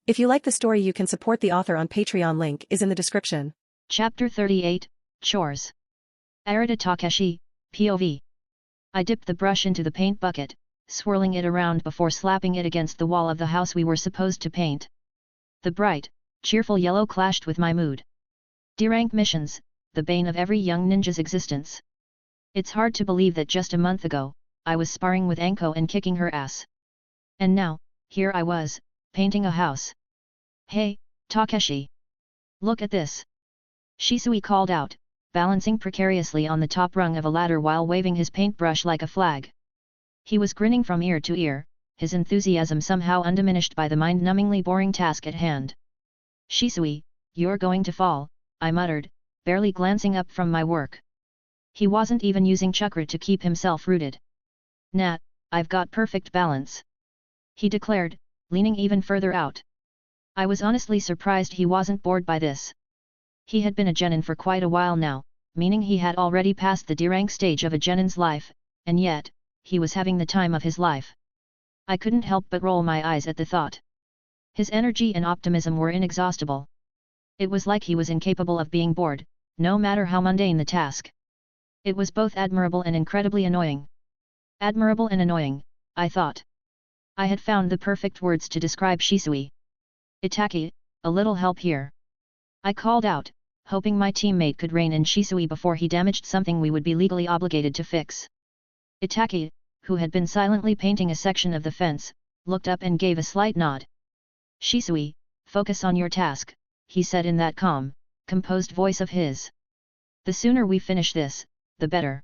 If you like the story, you can support the author on Patreon. Link is in the description. Chapter 38, Chores. Arata Takeshi, POV. I dipped the brush into the paint bucket, swirling it around before slapping it against the wall of the house we were supposed to paint. The bright, cheerful yellow clashed with my mood. D-rank missions, the bane of every young ninja's existence. It's hard to believe that just a month ago, I was sparring with Anko and kicking her ass. And now, here I was, painting a house. Hey, Takeshi! Look at this! Shisui called out, balancing precariously on the top rung of a ladder while waving his paintbrush like a flag. He was grinning from ear to ear, his enthusiasm somehow undiminished by the mind-numbingly boring task at hand. Shisui, you're going to fall, I muttered, barely glancing up from my work. He wasn't even using chakra to keep himself rooted. Nah, I've got perfect balance, he declared, leaning even further out. I was honestly surprised he wasn't bored by this. He had been a genin for quite a while now, meaning he had already passed the D-rank stage of a genin's life, and yet, he was having the time of his life. I couldn't help but roll my eyes at the thought. His energy and optimism were inexhaustible. It was like he was incapable of being bored, no matter how mundane the task. It was both admirable and incredibly annoying. Admirable and annoying, I thought. I had found the perfect words to describe Shisui. Itaki, a little help here. I called out, hoping my teammate could rein in Shisui before he damaged something we would be legally obligated to fix. Itaki, who had been silently painting a section of the fence, looked up and gave a slight nod. Shisui, focus on your task, he said in that calm, composed voice of his. The sooner we finish this, the better.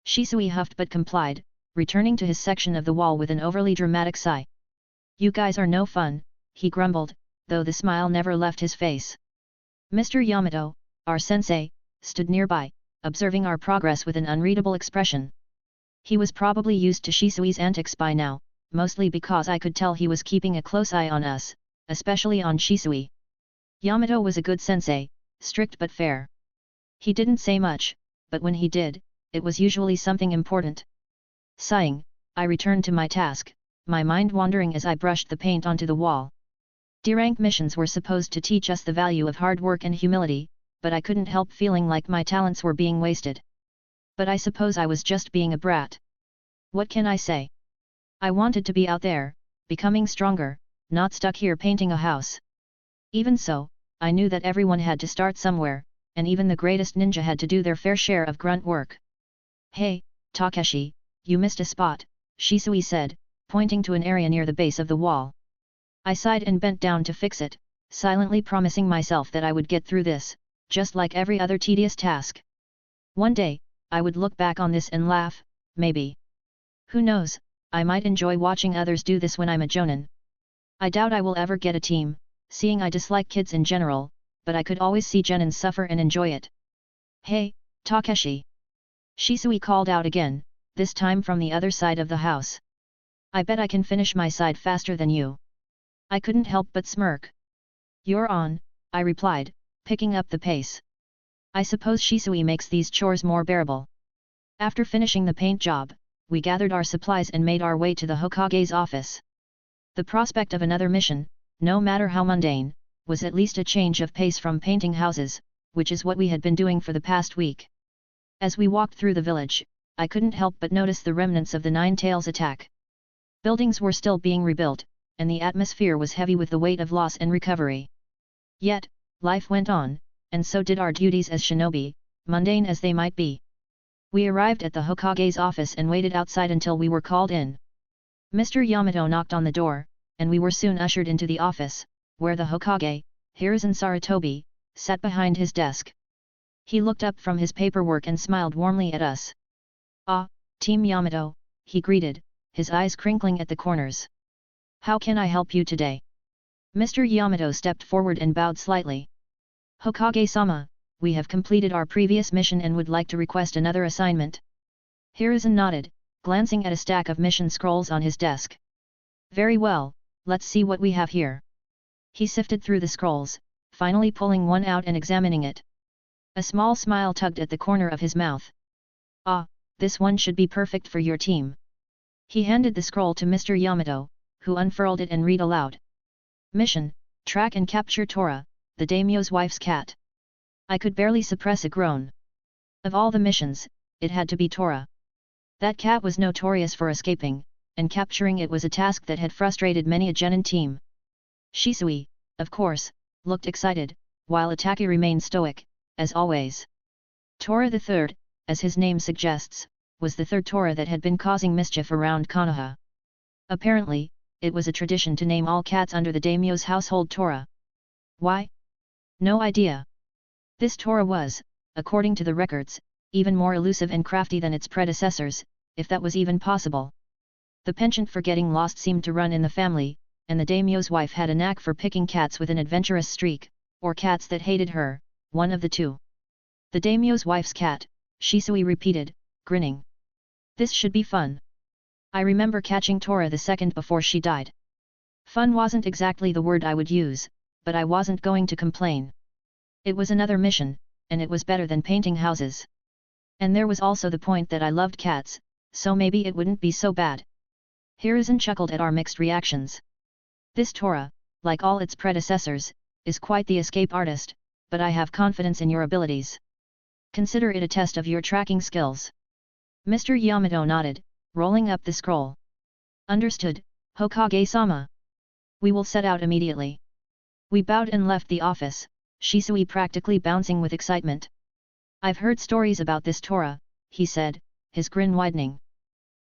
Shisui huffed but complied, returning to his section of the wall with an overly dramatic sigh. You guys are no fun, he grumbled, though the smile never left his face. Mr. Yamato, our sensei, stood nearby, observing our progress with an unreadable expression. He was probably used to Shisui's antics by now, mostly because I could tell he was keeping a close eye on us, especially on Shisui. Yamato was a good sensei, strict but fair. He didn't say much, but when he did, it was usually something important. Sighing, I returned to my task, my mind wandering as I brushed the paint onto the wall. D-rank missions were supposed to teach us the value of hard work and humility, but I couldn't help feeling like my talents were being wasted. But I suppose I was just being a brat. What can I say? I wanted to be out there, becoming stronger, not stuck here painting a house. Even so, I knew that everyone had to start somewhere, and even the greatest ninja had to do their fair share of grunt work. Hey, Takeshi, you missed a spot, Shisui said, pointing to an area near the base of the wall. I sighed and bent down to fix it, silently promising myself that I would get through this, just like every other tedious task. One day, I would look back on this and laugh, maybe. Who knows, I might enjoy watching others do this when I'm a jonin. I doubt I will ever get a team, seeing I dislike kids in general, but I could always see genins suffer and enjoy it. Hey, Takeshi! Shisui called out again, this time from the other side of the house. I bet I can finish my side faster than you. I couldn't help but smirk. You're on, I replied, picking up the pace. I suppose Shisui makes these chores more bearable. After finishing the paint job, we gathered our supplies and made our way to the Hokage's office. The prospect of another mission, no matter how mundane, was at least a change of pace from painting houses, which is what we had been doing for the past week. As we walked through the village, I couldn't help but notice the remnants of the Nine Tails attack. Buildings were still being rebuilt, and the atmosphere was heavy with the weight of loss and recovery. Yet, life went on, and so did our duties as shinobi, mundane as they might be. We arrived at the Hokage's office and waited outside until we were called in. Mr. Yamato knocked on the door, and we were soon ushered into the office, where the Hokage, Hiruzen Sarutobi, sat behind his desk. He looked up from his paperwork and smiled warmly at us. Ah, Team Yamato, he greeted, his eyes crinkling at the corners. How can I help you today? Mr. Yamato stepped forward and bowed slightly. Hokage-sama, we have completed our previous mission and would like to request another assignment. Hiruzen nodded, glancing at a stack of mission scrolls on his desk. Very well, let's see what we have here. He sifted through the scrolls, finally pulling one out and examining it. A small smile tugged at the corner of his mouth. Ah, this one should be perfect for your team. He handed the scroll to Mr. Yamato, who unfurled it and read aloud. Mission, track and capture Tora, the daimyo's wife's cat. I could barely suppress a groan. Of all the missions, it had to be Tora. That cat was notorious for escaping, and capturing it was a task that had frustrated many a genin team. Shisui, of course, looked excited, while Itaki remained stoic, as always. Tora the Third, as his name suggests, was the third Tora that had been causing mischief around Konoha. Apparently, it was a tradition to name all cats under the daimyo's household Tora. Why? No idea. This Tora was, according to the records, even more elusive and crafty than its predecessors, if that was even possible. The penchant for getting lost seemed to run in the family, and the daimyo's wife had a knack for picking cats with an adventurous streak, or cats that hated her, one of the two. The daimyo's wife's cat, Shisui repeated, grinning. This should be fun. I remember catching Tora the second before she died. Fun wasn't exactly the word I would use, but I wasn't going to complain. It was another mission, and it was better than painting houses. And there was also the point that I loved cats, so maybe it wouldn't be so bad. Hiruzen chuckled at our mixed reactions. This Tora, like all its predecessors, is quite the escape artist, but I have confidence in your abilities. Consider it a test of your tracking skills. Mr. Yamato nodded, rolling up the scroll. Understood, Hokage-sama. We will set out immediately. We bowed and left the office, Shisui practically bouncing with excitement. I've heard stories about this Tora, he said, his grin widening.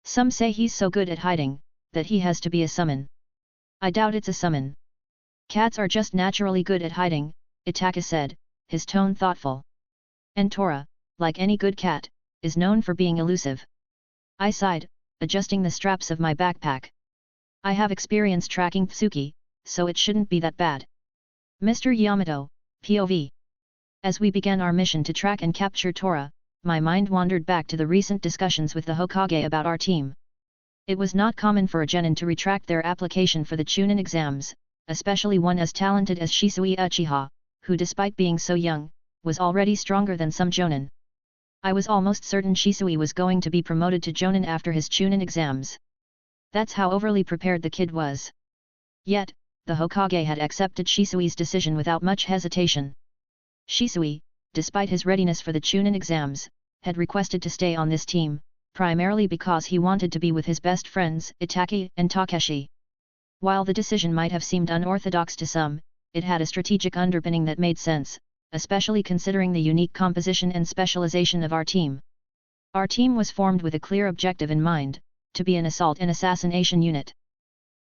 Some say he's so good at hiding, that he has to be a summon. I doubt it's a summon. Cats are just naturally good at hiding, Itaka said, his tone thoughtful. And Tora, like any good cat, is known for being elusive. I sighed, adjusting the straps of my backpack. I have experience tracking Tsuki, so it shouldn't be that bad. Mr. Yamato, POV. As we began our mission to track and capture Tora, my mind wandered back to the recent discussions with the Hokage about our team. It was not common for a genin to retract their application for the Chunin exams, especially one as talented as Shisui Uchiha, who despite being so young, was already stronger than some jonin. I was almost certain Shisui was going to be promoted to jonin after his Chunin exams. That's how overly prepared the kid was. Yet, the Hokage had accepted Shisui's decision without much hesitation. Shisui, despite his readiness for the Chunin exams, had requested to stay on this team, primarily because he wanted to be with his best friends Itaki and Takeshi. While the decision might have seemed unorthodox to some, it had a strategic underpinning that made sense, especially considering the unique composition and specialization of our team. Our team was formed with a clear objective in mind, to be an assault and assassination unit.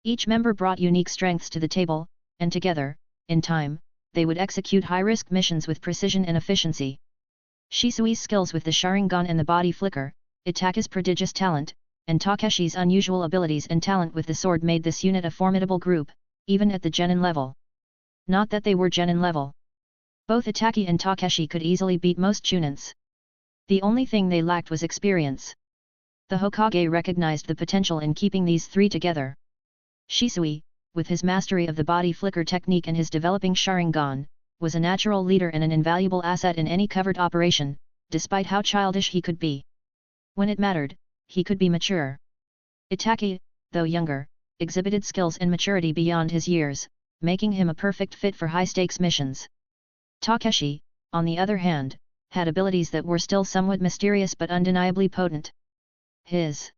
Each member brought unique strengths to the table, and together, in time, they would execute high-risk missions with precision and efficiency. Shisui's skills with the sharingan and the body flicker, Itaki's prodigious talent, and Takeshi's unusual abilities and talent with the sword made this unit a formidable group, even at the genin level. Not that they were genin level. Both Itaki and Takeshi could easily beat most chunins. The only thing they lacked was experience. The Hokage recognized the potential in keeping these three together. Shisui, with his mastery of the body flicker technique and his developing sharingan, was a natural leader and an invaluable asset in any covert operation, despite how childish he could be. When it mattered, he could be mature. Itaki, though younger, exhibited skills and maturity beyond his years, making him a perfect fit for high-stakes missions. Takeshi, on the other hand, had abilities that were still somewhat mysterious but undeniably potent. His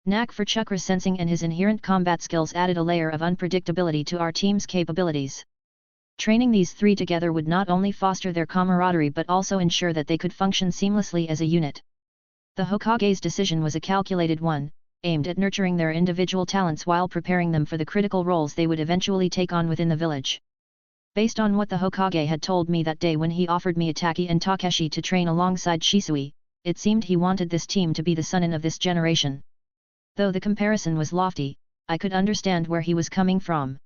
knack for chakra sensing and his inherent combat skills added a layer of unpredictability to our team's capabilities. Training these three together would not only foster their camaraderie but also ensure that they could function seamlessly as a unit. The Hokage's decision was a calculated one, aimed at nurturing their individual talents while preparing them for the critical roles they would eventually take on within the village. Based on what the Hokage had told me that day when he offered me Itaki and Takeshi to train alongside Shisui, it seemed he wanted this team to be the Sannin of this generation. Though the comparison was lofty, I could understand where he was coming from.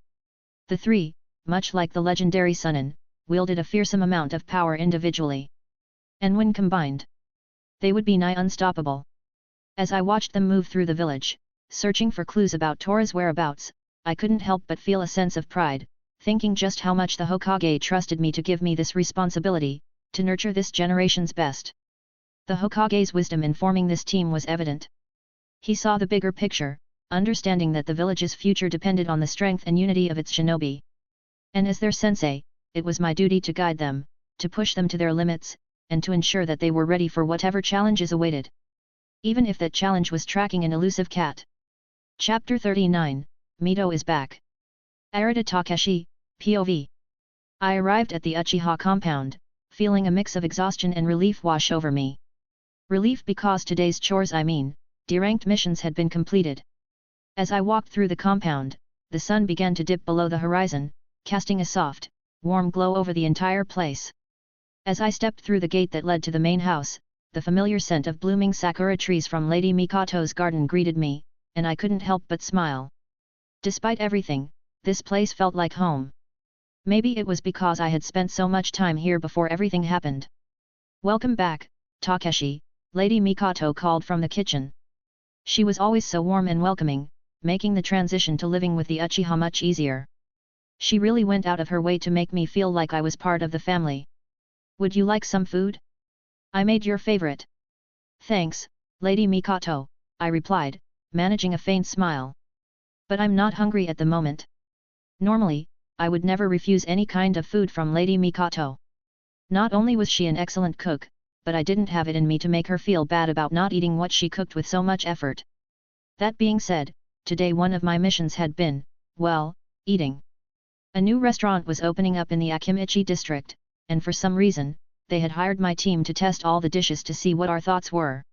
The three, much like the legendary Sannin, wielded a fearsome amount of power individually. And when combined, they would be nigh unstoppable. As I watched them move through the village, searching for clues about Tora's whereabouts, I couldn't help but feel a sense of pride, thinking just how much the Hokage trusted me to give me this responsibility, to nurture this generation's best. The Hokage's wisdom in forming this team was evident. He saw the bigger picture, understanding that the village's future depended on the strength and unity of its shinobi. And as their sensei, it was my duty to guide them, to push them to their limits, and to ensure that they were ready for whatever challenges awaited. Even if that challenge was tracking an elusive cat. Chapter 39, Mito is back. Arata Takeshi, POV. I arrived at the Uchiha compound, feeling a mix of exhaustion and relief wash over me. Relief because today's chores, deranked missions had been completed. As I walked through the compound, the sun began to dip below the horizon, casting a soft, warm glow over the entire place. As I stepped through the gate that led to the main house, the familiar scent of blooming sakura trees from Lady Mikoto's garden greeted me, and I couldn't help but smile. Despite everything, this place felt like home. Maybe it was because I had spent so much time here before everything happened. "Welcome back, Takeshi," Lady Mikoto called from the kitchen. She was always so warm and welcoming, making the transition to living with the Uchiha much easier. She really went out of her way to make me feel like I was part of the family. "Would you like some food? I made your favorite." "Thanks, Lady Mikoto," I replied, managing a faint smile. "But I'm not hungry at the moment." Normally, I would never refuse any kind of food from Lady Mikoto. Not only was she an excellent cook, but I didn't have it in me to make her feel bad about not eating what she cooked with so much effort. That being said, today one of my missions had been, well, eating. A new restaurant was opening up in the Akimichi district, and for some reason, they had hired my team to test all the dishes to see what our thoughts were.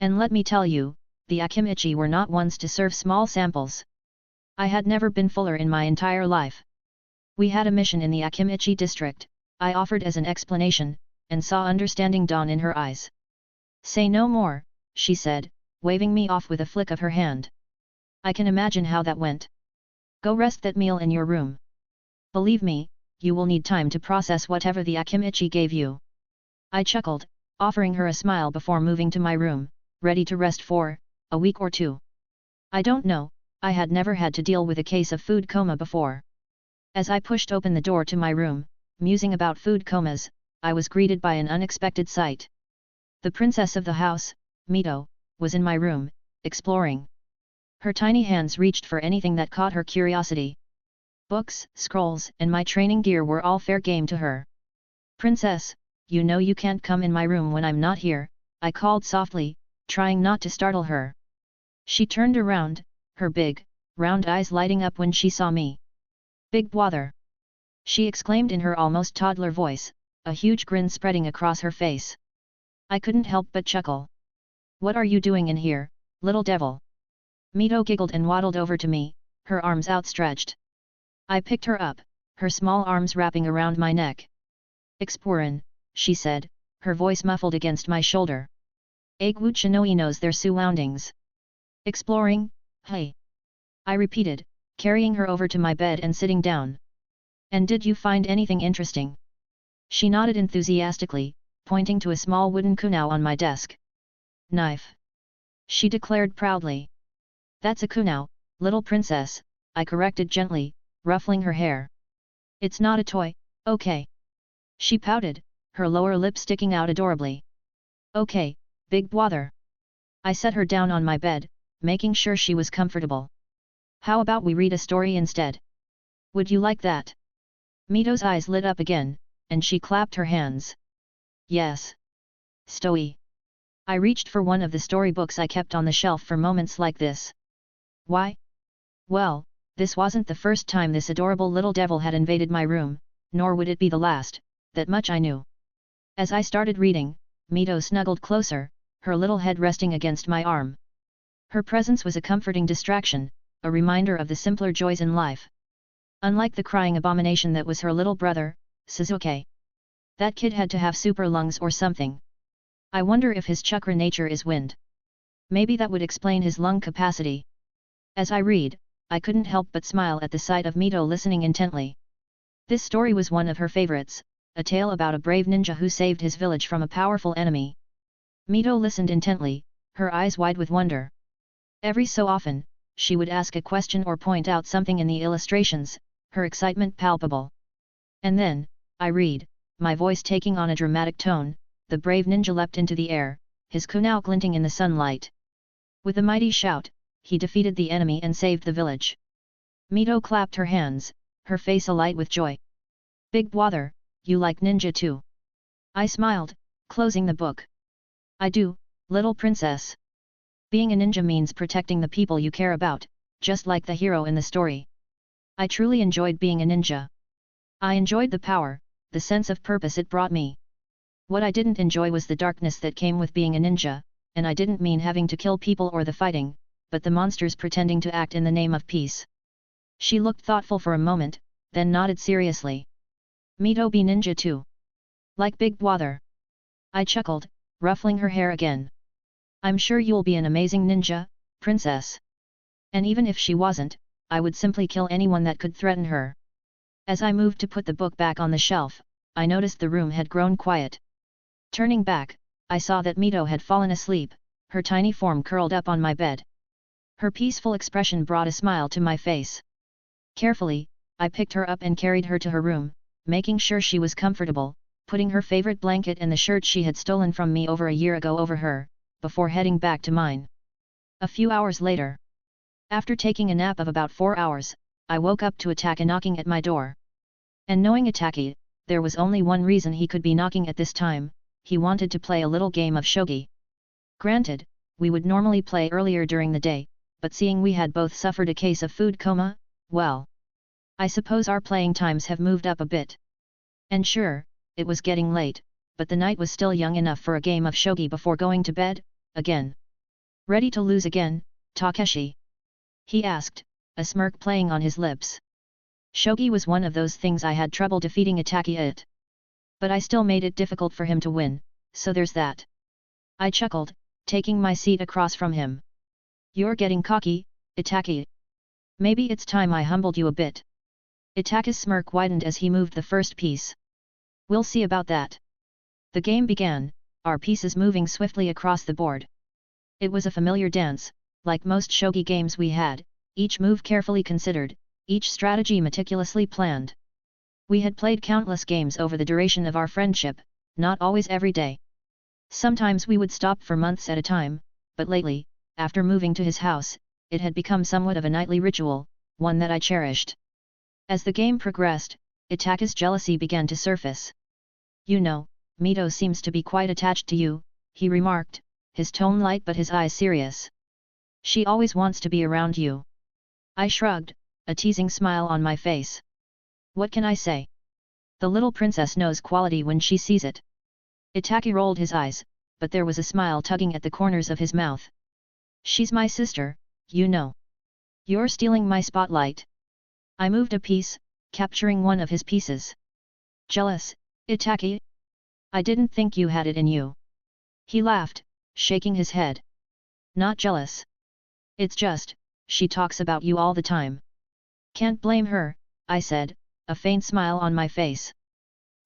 And let me tell you, the Akimichi were not ones to serve small samples. I had never been fuller in my entire life. "We had a mission in the Akimichi district," I offered as an explanation, and saw understanding dawn in her eyes. "Say no more," she said, waving me off with a flick of her hand. "I can imagine how that went. Go rest that meal in your room. Believe me, you will need time to process whatever the Akimichi gave you." I chuckled, offering her a smile before moving to my room, ready to rest for a week or two. I don't know, I had never had to deal with a case of food coma before. As I pushed open the door to my room, musing about food comas, I was greeted by an unexpected sight. The princess of the house, Mito, was in my room, exploring. Her tiny hands reached for anything that caught her curiosity. Books, scrolls, and my training gear were all fair game to her. "Princess, you know you can't come in my room when I'm not here," I called softly, trying not to startle her. She turned around, her big, round eyes lighting up when she saw me. "Big bother!" she exclaimed in her almost toddler voice, a huge grin spreading across her face. I couldn't help but chuckle. "What are you doing in here, little devil?" Mito giggled and waddled over to me, her arms outstretched. I picked her up, her small arms wrapping around my neck. "Explorin'," she said, her voice muffled against my shoulder. "Aguchi no knows their surroundings." "Exploring, hey?" I repeated, carrying her over to my bed and sitting down. "And did you find anything interesting?" She nodded enthusiastically, pointing to a small wooden kunao on my desk. "Knife," she declared proudly. "That's a kunao, little princess," I corrected gently, ruffling her hair. "It's not a toy, okay?" She pouted, her lower lip sticking out adorably. "Okay, big bother." I set her down on my bed, making sure she was comfortable. "How about we read a story instead? Would you like that?" Mito's eyes lit up again, and she clapped her hands. "Yes." "Story." I reached for one of the storybooks I kept on the shelf for moments like this. Why? Well, this wasn't the first time this adorable little devil had invaded my room, nor would it be the last, that much I knew. As I started reading, Mito snuggled closer, her little head resting against my arm. Her presence was a comforting distraction, a reminder of the simpler joys in life. Unlike the crying abomination that was her little brother, Suzuki. That kid had to have super lungs or something. I wonder if his chakra nature is wind. Maybe that would explain his lung capacity. As I read, I couldn't help but smile at the sight of Mito listening intently. This story was one of her favorites, a tale about a brave ninja who saved his village from a powerful enemy. Mito listened intently, her eyes wide with wonder. Every so often, she would ask a question or point out something in the illustrations, her excitement palpable. And then, I read, my voice taking on a dramatic tone, the brave ninja leapt into the air, his kunao glinting in the sunlight. With a mighty shout, he defeated the enemy and saved the village. Mito clapped her hands, her face alight with joy. Big brother, you like ninja too? I smiled, closing the book. I do, little princess. Being a ninja means protecting the people you care about, just like the hero in the story. I truly enjoyed being a ninja. I enjoyed the power, the sense of purpose it brought me. What I didn't enjoy was the darkness that came with being a ninja, and I didn't mean having to kill people or the fighting, but the monsters pretending to act in the name of peace. She looked thoughtful for a moment, then nodded seriously. Mito be ninja too. Like big brother. I chuckled, ruffling her hair again. I'm sure you'll be an amazing ninja, princess. And even if she wasn't, I would simply kill anyone that could threaten her. As I moved to put the book back on the shelf, I noticed the room had grown quiet. Turning back, I saw that Mito had fallen asleep, her tiny form curled up on my bed. Her peaceful expression brought a smile to my face. Carefully, I picked her up and carried her to her room, making sure she was comfortable, putting her favorite blanket and the shirt she had stolen from me over a year ago over her, before heading back to mine. A few hours later, after taking a nap of about 4 hours, I woke up to Itaka knocking at my door. And knowing Itaki, there was only one reason he could be knocking at this time: he wanted to play a little game of shogi. Granted, we would normally play earlier during the day, but seeing we had both suffered a case of food coma, well, I suppose our playing times have moved up a bit. And sure, it was getting late, but the night was still young enough for a game of shogi before going to bed, again. Ready to lose again, Takeshi? He asked, a smirk playing on his lips. Shogi was one of those things I had trouble defeating Itaki at. But I still made it difficult for him to win, so there's that. I chuckled, taking my seat across from him. You're getting cocky, Itaki. Maybe it's time I humbled you a bit. Itaki's smirk widened as he moved the first piece. We'll see about that. The game began, our pieces moving swiftly across the board. It was a familiar dance, like most shogi games we had, each move carefully considered, each strategy meticulously planned. We had played countless games over the duration of our friendship, not always every day. Sometimes we would stop for months at a time, but lately, after moving to his house, it had become somewhat of a nightly ritual, one that I cherished. As the game progressed, Itaki's jealousy began to surface. You know, Mito seems to be quite attached to you, he remarked, his tone light but his eyes serious. She always wants to be around you. I shrugged, a teasing smile on my face. What can I say? The little princess knows quality when she sees it. Itaki rolled his eyes, but there was a smile tugging at the corners of his mouth. She's my sister, you know. You're stealing my spotlight. I moved a piece, capturing one of his pieces. Jealous, Itaki? I didn't think you had it in you. He laughed, shaking his head. Not jealous. It's just, she talks about you all the time. Can't blame her, I said, a faint smile on my face.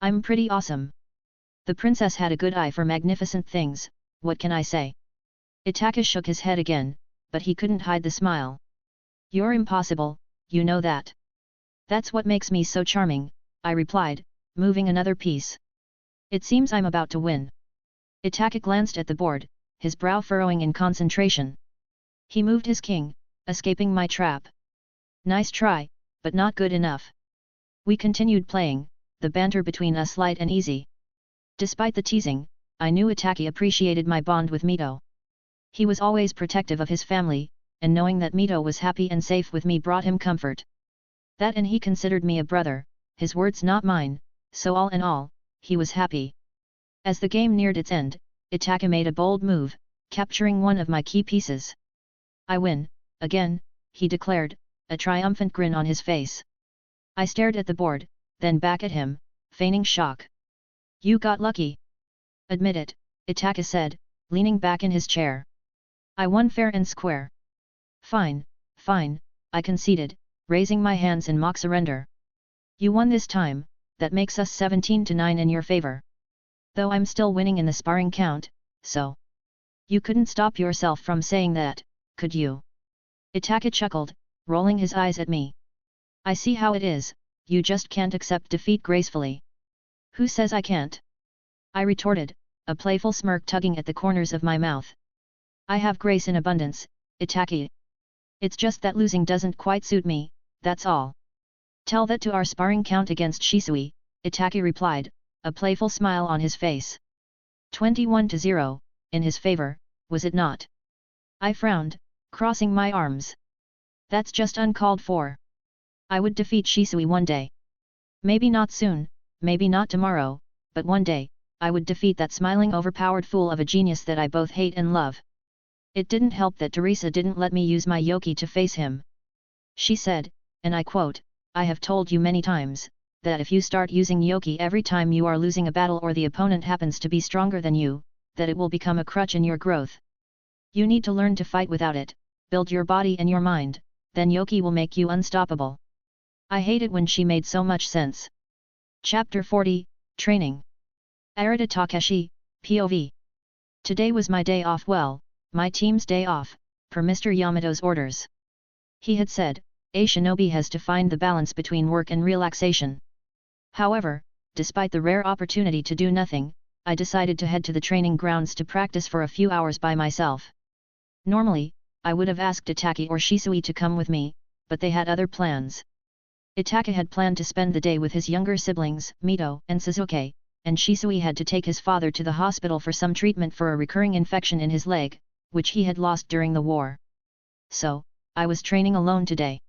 I'm pretty awesome. The princess had a good eye for magnificent things, what can I say? Itaka shook his head again, but he couldn't hide the smile. You're impossible, you know that. That's what makes me so charming, I replied, moving another piece. It seems I'm about to win. Itaka glanced at the board, his brow furrowing in concentration. He moved his king, escaping my trap. Nice try, but not good enough. We continued playing, the banter between us light and easy. Despite the teasing, I knew Itaki appreciated my bond with Mito. He was always protective of his family, and knowing that Mito was happy and safe with me brought him comfort. That and he considered me a brother, his words not mine, so all in all, he was happy. As the game neared its end, Itaka made a bold move, capturing one of my key pieces. I win, again, he declared, a triumphant grin on his face. I stared at the board, then back at him, feigning shock. You got lucky. Admit it, Itaka said, leaning back in his chair. I won fair and square. Fine, fine, I conceded, raising my hands in mock surrender. You won this time, that makes us 17-9 in your favor. Though I'm still winning in the sparring count, so. You couldn't stop yourself from saying that, could you? Itaka chuckled, rolling his eyes at me. I see how it is, you just can't accept defeat gracefully. Who says I can't? I retorted, a playful smirk tugging at the corners of my mouth. I have grace in abundance, Itaki. It's just that losing doesn't quite suit me, that's all. Tell that to our sparring count against Shisui, Itaki replied, a playful smile on his face. 21-0, in his favor, was it not? I frowned, crossing my arms. That's just uncalled for. I would defeat Shisui one day. Maybe not soon, maybe not tomorrow, but one day, I would defeat that smiling overpowered fool of a genius that I both hate and love. It didn't help that Teresa didn't let me use my yoki to face him. She said, and I quote, I have told you many times, that if you start using yoki every time you are losing a battle or the opponent happens to be stronger than you, that it will become a crutch in your growth. You need to learn to fight without it, build your body and your mind, then yoki will make you unstoppable. I hated when she made so much sense. Chapter 40, Training. Arata Takeshi, POV. Today was my day off, well, my team's day off, per Mr. Yamato's orders. He had said, a shinobi has to find the balance between work and relaxation. However, despite the rare opportunity to do nothing, I decided to head to the training grounds to practice for a few hours by myself. Normally, I would have asked Itaki or Shisui to come with me, but they had other plans. Itaki had planned to spend the day with his younger siblings, Mito and Suzuki, and Shisui had to take his father to the hospital for some treatment for a recurring infection in his leg, which he had lost during the war. So, I was training alone today.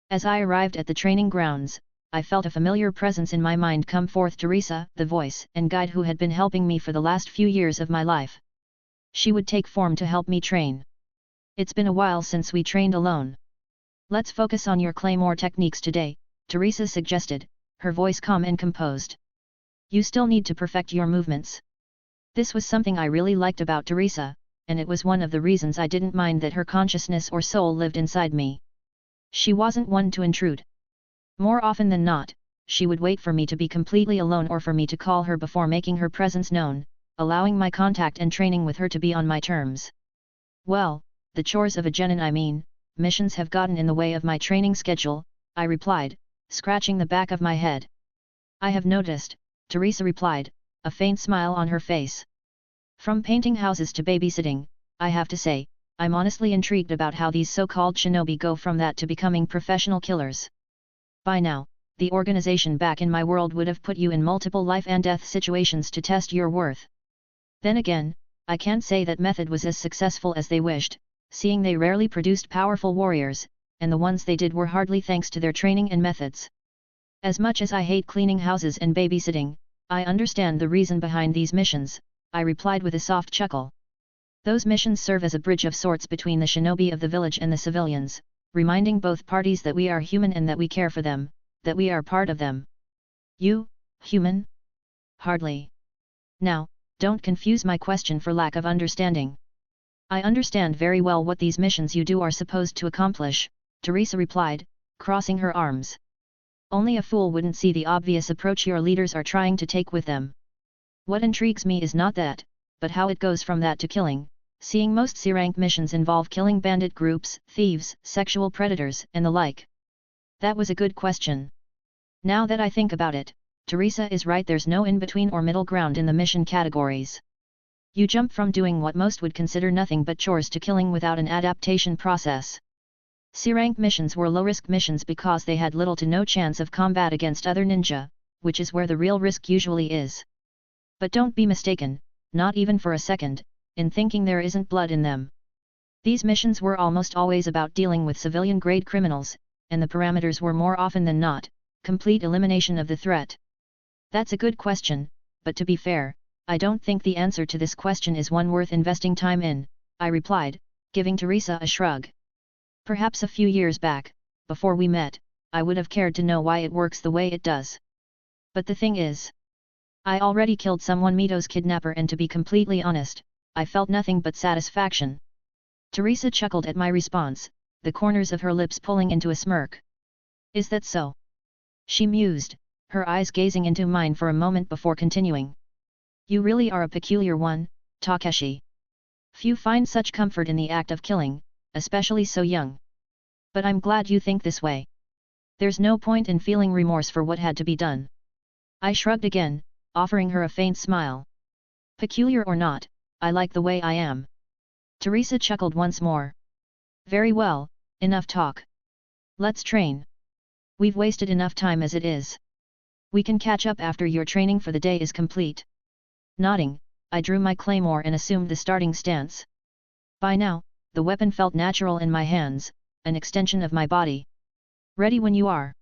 As I arrived at the training grounds, I felt a familiar presence in my mind come forth: Teresa, the voice and guide who had been helping me for the last few years of my life. She would take form to help me train. It's been a while since we trained alone. Let's focus on your Claymore techniques today, Teresa suggested, her voice calm and composed. You still need to perfect your movements. This was something I really liked about Teresa, and it was one of the reasons I didn't mind that her consciousness or soul lived inside me. She wasn't one to intrude. More often than not, she would wait for me to be completely alone or for me to call her before making her presence known, allowing my contact and training with her to be on my terms. Well, the chores of a genin, missions have gotten in the way of my training schedule, I replied, scratching the back of my head. I have noticed, Teresa replied, a faint smile on her face. From painting houses to babysitting, I have to say, I'm honestly intrigued about how these so-called shinobi go from that to becoming professional killers. By now, the organization back in my world would have put you in multiple life and death situations to test your worth. Then again, I can't say that method was as successful as they wished, seeing they rarely produced powerful warriors, and the ones they did were hardly thanks to their training and methods. As much as I hate cleaning houses and babysitting, I understand the reason behind these missions, I replied with a soft chuckle. Those missions serve as a bridge of sorts between the shinobi of the village and the civilians, reminding both parties that we are human and that we care for them, that we are part of them. You, human? Hardly. Now, don't confuse my question for lack of understanding. I understand very well what these missions you do are supposed to accomplish, Teresa replied, crossing her arms. Only a fool wouldn't see the obvious approach your leaders are trying to take with them. What intrigues me is not that, but how it goes from that to killing, seeing most C-rank missions involve killing bandit groups, thieves, sexual predators, and the like. That was a good question. Now that I think about it, Teresa is right, there's no in-between or middle ground in the mission categories. You jump from doing what most would consider nothing but chores to killing without an adaptation process. C-rank missions were low-risk missions because they had little to no chance of combat against other ninja, which is where the real risk usually is. But don't be mistaken, not even for a second, in thinking there isn't blood in them. These missions were almost always about dealing with civilian-grade criminals, and the parameters were more often than not, complete elimination of the threat. That's a good question, but to be fair, I don't think the answer to this question is one worth investing time in, I replied, giving Teresa a shrug. Perhaps a few years back, before we met, I would have cared to know why it works the way it does. But the thing is, I already killed someone, Mito's kidnapper, and to be completely honest, I felt nothing but satisfaction. Teresa chuckled at my response, the corners of her lips pulling into a smirk. Is that so? She mused, her eyes gazing into mine for a moment before continuing. You really are a peculiar one, Takeshi. Few find such comfort in the act of killing, especially so young. But I'm glad you think this way. There's no point in feeling remorse for what had to be done. I shrugged again, offering her a faint smile. Peculiar or not, I like the way I am. Teresa chuckled once more. Very well, Enough talk. Let's train. We've wasted enough time as it is. We can catch up after your training for the day is complete. Nodding, I drew my claymore and assumed the starting stance. By now, the weapon felt natural in my hands, an extension of my body. Ready when you are.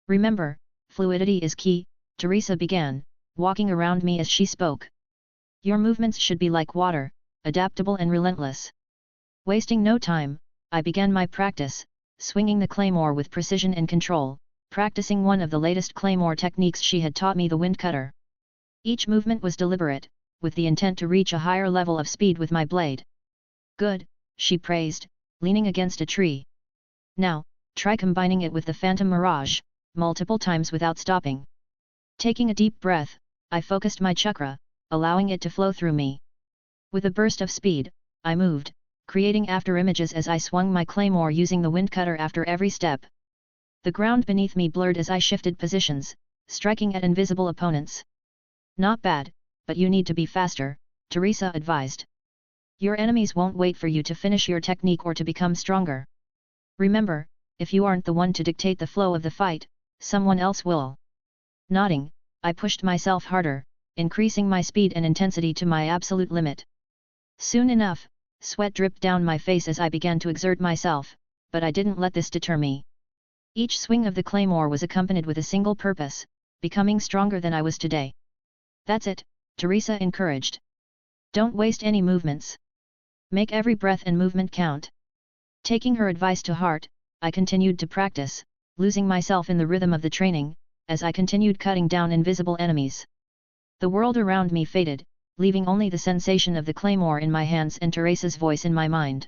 Remember, fluidity is key, Teresa began, walking around me as she spoke. Your movements should be like water, adaptable and relentless. Wasting no time, I began my practice, swinging the claymore with precision and control, practicing one of the latest claymore techniques she had taught me, the wind cutter. Each movement was deliberate, with the intent to reach a higher level of speed with my blade. Good, she praised, leaning against a tree. Now, try combining it with the phantom mirage, multiple times without stopping. Taking a deep breath, I focused my chakra, allowing it to flow through me. With a burst of speed, I moved, creating afterimages as I swung my claymore using the wind cutter after every step. The ground beneath me blurred as I shifted positions, striking at invisible opponents. Not bad, but you need to be faster, Teresa advised. Your enemies won't wait for you to finish your technique or to become stronger. Remember, if you aren't the one to dictate the flow of the fight, someone else will. Nodding, I pushed myself harder, increasing my speed and intensity to my absolute limit. Soon enough, sweat dripped down my face as I began to exert myself, but I didn't let this deter me. Each swing of the claymore was accompanied with a single purpose, becoming stronger than I was today. That's it, Teresa encouraged. Don't waste any movements. Make every breath and movement count. Taking her advice to heart, I continued to practice, losing myself in the rhythm of the training, as I continued cutting down invisible enemies. The world around me faded, leaving only the sensation of the claymore in my hands and Teresa's voice in my mind.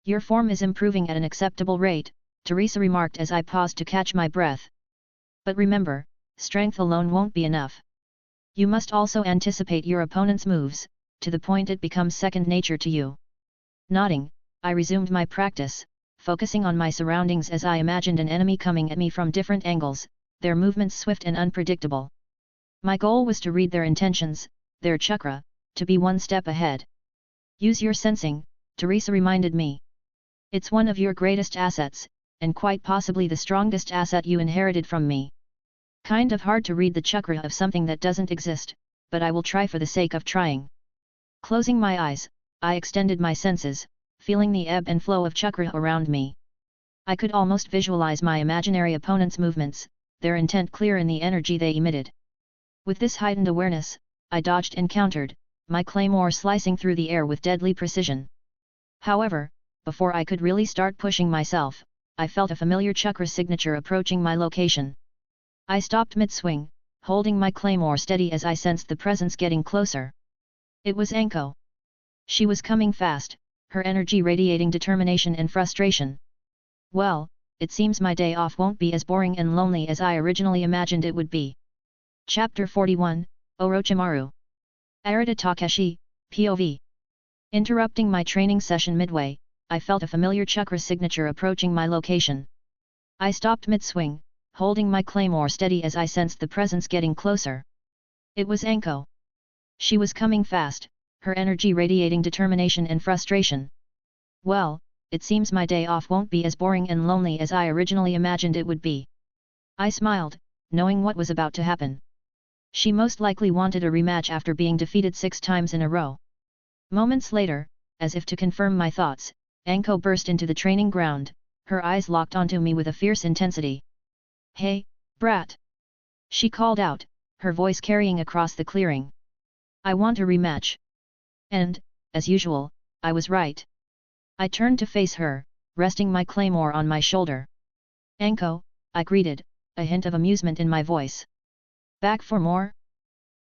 Your form is improving at an acceptable rate, Teresa remarked as I paused to catch my breath. But remember, strength alone won't be enough. You must also anticipate your opponent's moves, to the point it becomes second nature to you. Nodding, I resumed my practice, focusing on my surroundings as I imagined an enemy coming at me from different angles, their movements swift and unpredictable. My goal was to read their intentions, their chakra, to be one step ahead. Use your sensing, Teresa reminded me. It's one of your greatest assets, and quite possibly the strongest asset you inherited from me. Kind of hard to read the chakra of something that doesn't exist, but I will try for the sake of trying. Closing my eyes, I extended my senses, feeling the ebb and flow of chakra around me. I could almost visualize my imaginary opponent's movements, their intent clear in the energy they emitted. With this heightened awareness, I dodged and countered, my claymore slicing through the air with deadly precision. However, before I could really start pushing myself, I felt a familiar chakra signature approaching my location. I stopped mid-swing, holding my claymore steady as I sensed the presence getting closer. It was Anko. She was coming fast, her energy radiating determination and frustration. Well, it seems my day off won't be as boring and lonely as I originally imagined it would be. Chapter 41, Orochimaru. Arata Takeshi, POV. Interrupting my training session midway, I felt a familiar chakra signature approaching my location. I stopped mid-swing, holding my claymore steady as I sensed the presence getting closer. It was Anko. She was coming fast, her energy radiating determination and frustration. Well, it seems my day off won't be as boring and lonely as I originally imagined it would be. I smiled, knowing what was about to happen. She most likely wanted a rematch after being defeated 6 times in a row. Moments later, as if to confirm my thoughts, Anko burst into the training ground, her eyes locked onto me with a fierce intensity. Hey, brat! She called out, her voice carrying across the clearing. I want a rematch. And, as usual, I was right. I turned to face her, resting my claymore on my shoulder. Anko, I greeted, a hint of amusement in my voice. Back for more?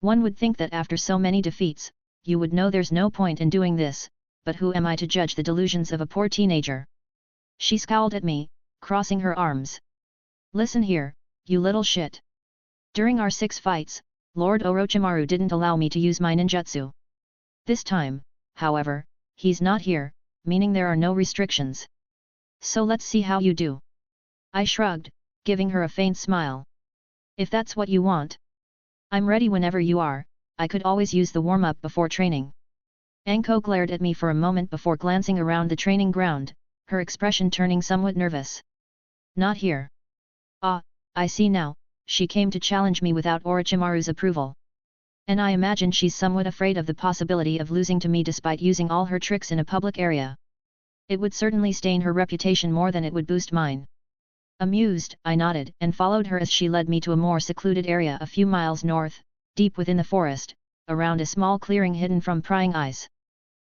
One would think that after so many defeats, you would know there's no point in doing this, but who am I to judge the delusions of a poor teenager? She scowled at me, crossing her arms. Listen here, you little shit. During our 6 fights, Lord Orochimaru didn't allow me to use my ninjutsu. This time, however, he's not here, meaning there are no restrictions. So let's see how you do. I shrugged, giving her a faint smile. If that's what you want. I'm ready whenever you are, I could always use the warm-up before training. Anko glared at me for a moment before glancing around the training ground, her expression turning somewhat nervous. Not here. Ah, I see now, she came to challenge me without Orochimaru's approval. And I imagine she's somewhat afraid of the possibility of losing to me despite using all her tricks in a public area. It would certainly stain her reputation more than it would boost mine. Amused, I nodded and followed her as she led me to a more secluded area a few miles north, deep within the forest, around a small clearing hidden from prying eyes.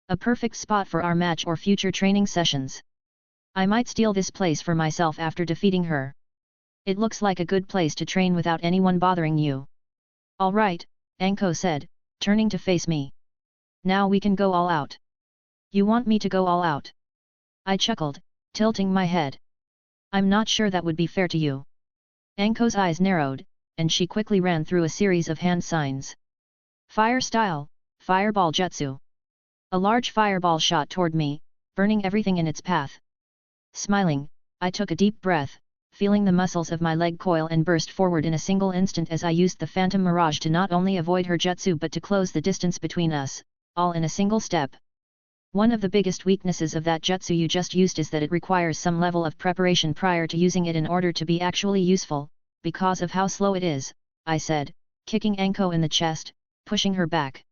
A perfect spot for our match or future training sessions. I might steal this place for myself after defeating her. It looks like a good place to train without anyone bothering you. All right, Anko said, turning to face me. Now we can go all out. You want me to go all out? I chuckled, tilting my head. I'm not sure that would be fair to you. Anko's eyes narrowed, and she quickly ran through a series of hand signs. Fire style, fireball jutsu. A large fireball shot toward me, burning everything in its path. Smiling, I took a deep breath, feeling the muscles of my leg coil and burst forward in a single instant as I used the phantom mirage to not only avoid her jutsu but to close the distance between us, all in a single step. One of the biggest weaknesses of that jutsu you just used is that it requires some level of preparation prior to using it in order to be actually useful, because of how slow it is, I said, kicking Anko in the chest, pushing her back.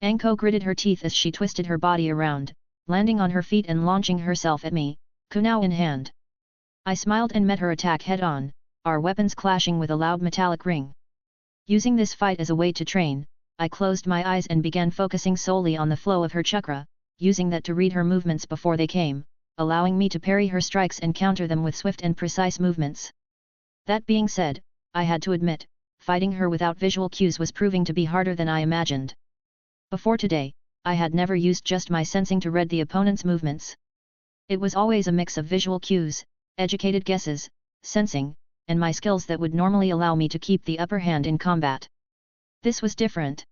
Anko gritted her teeth as she twisted her body around, landing on her feet and launching herself at me, kunai in hand. I smiled and met her attack head-on, our weapons clashing with a loud metallic ring. Using this fight as a way to train, I closed my eyes and began focusing solely on the flow of her chakra, using that to read her movements before they came, allowing me to parry her strikes and counter them with swift and precise movements. That being said, I had to admit, fighting her without visual cues was proving to be harder than I imagined. Before today, I had never used just my sensing to read the opponent's movements. It was always a mix of visual cues, educated guesses, sensing, and my skills that would normally allow me to keep the upper hand in combat. This was different.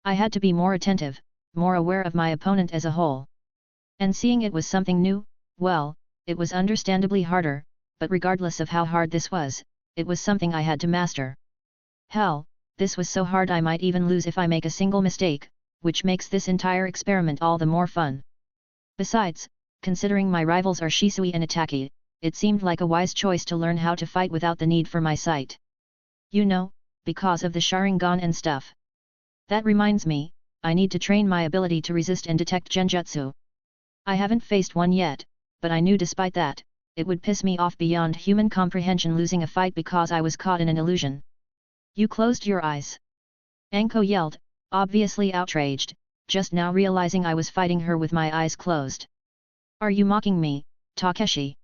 I had to be more attentive, more aware of my opponent as a whole. And seeing it was something new, well, it was understandably harder, but regardless of how hard this was, it was something I had to master. Hell, this was so hard I might even lose if I make a single mistake, which makes this entire experiment all the more fun. Besides, considering my rivals are Shisui and Itaki, it seemed like a wise choice to learn how to fight without the need for my sight. You know, because of the sharingan and stuff. That reminds me, I need to train my ability to resist and detect genjutsu. I haven't faced one yet, but I knew despite that, it would piss me off beyond human comprehension losing a fight because I was caught in an illusion. You closed your eyes. Anko yelled, obviously outraged, just now realizing I was fighting her with my eyes closed. Are you mocking me, Takeshi?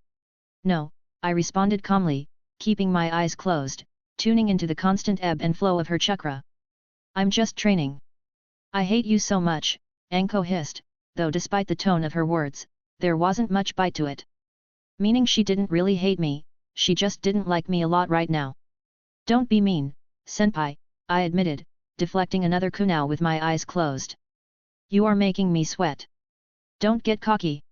No, I responded calmly, keeping my eyes closed, tuning into the constant ebb and flow of her chakra. I'm just training. I hate you so much, Anko hissed, though despite the tone of her words, there wasn't much bite to it. Meaning she didn't really hate me, she just didn't like me a lot right now. Don't be mean, senpai, I admitted, deflecting another kunai with my eyes closed. You are making me sweat. Don't get cocky.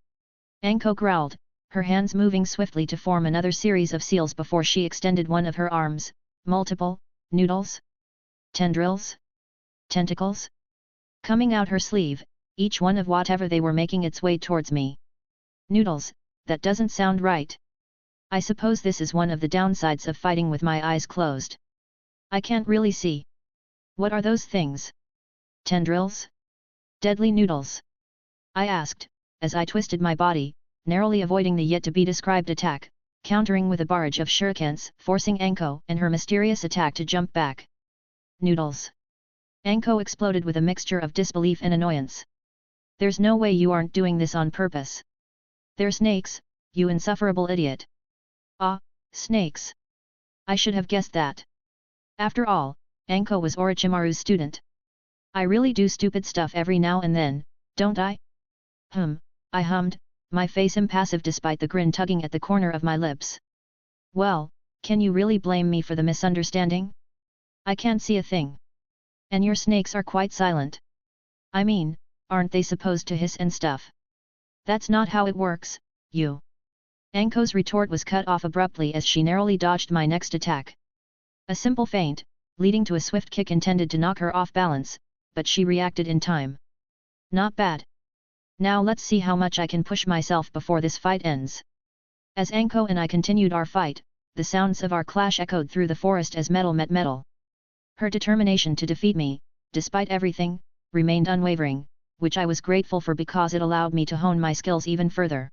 Anko growled, her hands moving swiftly to form another series of seals before she extended one of her arms. Multiple noodles? Tendrils? Tentacles? Coming out her sleeve, each one of whatever they were making its way towards me. Noodles, that doesn't sound right. I suppose this is one of the downsides of fighting with my eyes closed. I can't really see. What are those things? Tendrils? Deadly noodles? I asked, as I twisted my body, narrowly avoiding the yet-to-be-described attack, countering with a barrage of shurikens, forcing Anko and her mysterious attack to jump back. Noodles. Anko exploded with a mixture of disbelief and annoyance. There's no way you aren't doing this on purpose. They're snakes, you insufferable idiot. Ah, snakes. I should have guessed that. After all, Anko was Orochimaru's student. I really do stupid stuff every now and then, don't I? I hummed, my face impassive despite the grin tugging at the corner of my lips. Well, can you really blame me for the misunderstanding? I can't see a thing. And your snakes are quite silent. I mean, aren't they supposed to hiss and stuff? That's not how it works, you. Anko's retort was cut off abruptly as she narrowly dodged my next attack. A simple feint, leading to a swift kick intended to knock her off balance, but she reacted in time. Not bad. Now let's see how much I can push myself before this fight ends. As Anko and I continued our fight, the sounds of our clash echoed through the forest as metal met metal. Her determination to defeat me, despite everything, remained unwavering, which I was grateful for because it allowed me to hone my skills even further.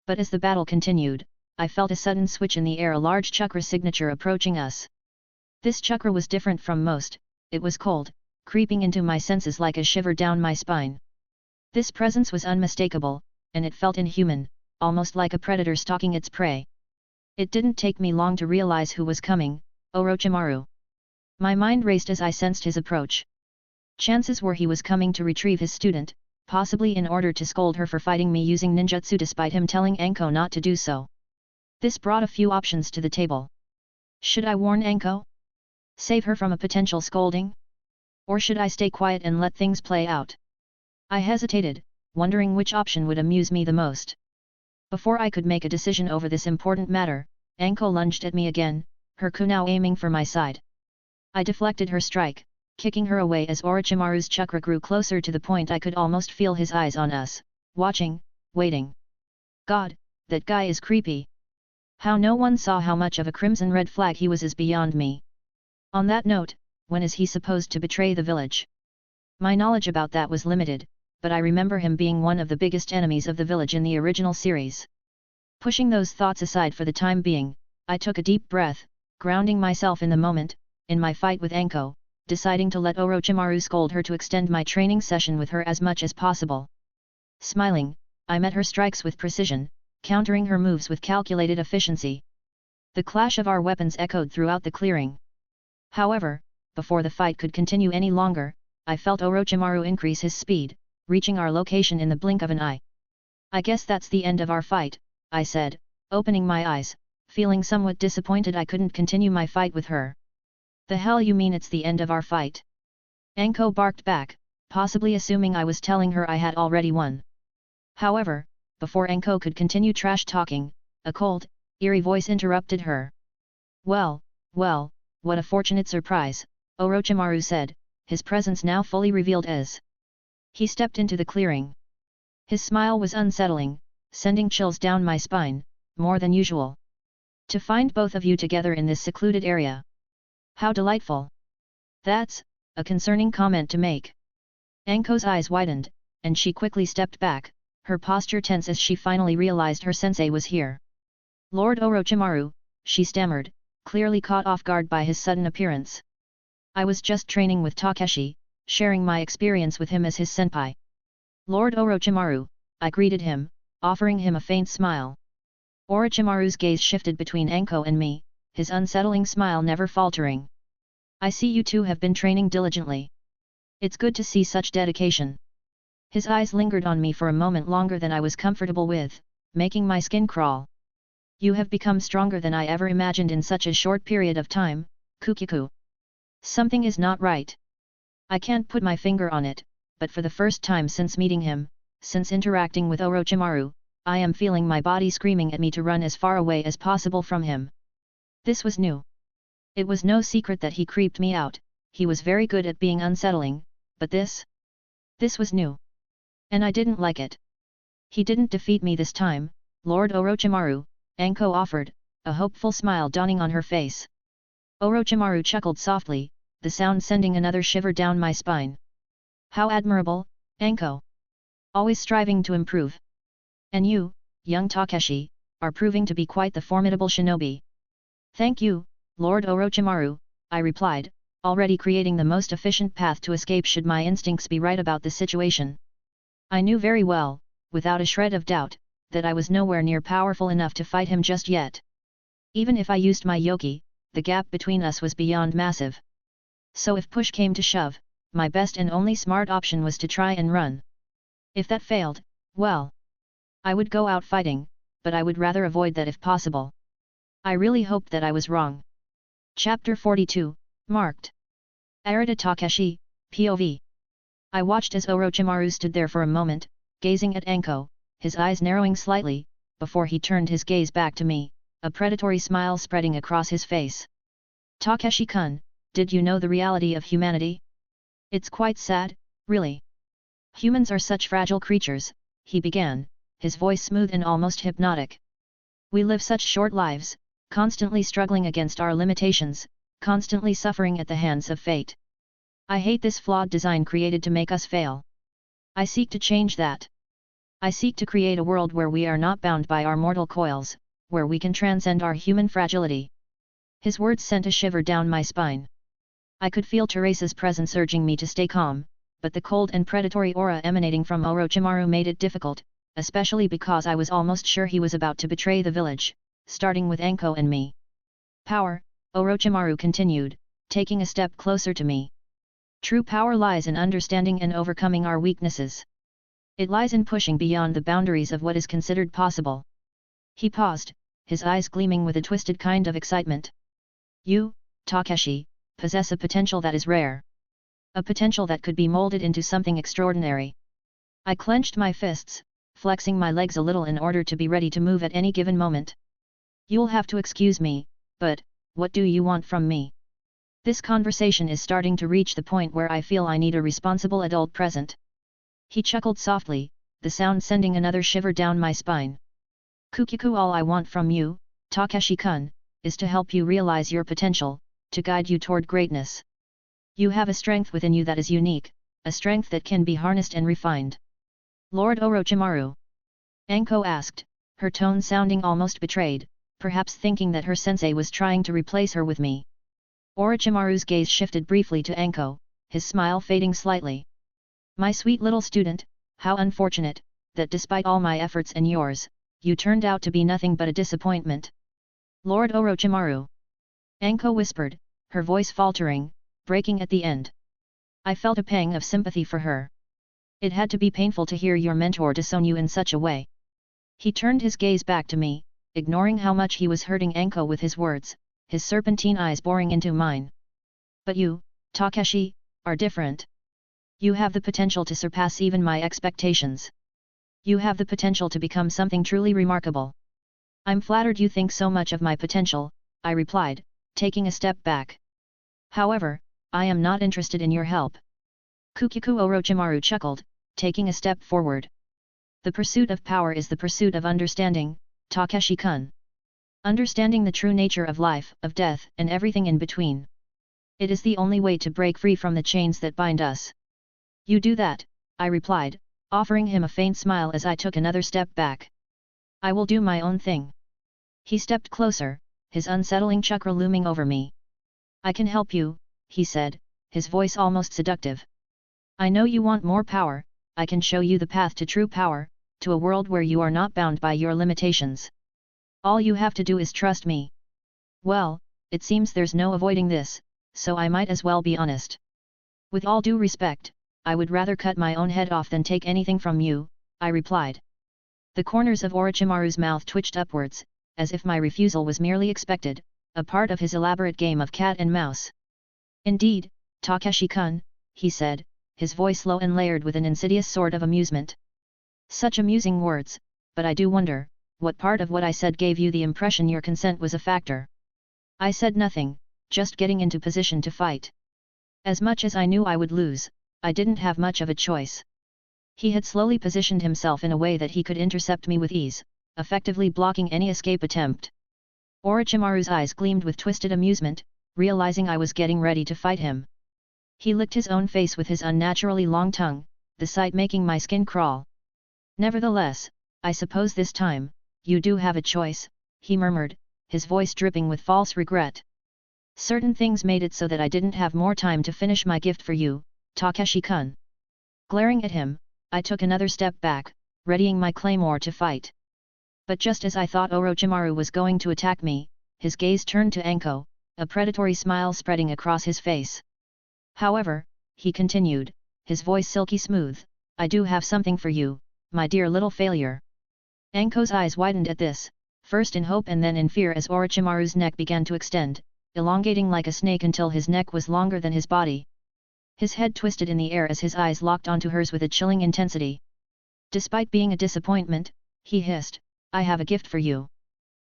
But as the battle continued, I felt a sudden switch in the air, a large chakra signature approaching us. This chakra was different from most, it was cold, creeping into my senses like a shiver down my spine. This presence was unmistakable, and it felt inhuman, almost like a predator stalking its prey. It didn't take me long to realize who was coming, Orochimaru. My mind raced as I sensed his approach. Chances were he was coming to retrieve his student, possibly in order to scold her for fighting me using ninjutsu despite him telling Anko not to do so. This brought a few options to the table. Should I warn Anko? Save her from a potential scolding? Or should I stay quiet and let things play out? I hesitated, wondering which option would amuse me the most. Before I could make a decision over this important matter, Anko lunged at me again, her ku now aiming for my side. I deflected her strike, kicking her away as Orochimaru's chakra grew closer to the point I could almost feel his eyes on us, watching, waiting. God, that guy is creepy. How no one saw how much of a crimson red flag he was is beyond me. On that note, when is he supposed to betray the village? My knowledge about that was limited, but I remember him being one of the biggest enemies of the village in the original series. Pushing those thoughts aside for the time being, I took a deep breath, grounding myself in the moment, in my fight with Anko, deciding to let Orochimaru scold her to extend my training session with her as much as possible. Smiling, I met her strikes with precision, countering her moves with calculated efficiency. The clash of our weapons echoed throughout the clearing. However, before the fight could continue any longer, I felt Orochimaru increase his speed, reaching our location in the blink of an eye. I guess that's the end of our fight, I said, opening my eyes, feeling somewhat disappointed I couldn't continue my fight with her. The hell you mean it's the end of our fight? Anko barked back, possibly assuming I was telling her I had already won. However, before Anko could continue trash talking, a cold, eerie voice interrupted her. Well, what a fortunate surprise, Orochimaru said, his presence now fully revealed as he stepped into the clearing. His smile was unsettling, sending chills down my spine, more than usual. To find both of you together in this secluded area. How delightful. That's a concerning comment to make. Anko's eyes widened, and she quickly stepped back, her posture tense as she finally realized her sensei was here. Lord Orochimaru, she stammered, clearly caught off guard by his sudden appearance. I was just training with Takeshi, sharing my experience with him as his senpai. Lord Orochimaru, I greeted him, offering him a faint smile. Orochimaru's gaze shifted between Anko and me, his unsettling smile never faltering. I see you two have been training diligently. It's good to see such dedication. His eyes lingered on me for a moment longer than I was comfortable with, making my skin crawl. You have become stronger than I ever imagined in such a short period of time, Kukiku. Something is not right. I can't put my finger on it, but for the first time since meeting him, since interacting with Orochimaru, I am feeling my body screaming at me to run as far away as possible from him. This was new. It was no secret that he creeped me out, he was very good at being unsettling, but this was new. And I didn't like it. He didn't defeat me this time, Lord Orochimaru, Anko offered, a hopeful smile dawning on her face. Orochimaru chuckled softly, the sound sending another shiver down my spine. How admirable, Anko. Always striving to improve. And you, young Takeshi, are proving to be quite the formidable shinobi. Thank you, Lord Orochimaru, I replied, already creating the most efficient path to escape should my instincts be right about the situation. I knew very well, without a shred of doubt, that I was nowhere near powerful enough to fight him just yet. Even if I used my yoki, the gap between us was beyond massive. So if push came to shove, my best and only smart option was to try and run. If that failed, well, I would go out fighting, but I would rather avoid that if possible. I really hoped that I was wrong. Chapter 42, Marked. Arata Takeshi, POV. I watched as Orochimaru stood there for a moment, gazing at Anko, his eyes narrowing slightly, before he turned his gaze back to me, a predatory smile spreading across his face. Takeshi-kun, did you know the reality of humanity? It's quite sad, really. Humans are such fragile creatures, he began, his voice smooth and almost hypnotic. We live such short lives, constantly struggling against our limitations, constantly suffering at the hands of fate. I hate this flawed design created to make us fail. I seek to change that. I seek to create a world where we are not bound by our mortal coils, where we can transcend our human fragility. His words sent a shiver down my spine. I could feel Teresa's presence urging me to stay calm, but the cold and predatory aura emanating from Orochimaru made it difficult, especially because I was almost sure he was about to betray the village, starting with Anko and me. Power, Orochimaru continued, taking a step closer to me. True power lies in understanding and overcoming our weaknesses. It lies in pushing beyond the boundaries of what is considered possible. He paused, his eyes gleaming with a twisted kind of excitement. You, Takeshi, possess a potential that is rare. A potential that could be molded into something extraordinary. I clenched my fists, flexing my legs a little in order to be ready to move at any given moment. You'll have to excuse me, but, what do you want from me? This conversation is starting to reach the point where I feel I need a responsible adult present. He chuckled softly, the sound sending another shiver down my spine. Kukiku, all I want from you, Takeshi-kun, is to help you realize your potential, to guide you toward greatness. You have a strength within you that is unique, a strength that can be harnessed and refined. Lord Orochimaru? Anko asked, her tone sounding almost betrayed, perhaps thinking that her sensei was trying to replace her with me. Orochimaru's gaze shifted briefly to Anko, his smile fading slightly. My sweet little student, how unfortunate, that despite all my efforts and yours, you turned out to be nothing but a disappointment. Lord Orochimaru. Anko whispered, her voice faltering, breaking at the end. I felt a pang of sympathy for her. It had to be painful to hear your mentor disown you in such a way. He turned his gaze back to me, ignoring how much he was hurting Anko with his words, his serpentine eyes boring into mine. But you, Takeshi, are different. You have the potential to surpass even my expectations. You have the potential to become something truly remarkable. I'm flattered you think so much of my potential, I replied, taking a step back. However, I am not interested in your help. Kukiku Orochimaru chuckled, taking a step forward. The pursuit of power is the pursuit of understanding, Takeshi-kun. Understanding the true nature of life, of death, and everything in between. It is the only way to break free from the chains that bind us. You do that, I replied, offering him a faint smile as I took another step back. I will do my own thing. He stepped closer, his unsettling chakra looming over me. I can help you, he said, his voice almost seductive. I know you want more power, I can show you the path to true power, to a world where you are not bound by your limitations. All you have to do is trust me. Well, it seems there's no avoiding this, so I might as well be honest. With all due respect, I would rather cut my own head off than take anything from you, I replied. The corners of Orochimaru's mouth twitched upwards, as if my refusal was merely expected, a part of his elaborate game of cat and mouse. Indeed, Takeshi-kun, he said, his voice low and layered with an insidious sort of amusement. Such amusing words, but I do wonder, what part of what I said gave you the impression your consent was a factor? I said nothing, just getting into position to fight. As much as I knew I would lose, I didn't have much of a choice. He had slowly positioned himself in a way that he could intercept me with ease, effectively blocking any escape attempt. Orochimaru's eyes gleamed with twisted amusement, realizing I was getting ready to fight him. He licked his own face with his unnaturally long tongue, the sight making my skin crawl. Nevertheless, I suppose this time, you do have a choice, he murmured, his voice dripping with false regret. Certain things made it so that I didn't have more time to finish my gift for you, Takeshi-kun. Glaring at him, I took another step back, readying my claymore to fight. But just as I thought Orochimaru was going to attack me, his gaze turned to Anko, a predatory smile spreading across his face. However, he continued, his voice silky smooth, I do have something for you, my dear little failure. Anko's eyes widened at this, first in hope and then in fear as Orochimaru's neck began to extend, elongating like a snake until his neck was longer than his body. His head twisted in the air as his eyes locked onto hers with a chilling intensity. Despite being a disappointment, he hissed, I have a gift for you.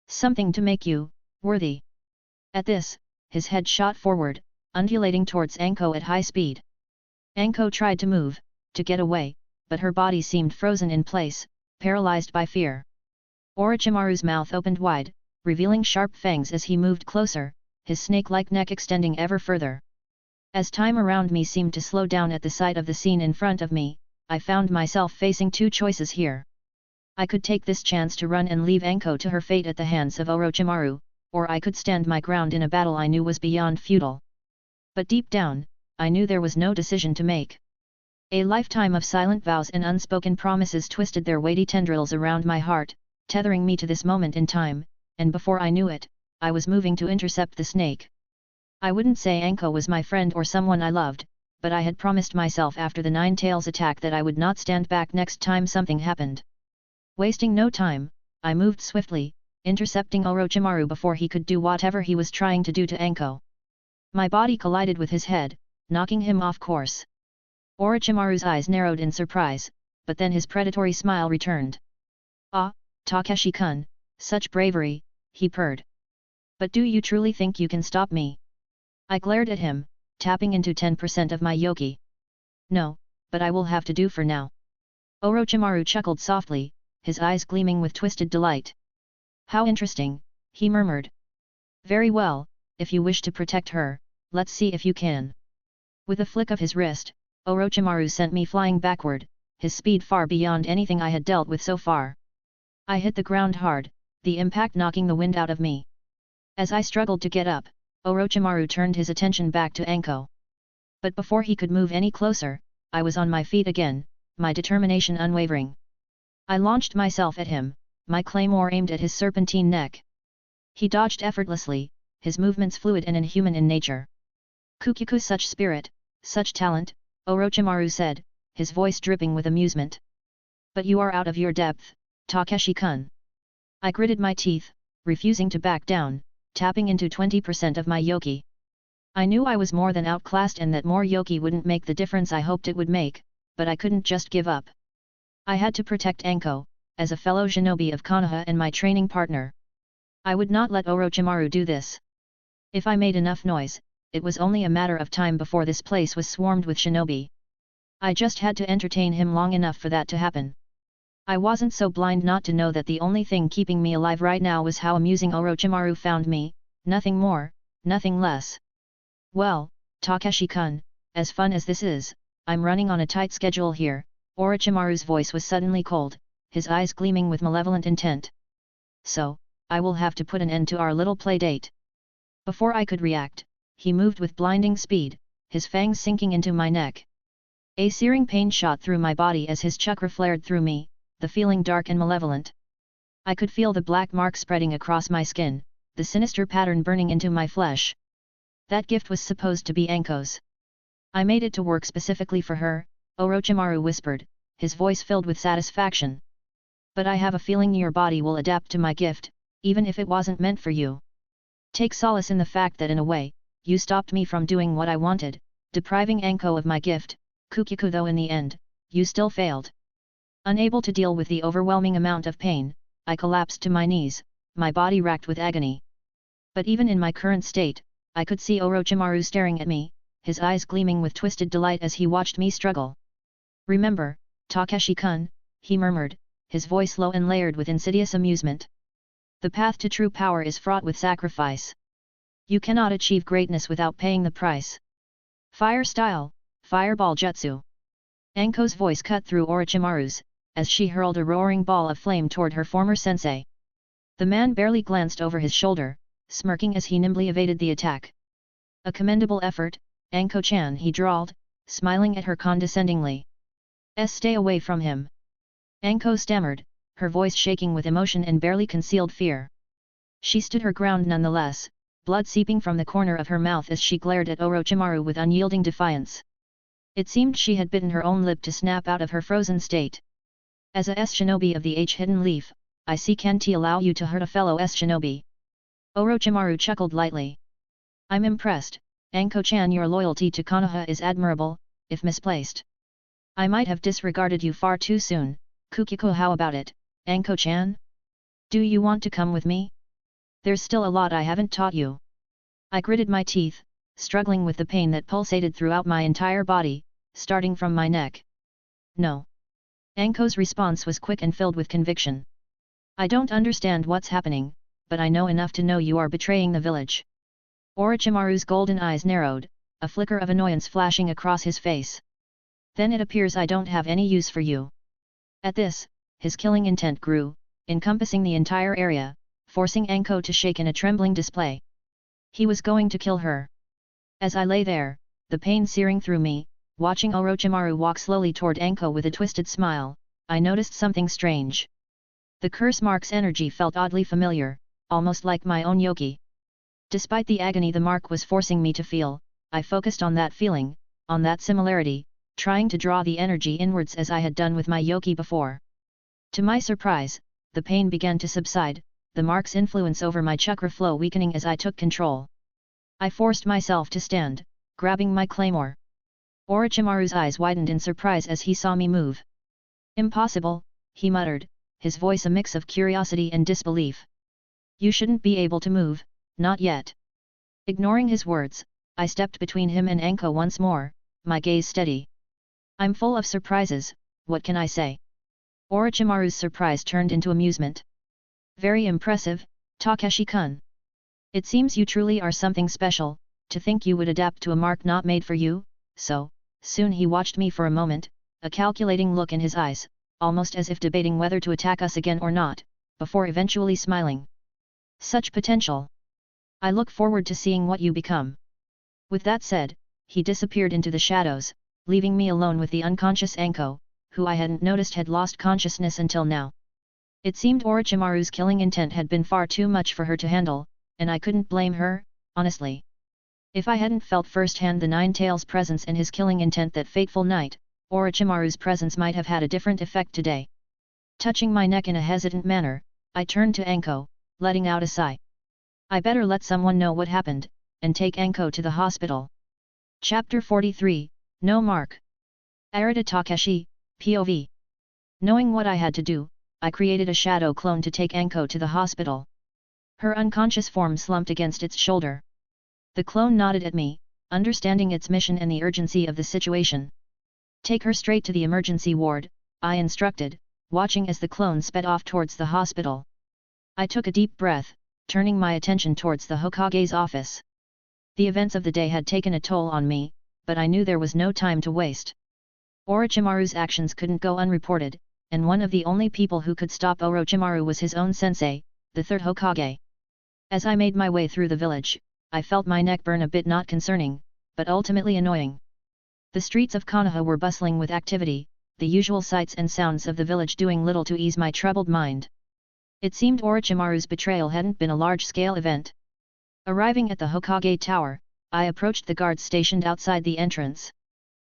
Something to make you worthy. At this, his head shot forward, undulating towards Anko at high speed. Anko tried to move, to get away, but her body seemed frozen in place, paralyzed by fear. Orochimaru's mouth opened wide, revealing sharp fangs as he moved closer, his snake-like neck extending ever further. As time around me seemed to slow down at the sight of the scene in front of me, I found myself facing two choices here. I could take this chance to run and leave Anko to her fate at the hands of Orochimaru, or I could stand my ground in a battle I knew was beyond futile. But deep down, I knew there was no decision to make. A lifetime of silent vows and unspoken promises twisted their weighty tendrils around my heart, tethering me to this moment in time, and before I knew it, I was moving to intercept the snake. I wouldn't say Anko was my friend or someone I loved, but I had promised myself after the Nine Tails attack that I would not stand back next time something happened. Wasting no time, I moved swiftly, intercepting Orochimaru before he could do whatever he was trying to do to Anko. My body collided with his head, knocking him off course. Orochimaru's eyes narrowed in surprise, but then his predatory smile returned. "Ah, Takeshi-kun, such bravery," he purred. "But do you truly think you can stop me?" I glared at him, tapping into 10% of my yoki. "No, but I will have to do for now." Orochimaru chuckled softly, his eyes gleaming with twisted delight. "How interesting," he murmured. "Very well, if you wish to protect her, let's see if you can." With a flick of his wrist, Orochimaru sent me flying backward, his speed far beyond anything I had dealt with so far. I hit the ground hard, the impact knocking the wind out of me. As I struggled to get up, Orochimaru turned his attention back to Anko. But before he could move any closer, I was on my feet again, my determination unwavering. I launched myself at him, my claymore aimed at his serpentine neck. He dodged effortlessly, his movements fluid and inhuman in nature. "Kukiku, such spirit, such talent," Orochimaru said, his voice dripping with amusement. "But you are out of your depth, Takeshi-kun." I gritted my teeth, refusing to back down, tapping into 20% of my yoki. I knew I was more than outclassed and that more yoki wouldn't make the difference I hoped it would make, but I couldn't just give up. I had to protect Anko, as a fellow shinobi of Konoha and my training partner. I would not let Orochimaru do this. If I made enough noise, it was only a matter of time before this place was swarmed with shinobi. I just had to entertain him long enough for that to happen. I wasn't so blind not to know that the only thing keeping me alive right now was how amusing Orochimaru found me, nothing more, nothing less. "Well, Takeshi-kun, as fun as this is, I'm running on a tight schedule here." Orochimaru's voice was suddenly cold, his eyes gleaming with malevolent intent. "So, I will have to put an end to our little play date." Before I could react, he moved with blinding speed, his fangs sinking into my neck. A searing pain shot through my body as his chakra flared through me, the feeling dark and malevolent. I could feel the black mark spreading across my skin, the sinister pattern burning into my flesh. That gift was supposed to be Anko's. "I made it to work specifically for her," Orochimaru whispered, his voice filled with satisfaction. "But I have a feeling your body will adapt to my gift, even if it wasn't meant for you. Take solace in the fact that in a way, you stopped me from doing what I wanted, depriving Anko of my gift, Kukiku, though in the end, you still failed." Unable to deal with the overwhelming amount of pain, I collapsed to my knees, my body racked with agony. But even in my current state, I could see Orochimaru staring at me, his eyes gleaming with twisted delight as he watched me struggle. "Remember, Takeshi-kun," he murmured, his voice low and layered with insidious amusement. "The path to true power is fraught with sacrifice. You cannot achieve greatness without paying the price. Fire style, fireball jutsu." Anko's voice cut through Orochimaru's, as she hurled a roaring ball of flame toward her former sensei. The man barely glanced over his shoulder, smirking as he nimbly evaded the attack. "A commendable effort, Anko-chan," he drawled, smiling at her condescendingly. "Stay away from him." Anko stammered, her voice shaking with emotion and barely concealed fear. She stood her ground nonetheless, blood seeping from the corner of her mouth as she glared at Orochimaru with unyielding defiance. It seemed she had bitten her own lip to snap out of her frozen state. "As a shinobi of the Hidden Leaf, I see can't allow you to hurt a fellow shinobi." Orochimaru chuckled lightly. "I'm impressed, Anko-chan. Your loyalty to Konoha is admirable, if misplaced. I might have disregarded you far too soon. Kukiku, how about it, Anko-chan? Do you want to come with me? There's still a lot I haven't taught you." I gritted my teeth, struggling with the pain that pulsated throughout my entire body, starting from my neck. "No. Anko's response was quick and filled with conviction. I don't understand what's happening, but I know enough to know you are betraying the village. Orochimaru's golden eyes narrowed, a flicker of annoyance flashing across his face. Then it appears I don't have any use for you. At this, his killing intent grew, encompassing the entire area, forcing Anko to shake in a trembling display. He was going to kill her. As I lay there, the pain searing through me, watching Orochimaru walk slowly toward Anko with a twisted smile, I noticed something strange. The curse mark's energy felt oddly familiar, almost like my own yoki. Despite the agony the mark was forcing me to feel, I focused on that feeling, on that similarity, trying to draw the energy inwards as I had done with my yoki before. To my surprise, the pain began to subside, the mark's influence over my chakra flow weakening as I took control. I forced myself to stand, grabbing my claymore. Orochimaru's eyes widened in surprise as he saw me move. Impossible, he muttered, his voice a mix of curiosity and disbelief. You shouldn't be able to move, not yet. Ignoring his words, I stepped between him and Anko once more, my gaze steady. I'm full of surprises, what can I say? Orochimaru's surprise turned into amusement. Very impressive, Takeshi-kun. It seems you truly are something special, to think you would adapt to a mark not made for you, so, soon he watched me for a moment, a calculating look in his eyes, almost as if debating whether to attack us again or not, before eventually smiling. Such potential! I look forward to seeing what you become. With that said, he disappeared into the shadows, leaving me alone with the unconscious Anko, who I hadn't noticed had lost consciousness until now. It seemed Orochimaru's killing intent had been far too much for her to handle, and I couldn't blame her, honestly. If I hadn't felt firsthand the Nine-Tails' presence and his killing intent that fateful night, Orochimaru's presence might have had a different effect today. Touching my neck in a hesitant manner, I turned to Anko, letting out a sigh. I better let someone know what happened, and take Anko to the hospital. Chapter 43, No Mark. Arata Takeshi, POV. Knowing what I had to do, I created a shadow clone to take Anko to the hospital. Her unconscious form slumped against its shoulder. The clone nodded at me, understanding its mission and the urgency of the situation. Take her straight to the emergency ward, I instructed, watching as the clone sped off towards the hospital. I took a deep breath, turning my attention towards the Hokage's office. The events of the day had taken a toll on me, but I knew there was no time to waste. Orochimaru's actions couldn't go unreported, and one of the only people who could stop Orochimaru was his own sensei, the third Hokage. As I made my way through the village, I felt my neck burn a bit, not concerning, but ultimately annoying. The streets of Konoha were bustling with activity, the usual sights and sounds of the village doing little to ease my troubled mind. It seemed Orochimaru's betrayal hadn't been a large-scale event. Arriving at the Hokage Tower, I approached the guards stationed outside the entrance.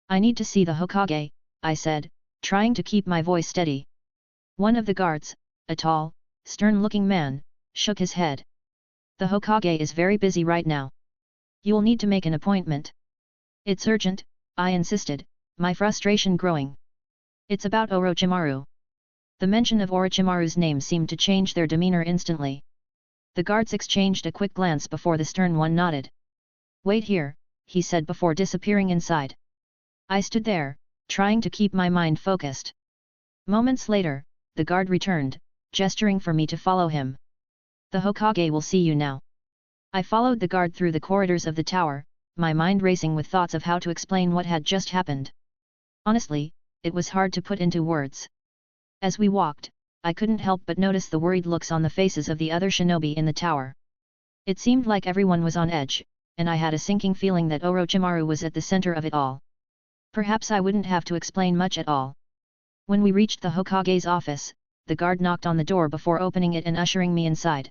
I need to see the Hokage, I said, trying to keep my voice steady. One of the guards, a tall, stern-looking man, shook his head. The Hokage is very busy right now. You'll need to make an appointment. It's urgent, I insisted, my frustration growing. It's about Orochimaru. The mention of Orochimaru's name seemed to change their demeanor instantly. The guards exchanged a quick glance before the stern one nodded. Wait here, he said before disappearing inside. I stood there, trying to keep my mind focused. Moments later, the guard returned, gesturing for me to follow him. The Hokage will see you now. I followed the guard through the corridors of the tower, my mind racing with thoughts of how to explain what had just happened. Honestly, it was hard to put into words. As we walked, I couldn't help but notice the worried looks on the faces of the other shinobi in the tower. It seemed like everyone was on edge, and I had a sinking feeling that Orochimaru was at the center of it all. Perhaps I wouldn't have to explain much at all. When we reached the Hokage's office, the guard knocked on the door before opening it and ushering me inside.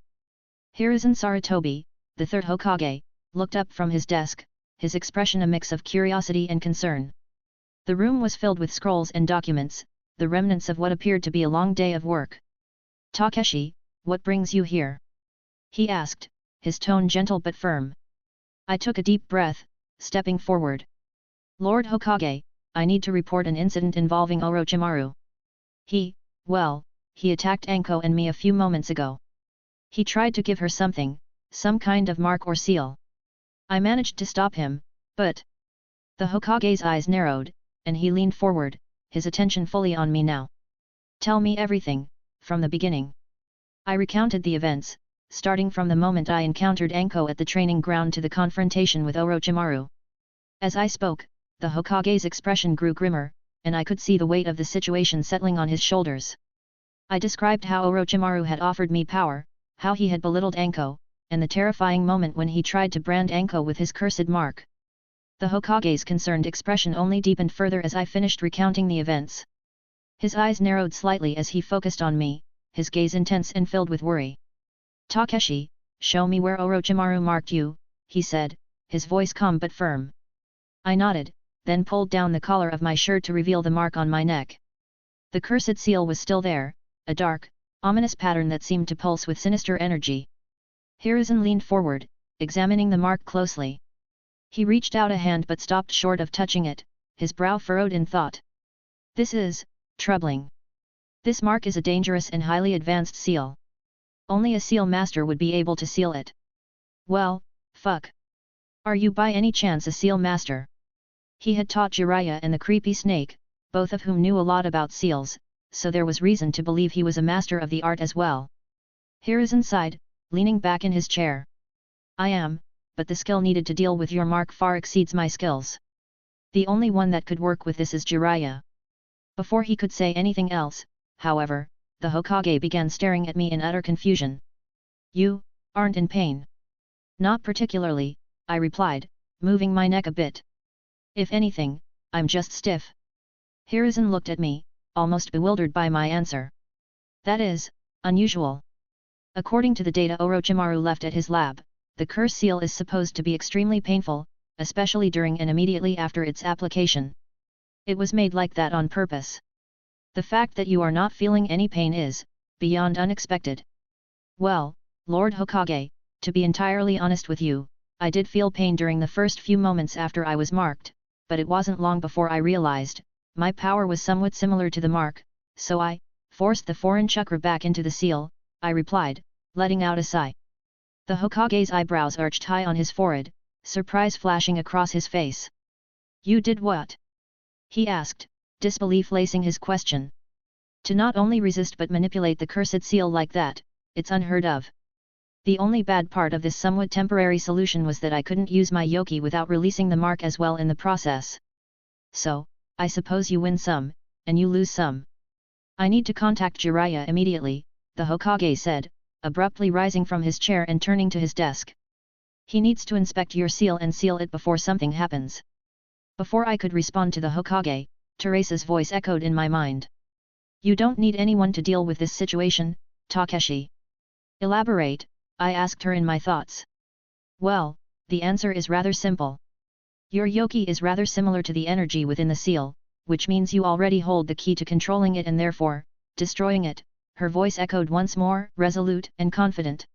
Hiruzen Sarutobi, the third Hokage, looked up from his desk, his expression a mix of curiosity and concern. The room was filled with scrolls and documents, the remnants of what appeared to be a long day of work. Takeshi, what brings you here? He asked, his tone gentle but firm. I took a deep breath, stepping forward. Lord Hokage, I need to report an incident involving Orochimaru. He attacked Anko and me a few moments ago. He tried to give her something, some kind of mark or seal. I managed to stop him, but... The Hokage's eyes narrowed, and he leaned forward, his attention fully on me now. Tell me everything, from the beginning. I recounted the events, starting from the moment I encountered Anko at the training ground to the confrontation with Orochimaru. As I spoke, the Hokage's expression grew grimmer, and I could see the weight of the situation settling on his shoulders. I described how Orochimaru had offered me power, how he had belittled Anko, and the terrifying moment when he tried to brand Anko with his cursed mark. The Hokage's concerned expression only deepened further as I finished recounting the events. His eyes narrowed slightly as he focused on me, his gaze intense and filled with worry. "Takeshi, show me where Orochimaru marked you," he said, his voice calm but firm. I nodded, then pulled down the collar of my shirt to reveal the mark on my neck. The cursed seal was still there, a dark, ominous pattern that seemed to pulse with sinister energy. Hiruzen leaned forward, examining the mark closely. He reached out a hand but stopped short of touching it, his brow furrowed in thought. "This is troubling. This mark is a dangerous and highly advanced seal. Only a seal master would be able to seal it." "Well, fuck. Are you by any chance a seal master?" He had taught Jiraiya and the creepy snake, both of whom knew a lot about seals, so there was reason to believe he was a master of the art as well. Hiruzen sighed, leaning back in his chair. "I am, but the skill needed to deal with your mark far exceeds my skills. The only one that could work with this is Jiraiya." Before he could say anything else, however, the Hokage began staring at me in utter confusion. "You aren't in pain?" "Not particularly," I replied, moving my neck a bit. "If anything, I'm just stiff." Hiruzen looked at me, almost bewildered by my answer. "That is unusual. According to the data Orochimaru left at his lab, the curse seal is supposed to be extremely painful, especially during and immediately after its application. It was made like that on purpose. The fact that you are not feeling any pain is beyond unexpected." "Well, Lord Hokage, to be entirely honest with you, I did feel pain during the first few moments after I was marked, but it wasn't long before I realized my power was somewhat similar to the mark, so I forced the foreign chakra back into the seal," I replied, letting out a sigh. The Hokage's eyebrows arched high on his forehead, surprise flashing across his face. "You did what?" he asked, disbelief lacing his question. "To not only resist but manipulate the cursed seal like that, it's unheard of. The only bad part of this somewhat temporary solution was that I couldn't use my yoki without releasing the mark as well in the process. So, I suppose you win some, and you lose some." "I need to contact Jiraiya immediately," the Hokage said, abruptly rising from his chair and turning to his desk. "He needs to inspect your seal and seal it before something happens." Before I could respond to the Hokage, Teresa's voice echoed in my mind. "You don't need anyone to deal with this situation, Takeshi." "Elaborate," I asked her in my thoughts. "Well, the answer is rather simple. Your yoki is rather similar to the energy within the seal, which means you already hold the key to controlling it and therefore, destroying it." Her voice echoed once more, resolute and confident.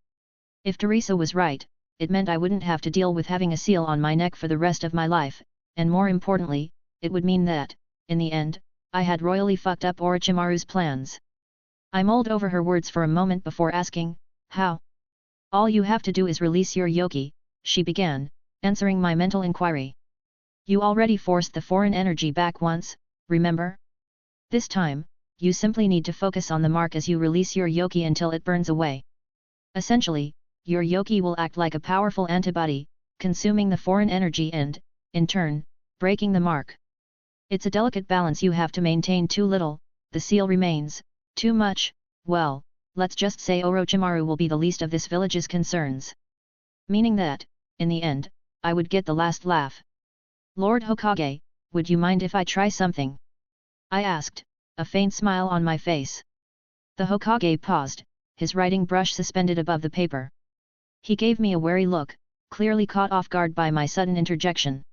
If Teresa was right, it meant I wouldn't have to deal with having a seal on my neck for the rest of my life, and more importantly, it would mean that, in the end, I had royally fucked up Orochimaru's plans. I mulled over her words for a moment before asking, "How?" "All you have to do is release your yoki," she began, answering my mental inquiry. "You already forced the foreign energy back once, remember? This time, you simply need to focus on the mark as you release your yoki until it burns away. Essentially, your yoki will act like a powerful antibody, consuming the foreign energy and, in turn, breaking the mark. It's a delicate balance you have to maintain. Too little, the seal remains; too much, well, let's just say Orochimaru will be the least of this village's concerns. Meaning that, in the end, I would get the last laugh." "Lord Hokage, would you mind if I try something?" I asked, a faint smile on my face. The Hokage paused, his writing brush suspended above the paper. He gave me a wary look, clearly caught off guard by my sudden interjection.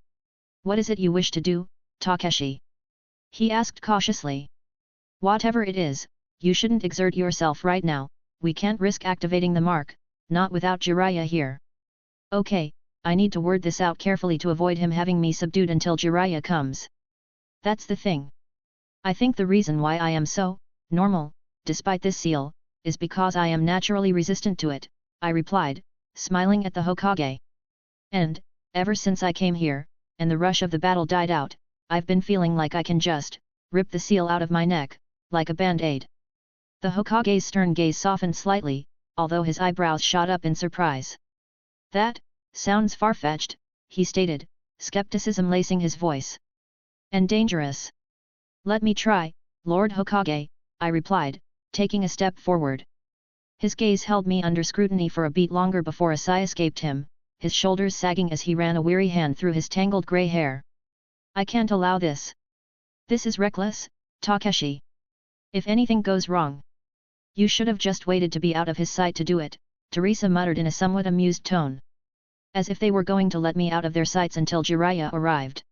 "What is it you wish to do, Takeshi?" he asked cautiously. "Whatever it is, you shouldn't exert yourself right now. We can't risk activating the mark, not without Jiraiya here." "Okay, I need to word this out carefully to avoid him having me subdued until Jiraiya comes. That's the thing. I think the reason why I am so normal, despite this seal, is because I am naturally resistant to it," I replied, smiling at the Hokage. "And, ever since I came here, and the rush of the battle died out, I've been feeling like I can just rip the seal out of my neck, like a band-aid." The Hokage's stern gaze softened slightly, although his eyebrows shot up in surprise. That sounds far-fetched, he stated, skepticism lacing his voice. And dangerous. Let me try, Lord Hokage, I replied, taking a step forward. His gaze held me under scrutiny for a beat longer before a sigh escaped him, his shoulders sagging as he ran a weary hand through his tangled grey hair. I can't allow this. This is reckless, Takeshi. If anything goes wrong. You should have just waited to be out of his sight to do it, Teresa muttered in a somewhat amused tone. As if they were going to let me out of their sights until Jiraiya arrived.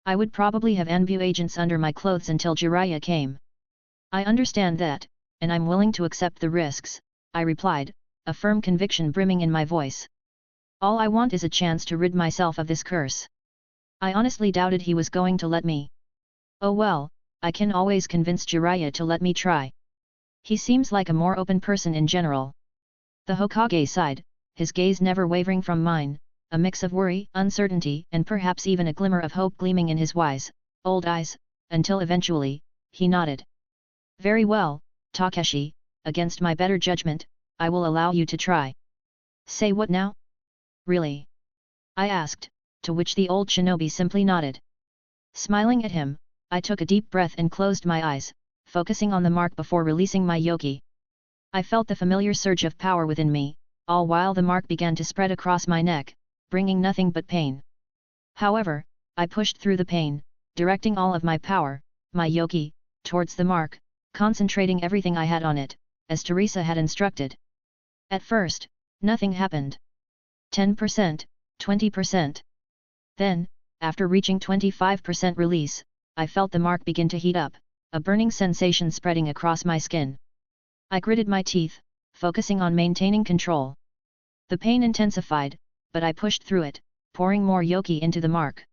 I would probably have NBU agents under my clothes until Jiraiya came. I understand that, and I'm willing to accept the risks, I replied, a firm conviction brimming in my voice. All I want is a chance to rid myself of this curse. I honestly doubted he was going to let me. Oh well, I can always convince Jiraiya to let me try. He seems like a more open person in general. The Hokage sighed, his gaze never wavering from mine, a mix of worry, uncertainty, and perhaps even a glimmer of hope gleaming in his wise, old eyes, until eventually, he nodded. Very well, Takeshi, against my better judgment, I will allow you to try. Say what now? Really? I asked, to which the old shinobi simply nodded. Smiling at him, I took a deep breath and closed my eyes, focusing on the mark before releasing my yoki. I felt the familiar surge of power within me, all while the mark began to spread across my neck, bringing nothing but pain. However, I pushed through the pain, directing all of my power, my yoki, towards the mark, concentrating everything I had on it, as Teresa had instructed. At first, nothing happened. 10%, 20%. Then, after reaching 25% release, I felt the mark begin to heat up, a burning sensation spreading across my skin. I gritted my teeth, focusing on maintaining control. The pain intensified, but I pushed through it, pouring more yoki into the mark.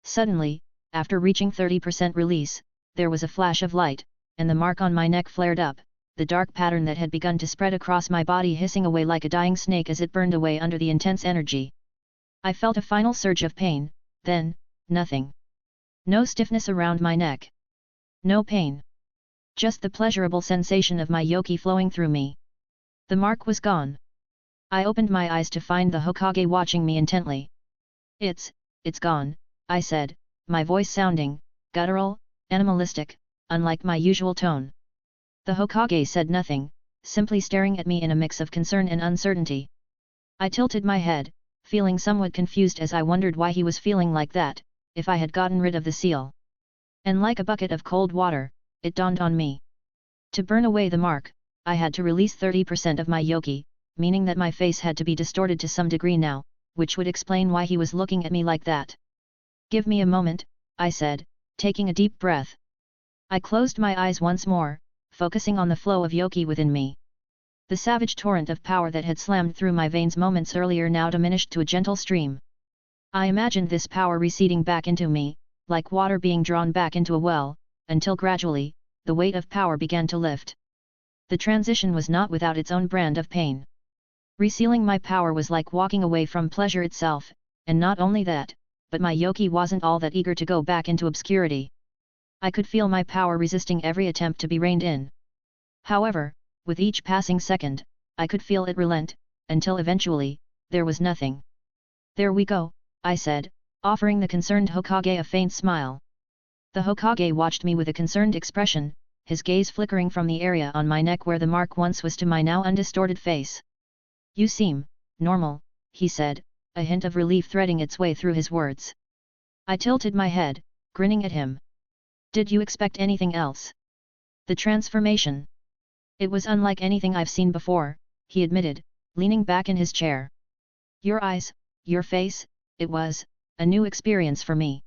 Suddenly, after reaching 30% release, there was a flash of light, and the mark on my neck flared up, the dark pattern that had begun to spread across my body hissing away like a dying snake as it burned away under the intense energy. I felt a final surge of pain, then, nothing. No stiffness around my neck. No pain. Just the pleasurable sensation of my yoki flowing through me. The mark was gone. I opened my eyes to find the Hokage watching me intently. It's gone, I said, my voice sounding guttural, animalistic, unlike my usual tone. The Hokage said nothing, simply staring at me in a mix of concern and uncertainty. I tilted my head, feeling somewhat confused as I wondered why he was feeling like that, if I had gotten rid of the seal. And like a bucket of cold water, it dawned on me. To burn away the mark, I had to release 30% of my yoki, meaning that my face had to be distorted to some degree now, which would explain why he was looking at me like that. Give me a moment, I said, taking a deep breath. I closed my eyes once more, focusing on the flow of yoki within me. The savage torrent of power that had slammed through my veins moments earlier now diminished to a gentle stream. I imagined this power receding back into me, like water being drawn back into a well, until gradually, the weight of power began to lift. The transition was not without its own brand of pain. Resealing my power was like walking away from pleasure itself, and not only that, but my yoki wasn't all that eager to go back into obscurity. I could feel my power resisting every attempt to be reined in. However, with each passing second, I could feel it relent, until eventually, there was nothing. There we go, I said, offering the concerned Hokage a faint smile. The Hokage watched me with a concerned expression, his gaze flickering from the area on my neck where the mark once was to my now undistorted face. You seem normal, he said, a hint of relief threading its way through his words. I tilted my head, grinning at him. Did you expect anything else? The transformation. It was unlike anything I've seen before, he admitted, leaning back in his chair. Your eyes, your face, it was a new experience for me.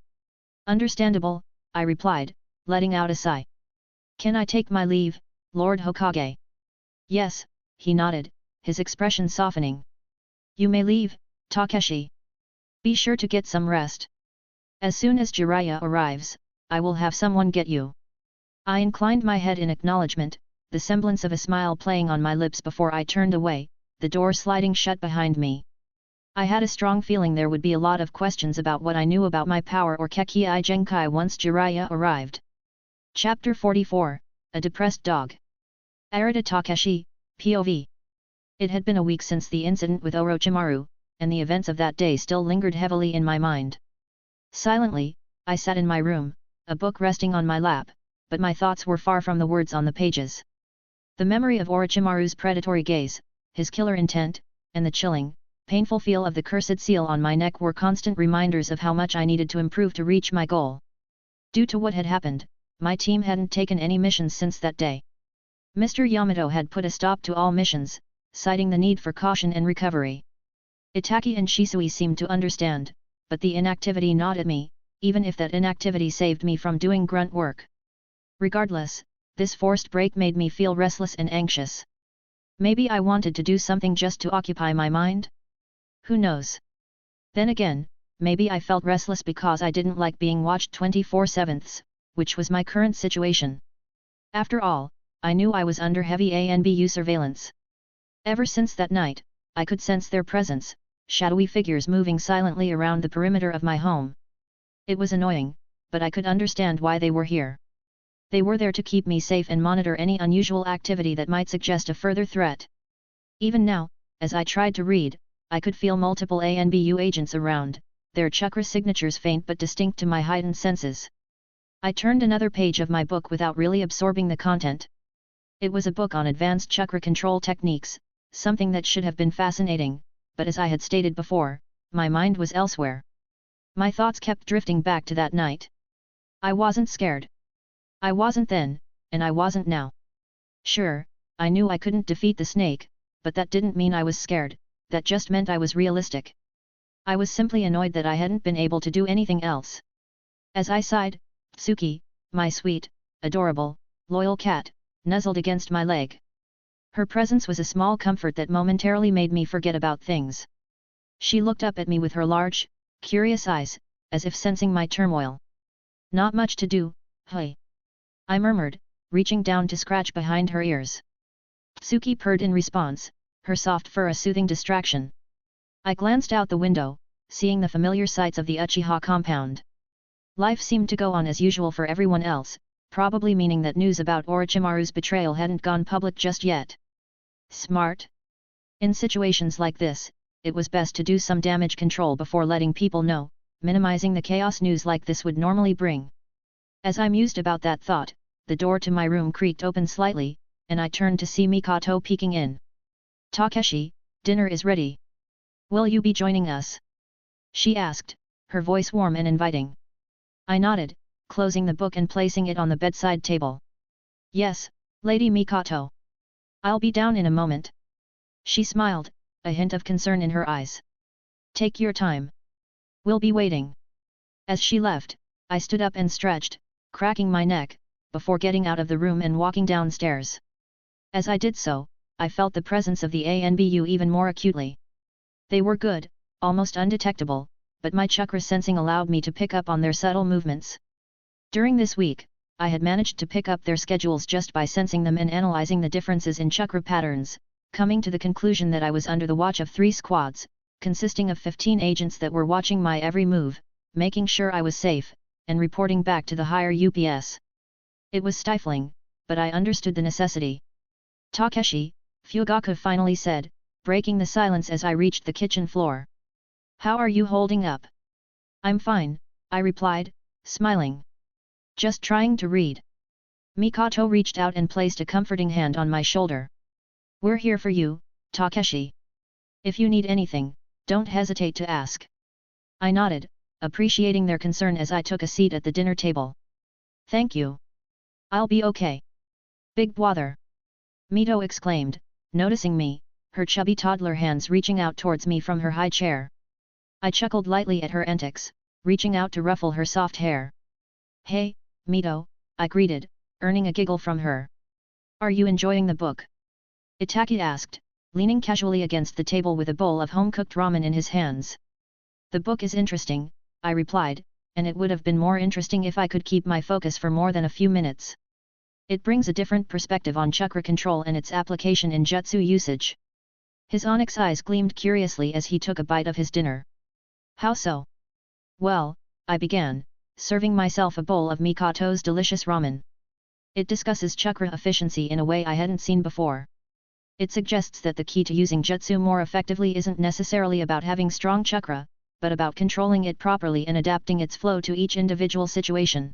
Understandable, I replied, letting out a sigh. Can I take my leave, Lord Hokage? Yes, he nodded, his expression softening. You may leave, Takeshi. Be sure to get some rest. As soon as Jiraiya arrives, I will have someone get you. I inclined my head in acknowledgement, the semblance of a smile playing on my lips before I turned away, the door sliding shut behind me. I had a strong feeling there would be a lot of questions about what I knew about my power or Kekkei Genkai once Jiraiya arrived. Chapter 44, A Depressed Dog. Arata Takeshi, POV. It had been a week since the incident with Orochimaru, and the events of that day still lingered heavily in my mind. Silently, I sat in my room, a book resting on my lap, but my thoughts were far from the words on the pages. The memory of Orochimaru's predatory gaze, his killer intent, and the chilling, painful feel of the cursed seal on my neck were constant reminders of how much I needed to improve to reach my goal. Due to what had happened, my team hadn't taken any missions since that day. Mr. Yamato had put a stop to all missions, citing the need for caution and recovery. Itaki and Shisui seemed to understand, but the inactivity gnawed at me, even if that inactivity saved me from doing grunt work. Regardless, this forced break made me feel restless and anxious. Maybe I wanted to do something just to occupy my mind? Who knows? Then again, maybe I felt restless because I didn't like being watched 24/7, which was my current situation. After all, I knew I was under heavy ANBU surveillance. Ever since that night, I could sense their presence, shadowy figures moving silently around the perimeter of my home. It was annoying, but I could understand why they were here. They were there to keep me safe and monitor any unusual activity that might suggest a further threat. Even now, as I tried to read, I could feel multiple ANBU agents around, their chakra signatures faint but distinct to my heightened senses. I turned another page of my book without really absorbing the content. It was a book on advanced chakra control techniques, something that should have been fascinating, but as I had stated before, my mind was elsewhere. My thoughts kept drifting back to that night. I wasn't scared. I wasn't then, and I wasn't now. Sure, I knew I couldn't defeat the snake, but that didn't mean I was scared, that just meant I was realistic. I was simply annoyed that I hadn't been able to do anything else. As I sighed, Tsuki, my sweet, adorable, loyal cat, nuzzled against my leg. Her presence was a small comfort that momentarily made me forget about things. She looked up at me with her large, curious eyes, as if sensing my turmoil. Not much to do, hey? I murmured, reaching down to scratch behind her ears. Tsuki purred in response, her soft fur a soothing distraction. I glanced out the window, seeing the familiar sights of the Uchiha compound. Life seemed to go on as usual for everyone else, probably meaning that news about Orochimaru's betrayal hadn't gone public just yet. Smart? In situations like this, it was best to do some damage control before letting people know, minimizing the chaos news like this would normally bring. As I mused about that thought, the door to my room creaked open slightly, and I turned to see Mikoto peeking in. Takeshi, dinner is ready. Will you be joining us? She asked, her voice warm and inviting. I nodded, closing the book and placing it on the bedside table. Yes, Lady Mikoto. I'll be down in a moment. She smiled, a hint of concern in her eyes. Take your time. We'll be waiting. As she left, I stood up and stretched, cracking my neck, before getting out of the room and walking downstairs. As I did so, I felt the presence of the ANBU even more acutely. They were good, almost undetectable, but my chakra sensing allowed me to pick up on their subtle movements. During this week, I had managed to pick up their schedules just by sensing them and analyzing the differences in chakra patterns, coming to the conclusion that I was under the watch of 3 squads, consisting of 15 agents that were watching my every move, making sure I was safe, and reporting back to the higher UPS. It was stifling, but I understood the necessity. Takeshi, Fugaku finally said, breaking the silence as I reached the kitchen floor. How are you holding up? I'm fine, I replied, smiling. Just trying to read. Mikoto reached out and placed a comforting hand on my shoulder. We're here for you, Takeshi. If you need anything, don't hesitate to ask. I nodded, appreciating their concern as I took a seat at the dinner table. Thank you. I'll be okay. Big bother. Mito exclaimed, noticing me, her chubby toddler hands reaching out towards me from her high chair. I chuckled lightly at her antics, reaching out to ruffle her soft hair. Hey, Mito, I greeted, earning a giggle from her. Are you enjoying the book? Itaki asked, leaning casually against the table with a bowl of home-cooked ramen in his hands. The book is interesting, I replied, and it would have been more interesting if I could keep my focus for more than a few minutes. It brings a different perspective on chakra control and its application in jutsu usage. His onyx eyes gleamed curiously as he took a bite of his dinner. How so? Well, I began, serving myself a bowl of Mikoto's delicious ramen. It discusses chakra efficiency in a way I hadn't seen before. It suggests that the key to using jutsu more effectively isn't necessarily about having strong chakra, but about controlling it properly and adapting its flow to each individual situation.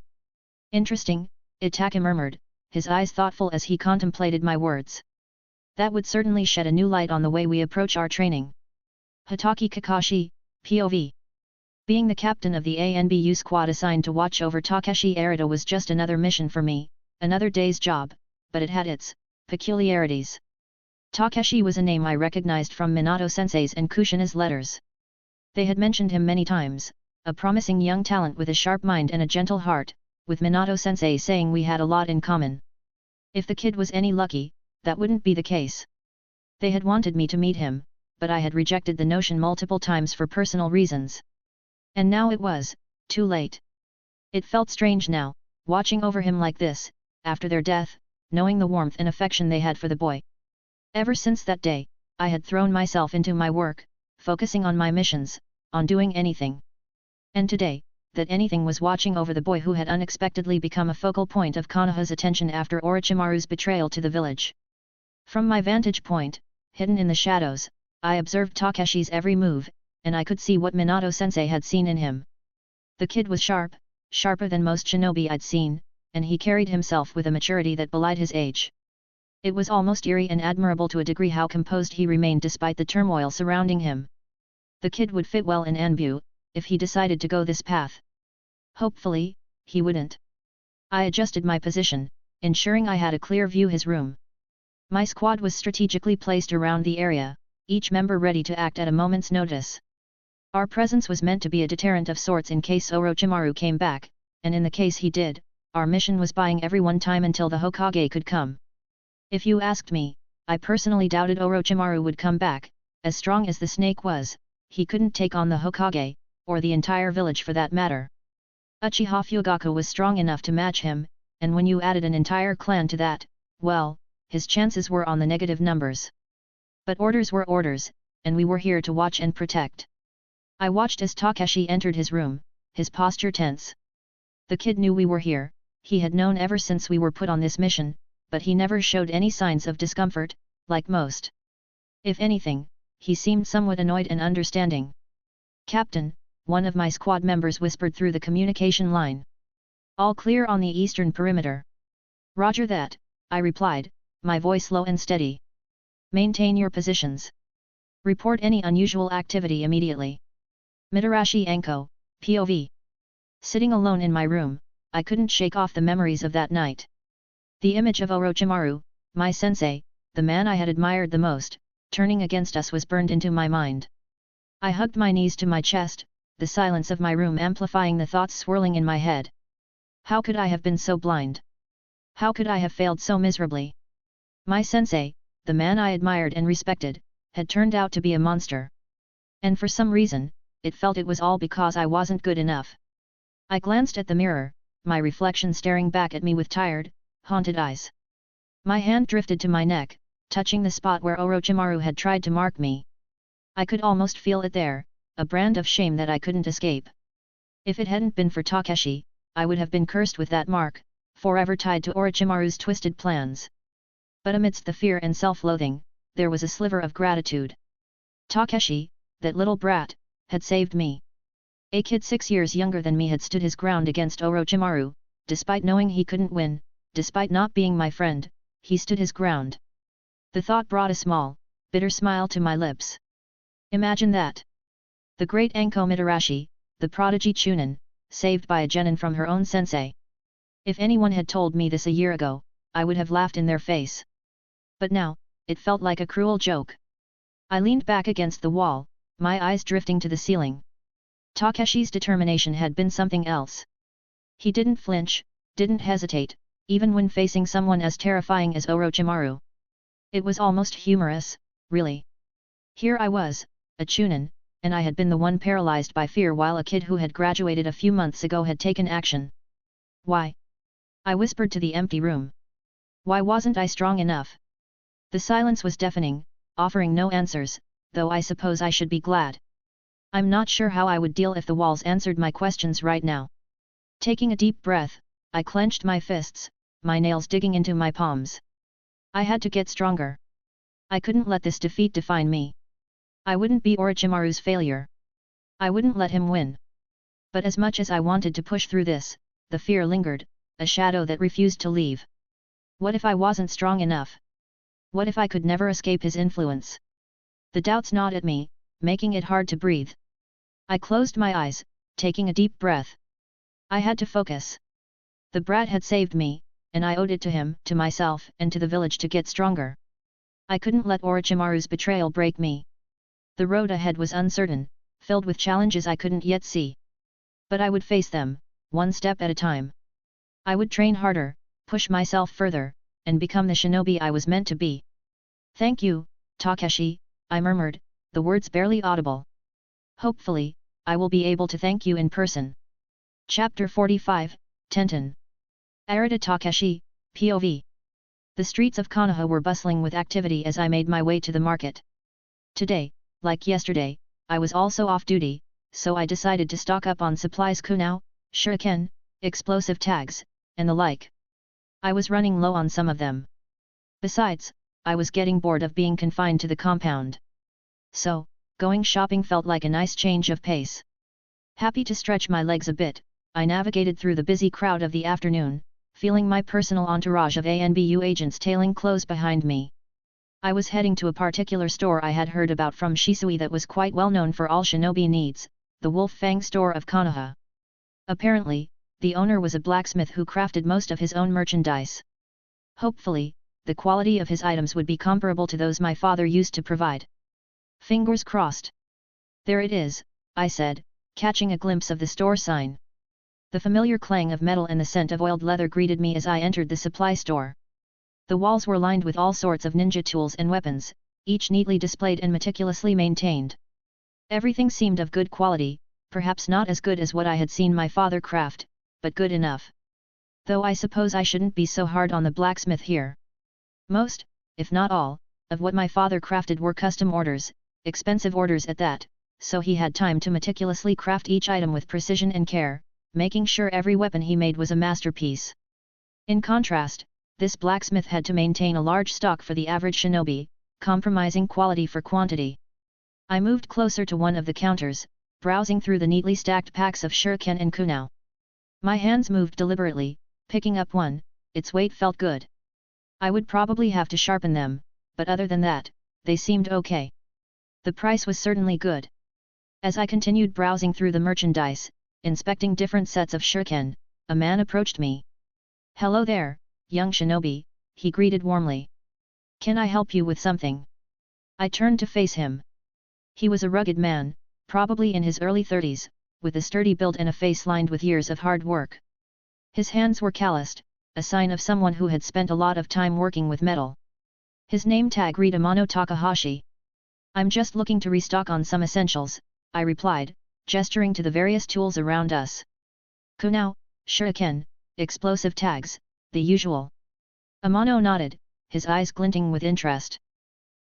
Interesting, Itaka murmured, his eyes thoughtful as he contemplated my words. That would certainly shed a new light on the way we approach our training. Hitaki Kakashi, POV. Being the captain of the ANBU squad assigned to watch over Takeshi Arita was just another mission for me, another day's job, but it had its peculiarities. Takeshi was a name I recognized from Minato Sensei's and Kushina's letters. They had mentioned him many times, a promising young talent with a sharp mind and a gentle heart, with Minato Sensei saying we had a lot in common. If the kid was any lucky, that wouldn't be the case. They had wanted me to meet him, but I had rejected the notion multiple times for personal reasons. And now it was, too late. It felt strange now, watching over him like this, after their death, knowing the warmth and affection they had for the boy. Ever since that day, I had thrown myself into my work, focusing on my missions, on doing anything. And today, that anything was watching over the boy who had unexpectedly become a focal point of Konoha's attention after Orochimaru's betrayal to the village. From my vantage point, hidden in the shadows, I observed Takeshi's every move, and I could see what Minato Sensei had seen in him. The kid was sharp, sharper than most shinobi I'd seen, and he carried himself with a maturity that belied his age. It was almost eerie and admirable to a degree how composed he remained despite the turmoil surrounding him. The kid would fit well in Anbu, if he decided to go this path. Hopefully, he wouldn't. I adjusted my position, ensuring I had a clear view of his room. My squad was strategically placed around the area, each member ready to act at a moment's notice. Our presence was meant to be a deterrent of sorts in case Orochimaru came back, and in the case he did, our mission was buying everyone time until the Hokage could come. If you asked me, I personally doubted Orochimaru would come back. As strong as the snake was, he couldn't take on the Hokage, or the entire village for that matter. Uchiha Fugaku was strong enough to match him, and when you added an entire clan to that, well, his chances were on the negative numbers. But orders were orders, and we were here to watch and protect. I watched as Takeshi entered his room, his posture tense. The kid knew we were here, he had known ever since we were put on this mission, but he never showed any signs of discomfort, like most. If anything, he seemed somewhat annoyed and understanding. "Captain," one of my squad members whispered through the communication line. "All clear on the eastern perimeter." "Roger that," I replied, my voice low and steady. "Maintain your positions. Report any unusual activity immediately." Mitarashi Anko, POV. Sitting alone in my room, I couldn't shake off the memories of that night. The image of Orochimaru, my sensei, the man I had admired the most, turning against us was burned into my mind. I hugged my knees to my chest, the silence of my room amplifying the thoughts swirling in my head. How could I have been so blind? How could I have failed so miserably? My sensei, the man I admired and respected, had turned out to be a monster. And for some reason, it felt it was all because I wasn't good enough. I glanced at the mirror, my reflection staring back at me with tired, haunted eyes. My hand drifted to my neck, touching the spot where Orochimaru had tried to mark me. I could almost feel it there, a brand of shame that I couldn't escape. If it hadn't been for Takeshi, I would have been cursed with that mark, forever tied to Orochimaru's twisted plans. But amidst the fear and self-loathing, there was a sliver of gratitude. Takeshi, that little brat, had saved me. A kid 6 years younger than me had stood his ground against Orochimaru, despite knowing he couldn't win, despite not being my friend, he stood his ground. The thought brought a small, bitter smile to my lips. Imagine that. The great Anko Mitarashi, the prodigy Chunin, saved by a genin from her own sensei. If anyone had told me this a year ago, I would have laughed in their face. But now, it felt like a cruel joke. I leaned back against the wall, my eyes drifting to the ceiling. Takeshi's determination had been something else. He didn't flinch, didn't hesitate, even when facing someone as terrifying as Orochimaru. It was almost humorous, really. Here I was, a Chunin, and I had been the one paralyzed by fear while a kid who had graduated a few months ago had taken action. Why? I whispered to the empty room. Why wasn't I strong enough? The silence was deafening, offering no answers, though I suppose I should be glad. I'm not sure how I would deal if the walls answered my questions right now. Taking a deep breath, I clenched my fists, my nails digging into my palms. I had to get stronger. I couldn't let this defeat define me. I wouldn't be Orochimaru's failure. I wouldn't let him win. But as much as I wanted to push through this, the fear lingered, a shadow that refused to leave. What if I wasn't strong enough? What if I could never escape his influence? The doubts gnawed at me, making it hard to breathe. I closed my eyes, taking a deep breath. I had to focus. The brat had saved me, and I owed it to him, to myself, and to the village to get stronger. I couldn't let Orochimaru's betrayal break me. The road ahead was uncertain, filled with challenges I couldn't yet see. But I would face them, one step at a time. I would train harder, push myself further, and become the shinobi I was meant to be. "Thank you, Takeshi," I murmured, the words barely audible. "Hopefully, I will be able to thank you in person." Chapter 45, Tenten. Arata Takeshi, POV. The streets of Konoha were bustling with activity as I made my way to the market. Today, like yesterday, I was also off duty, so I decided to stock up on supplies: kunao, shuriken, explosive tags, and the like. I was running low on some of them. Besides, I was getting bored of being confined to the compound. So, going shopping felt like a nice change of pace. Happy to stretch my legs a bit, I navigated through the busy crowd of the afternoon, feeling my personal entourage of ANBU agents tailing close behind me. I was heading to a particular store I had heard about from Shisui that was quite well known for all shinobi needs, the Wolf Fang store of Konoha. Apparently, the owner was a blacksmith who crafted most of his own merchandise. Hopefully, the quality of his items would be comparable to those my father used to provide. Fingers crossed. "There it is," I said, catching a glimpse of the store sign. The familiar clang of metal and the scent of oiled leather greeted me as I entered the supply store. The walls were lined with all sorts of ninja tools and weapons, each neatly displayed and meticulously maintained. Everything seemed of good quality, perhaps not as good as what I had seen my father craft, but good enough. Though I suppose I shouldn't be so hard on the blacksmith here. Most, if not all, of what my father crafted were custom orders, expensive orders at that, so he had time to meticulously craft each item with precision and care, making sure every weapon he made was a masterpiece. In contrast, this blacksmith had to maintain a large stock for the average shinobi, compromising quality for quantity. I moved closer to one of the counters, browsing through the neatly stacked packs of shuriken and kunao. My hands moved deliberately, picking up one, its weight felt good. I would probably have to sharpen them, but other than that, they seemed okay. The price was certainly good. As I continued browsing through the merchandise, inspecting different sets of shuriken, a man approached me. "Hello there, young shinobi," he greeted warmly. "Can I help you with something?" I turned to face him. He was a rugged man, probably in his early 30s, with a sturdy build and a face lined with years of hard work. His hands were calloused, a sign of someone who had spent a lot of time working with metal. His name tag read Amano Takahashi. "I'm just looking to restock on some essentials," I replied, gesturing to the various tools around us. "Kunao, shuriken, explosive tags, the usual." Amano nodded, his eyes glinting with interest.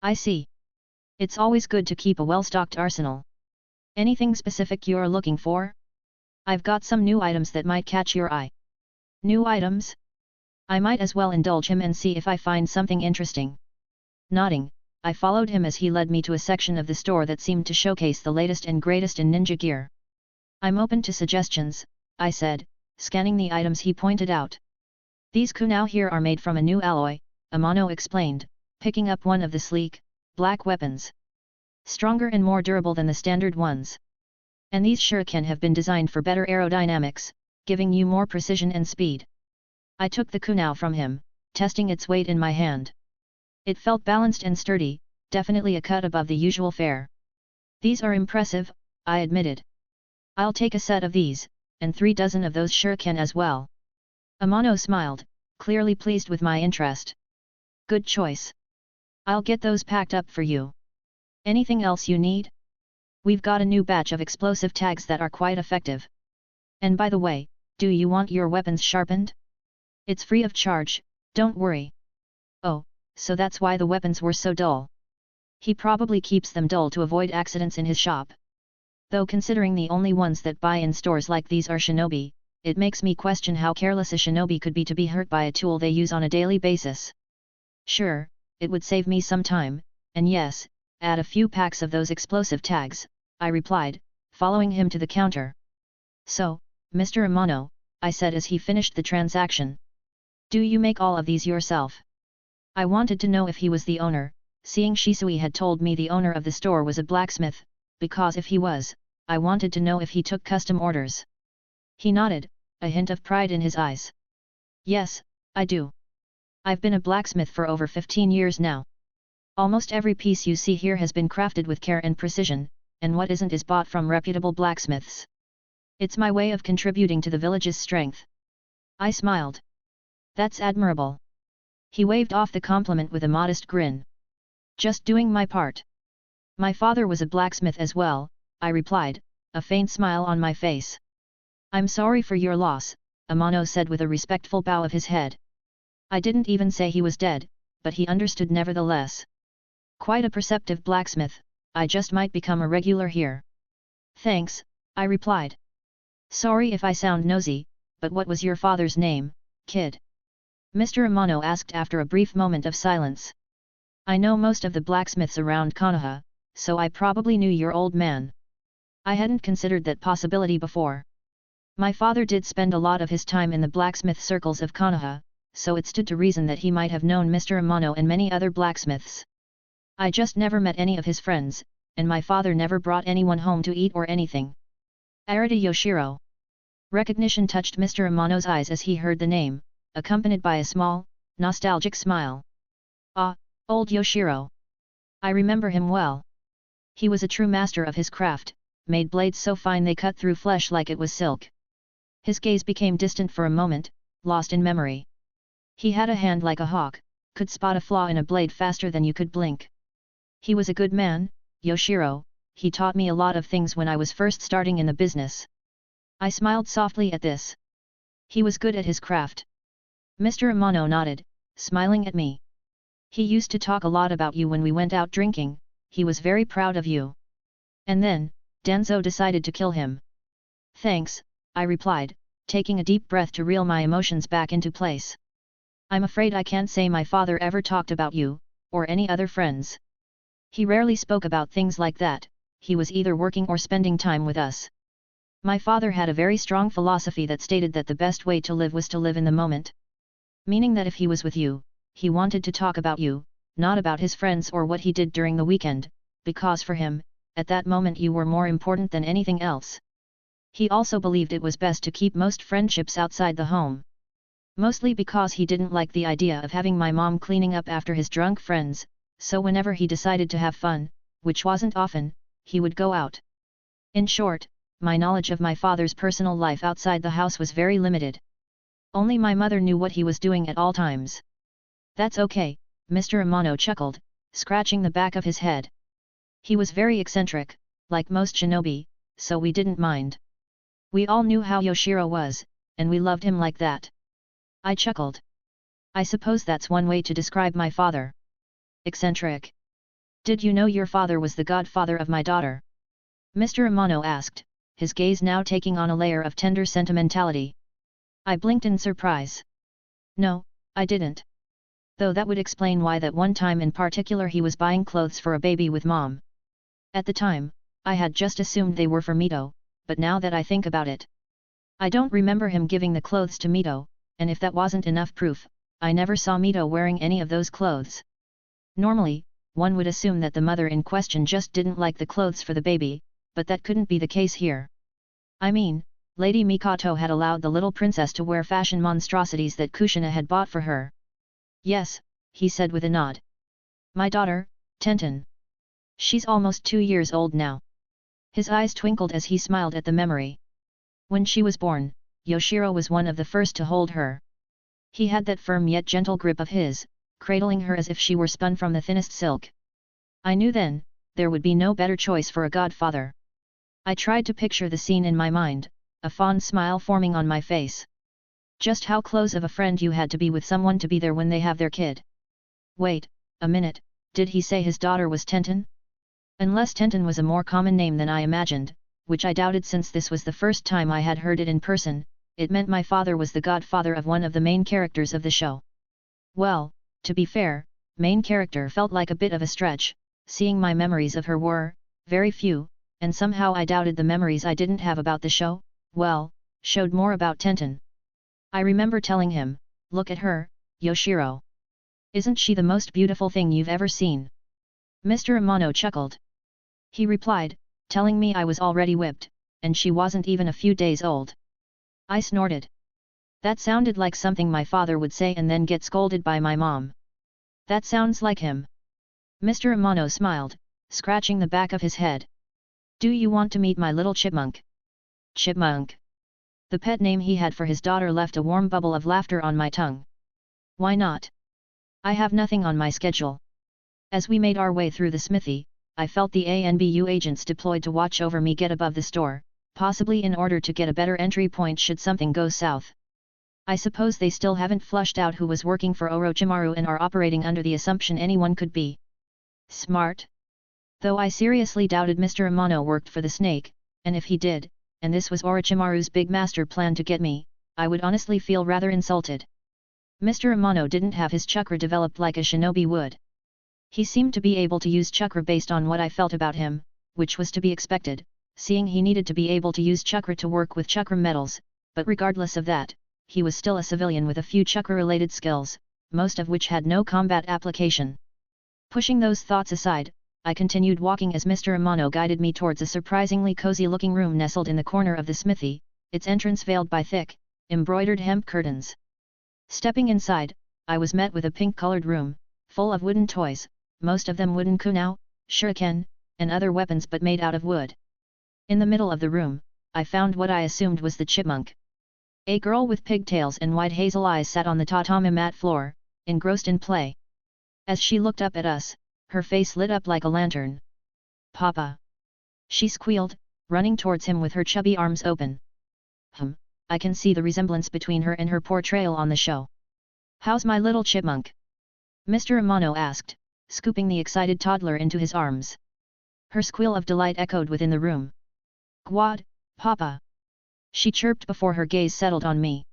"I see. It's always good to keep a well-stocked arsenal. Anything specific you're looking for? I've got some new items that might catch your eye." "New items?" I might as well indulge him and see if I find something interesting. Nodding, I followed him as he led me to a section of the store that seemed to showcase the latest and greatest in ninja gear. "I'm open to suggestions," I said, scanning the items he pointed out. "These kunao here are made from a new alloy," Amano explained, picking up one of the sleek, black weapons. "Stronger and more durable than the standard ones. And these shuriken have been designed for better aerodynamics, giving you more precision and speed." I took the kunao from him, testing its weight in my hand. It felt balanced and sturdy, definitely a cut above the usual fare. "These are impressive," I admitted. "I'll take a set of these, and 3 dozen of those shuriken as well." Amano smiled, clearly pleased with my interest. "Good choice. I'll get those packed up for you. Anything else you need? We've got a new batch of explosive tags that are quite effective. And by the way, do you want your weapons sharpened? It's free of charge, don't worry." "Oh, so that's why the weapons were so dull." He probably keeps them dull to avoid accidents in his shop. Though considering the only ones that buy in stores like these are shinobi, it makes me question how careless a shinobi could be to be hurt by a tool they use on a daily basis. Sure, it would save me some time, and yes, add a few packs of those explosive tags, I replied, following him to the counter. So, Mr. Amano, I said as he finished the transaction. Do you make all of these yourself? I wanted to know if he was the owner, seeing Shisui had told me the owner of the store was a blacksmith, because if he was, I wanted to know if he took custom orders. He nodded, a hint of pride in his eyes. Yes, I do. I've been a blacksmith for over 15 years now. Almost every piece you see here has been crafted with care and precision, and what isn't is bought from reputable blacksmiths. It's my way of contributing to the village's strength. I smiled. That's admirable. He waved off the compliment with a modest grin. Just doing my part. My father was a blacksmith as well, I replied, a faint smile on my face. I'm sorry for your loss, Amano said with a respectful bow of his head. I didn't even say he was dead, but he understood nevertheless. Quite a perceptive blacksmith, I just might become a regular here. Thanks, I replied. Sorry if I sound nosy, but what was your father's name, kid? Mr. Amano asked after a brief moment of silence. I know most of the blacksmiths around Konoha, so I probably knew your old man. I hadn't considered that possibility before. My father did spend a lot of his time in the blacksmith circles of Konoha, so it stood to reason that he might have known Mr. Amano and many other blacksmiths. I just never met any of his friends, and my father never brought anyone home to eat or anything. Arita Yoshiro. Recognition touched Mr. Amano's eyes as he heard the name, accompanied by a small, nostalgic smile. Ah, old Yoshiro. I remember him well. He was a true master of his craft, made blades so fine they cut through flesh like it was silk. His gaze became distant for a moment, lost in memory. He had a hand like a hawk, could spot a flaw in a blade faster than you could blink. He was a good man, Yoshiro, he taught me a lot of things when I was first starting in the business. I smiled softly at this. He was good at his craft. Mr. Amano nodded, smiling at me. He used to talk a lot about you when we went out drinking, he was very proud of you. And then, Danzo decided to kill him. Thanks, I replied, taking a deep breath to reel my emotions back into place. I'm afraid I can't say my father ever talked about you, or any other friends. He rarely spoke about things like that, he was either working or spending time with us. My father had a very strong philosophy that stated that the best way to live was to live in the moment. Meaning that if he was with you, he wanted to talk about you, not about his friends or what he did during the weekend, because for him, at that moment you were more important than anything else. He also believed it was best to keep most friendships outside the home. Mostly because he didn't like the idea of having my mom cleaning up after his drunk friends, so whenever he decided to have fun, which wasn't often, he would go out. In short, my knowledge of my father's personal life outside the house was very limited. Only my mother knew what he was doing at all times. That's okay, Mr. Amano chuckled, scratching the back of his head. He was very eccentric, like most shinobi, so we didn't mind. We all knew how Yoshiro was, and we loved him like that. I chuckled. I suppose that's one way to describe my father. Eccentric. Did you know your father was the godfather of my daughter? Mr. Amano asked, his gaze now taking on a layer of tender sentimentality. I blinked in surprise. No, I didn't. Though that would explain why that one time in particular he was buying clothes for a baby with mom. At the time, I had just assumed they were for Mito, but now that I think about it, I don't remember him giving the clothes to Mito, and if that wasn't enough proof, I never saw Mito wearing any of those clothes. Normally, one would assume that the mother in question just didn't like the clothes for the baby, but that couldn't be the case here. I mean, Lady Mikoto had allowed the little princess to wear fashion monstrosities that Kushina had bought for her. Yes, he said with a nod. My daughter, Tenten. She's almost 2 years old now. His eyes twinkled as he smiled at the memory. When she was born, Yoshiro was one of the first to hold her. He had that firm yet gentle grip of his, cradling her as if she were spun from the thinnest silk. I knew then, there would be no better choice for a godfather. I tried to picture the scene in my mind, a fond smile forming on my face. Just how close of a friend you had to be with someone to be there when they have their kid. Wait, a minute, did he say his daughter was Tenten? Unless Tenten was a more common name than I imagined, which I doubted since this was the first time I had heard it in person, it meant my father was the godfather of one of the main characters of the show. Well, to be fair, main character felt like a bit of a stretch, seeing my memories of her were very few, and somehow I doubted the memories I didn't have about the show, well, showed more about Tenten. I remember telling him, "Look at her, Yoshiro. Isn't she the most beautiful thing you've ever seen?" Mr. Amano chuckled. He replied, telling me I was already whipped, and she wasn't even a few days old. I snorted. That sounded like something my father would say and then get scolded by my mom. That sounds like him. Mr. Amano smiled, scratching the back of his head. "Do you want to meet my little chipmunk?" Chipmunk. The pet name he had for his daughter left a warm bubble of laughter on my tongue. Why not? I have nothing on my schedule. As we made our way through the smithy, I felt the ANBU agents deployed to watch over me get above the store, possibly in order to get a better entry point should something go south. I suppose they still haven't flushed out who was working for Orochimaru and are operating under the assumption anyone could be smart. Though I seriously doubted Mr. Amano worked for the snake, and if he did, and this was Orochimaru's big master plan to get me, I would honestly feel rather insulted. Mr. Amano didn't have his chakra developed like a shinobi would. He seemed to be able to use chakra based on what I felt about him, which was to be expected, seeing he needed to be able to use chakra to work with chakra metals, but regardless of that, he was still a civilian with a few chakra-related skills, most of which had no combat application. Pushing those thoughts aside, I continued walking as Mr. Amano guided me towards a surprisingly cozy-looking room nestled in the corner of the smithy, its entrance veiled by thick, embroidered hemp curtains. Stepping inside, I was met with a pink-colored room, full of wooden toys, most of them wooden kunao, shuriken, and other weapons but made out of wood. In the middle of the room, I found what I assumed was the chipmunk. A girl with pigtails and wide hazel eyes sat on the tatami mat floor, engrossed in play. As she looked up at us, her face lit up like a lantern. "Papa!" she squealed, running towards him with her chubby arms open. I can see the resemblance between her and her portrayal on the show. "How's my little chipmunk?" Mr. Amano asked, scooping the excited toddler into his arms. Her squeal of delight echoed within the room. "Gwad, Papa!" she chirped before her gaze settled on me.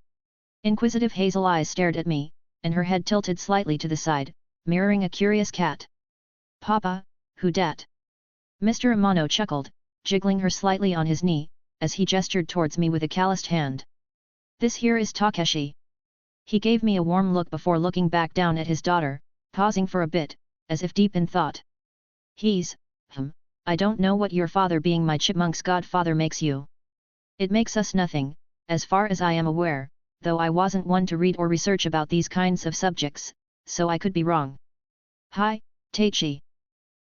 Inquisitive hazel eyes stared at me, and her head tilted slightly to the side, mirroring a curious cat. "Papa, who dat?" Mr. Amano chuckled, jiggling her slightly on his knee, as he gestured towards me with a calloused hand. "This here is Takeshi." He gave me a warm look before looking back down at his daughter, pausing for a bit, as if deep in thought. "He's, I don't know what your father being my chipmunk's godfather makes you. It makes us nothing, as far as I am aware, though I wasn't one to read or research about these kinds of subjects, so I could be wrong." "Hi, Taichi."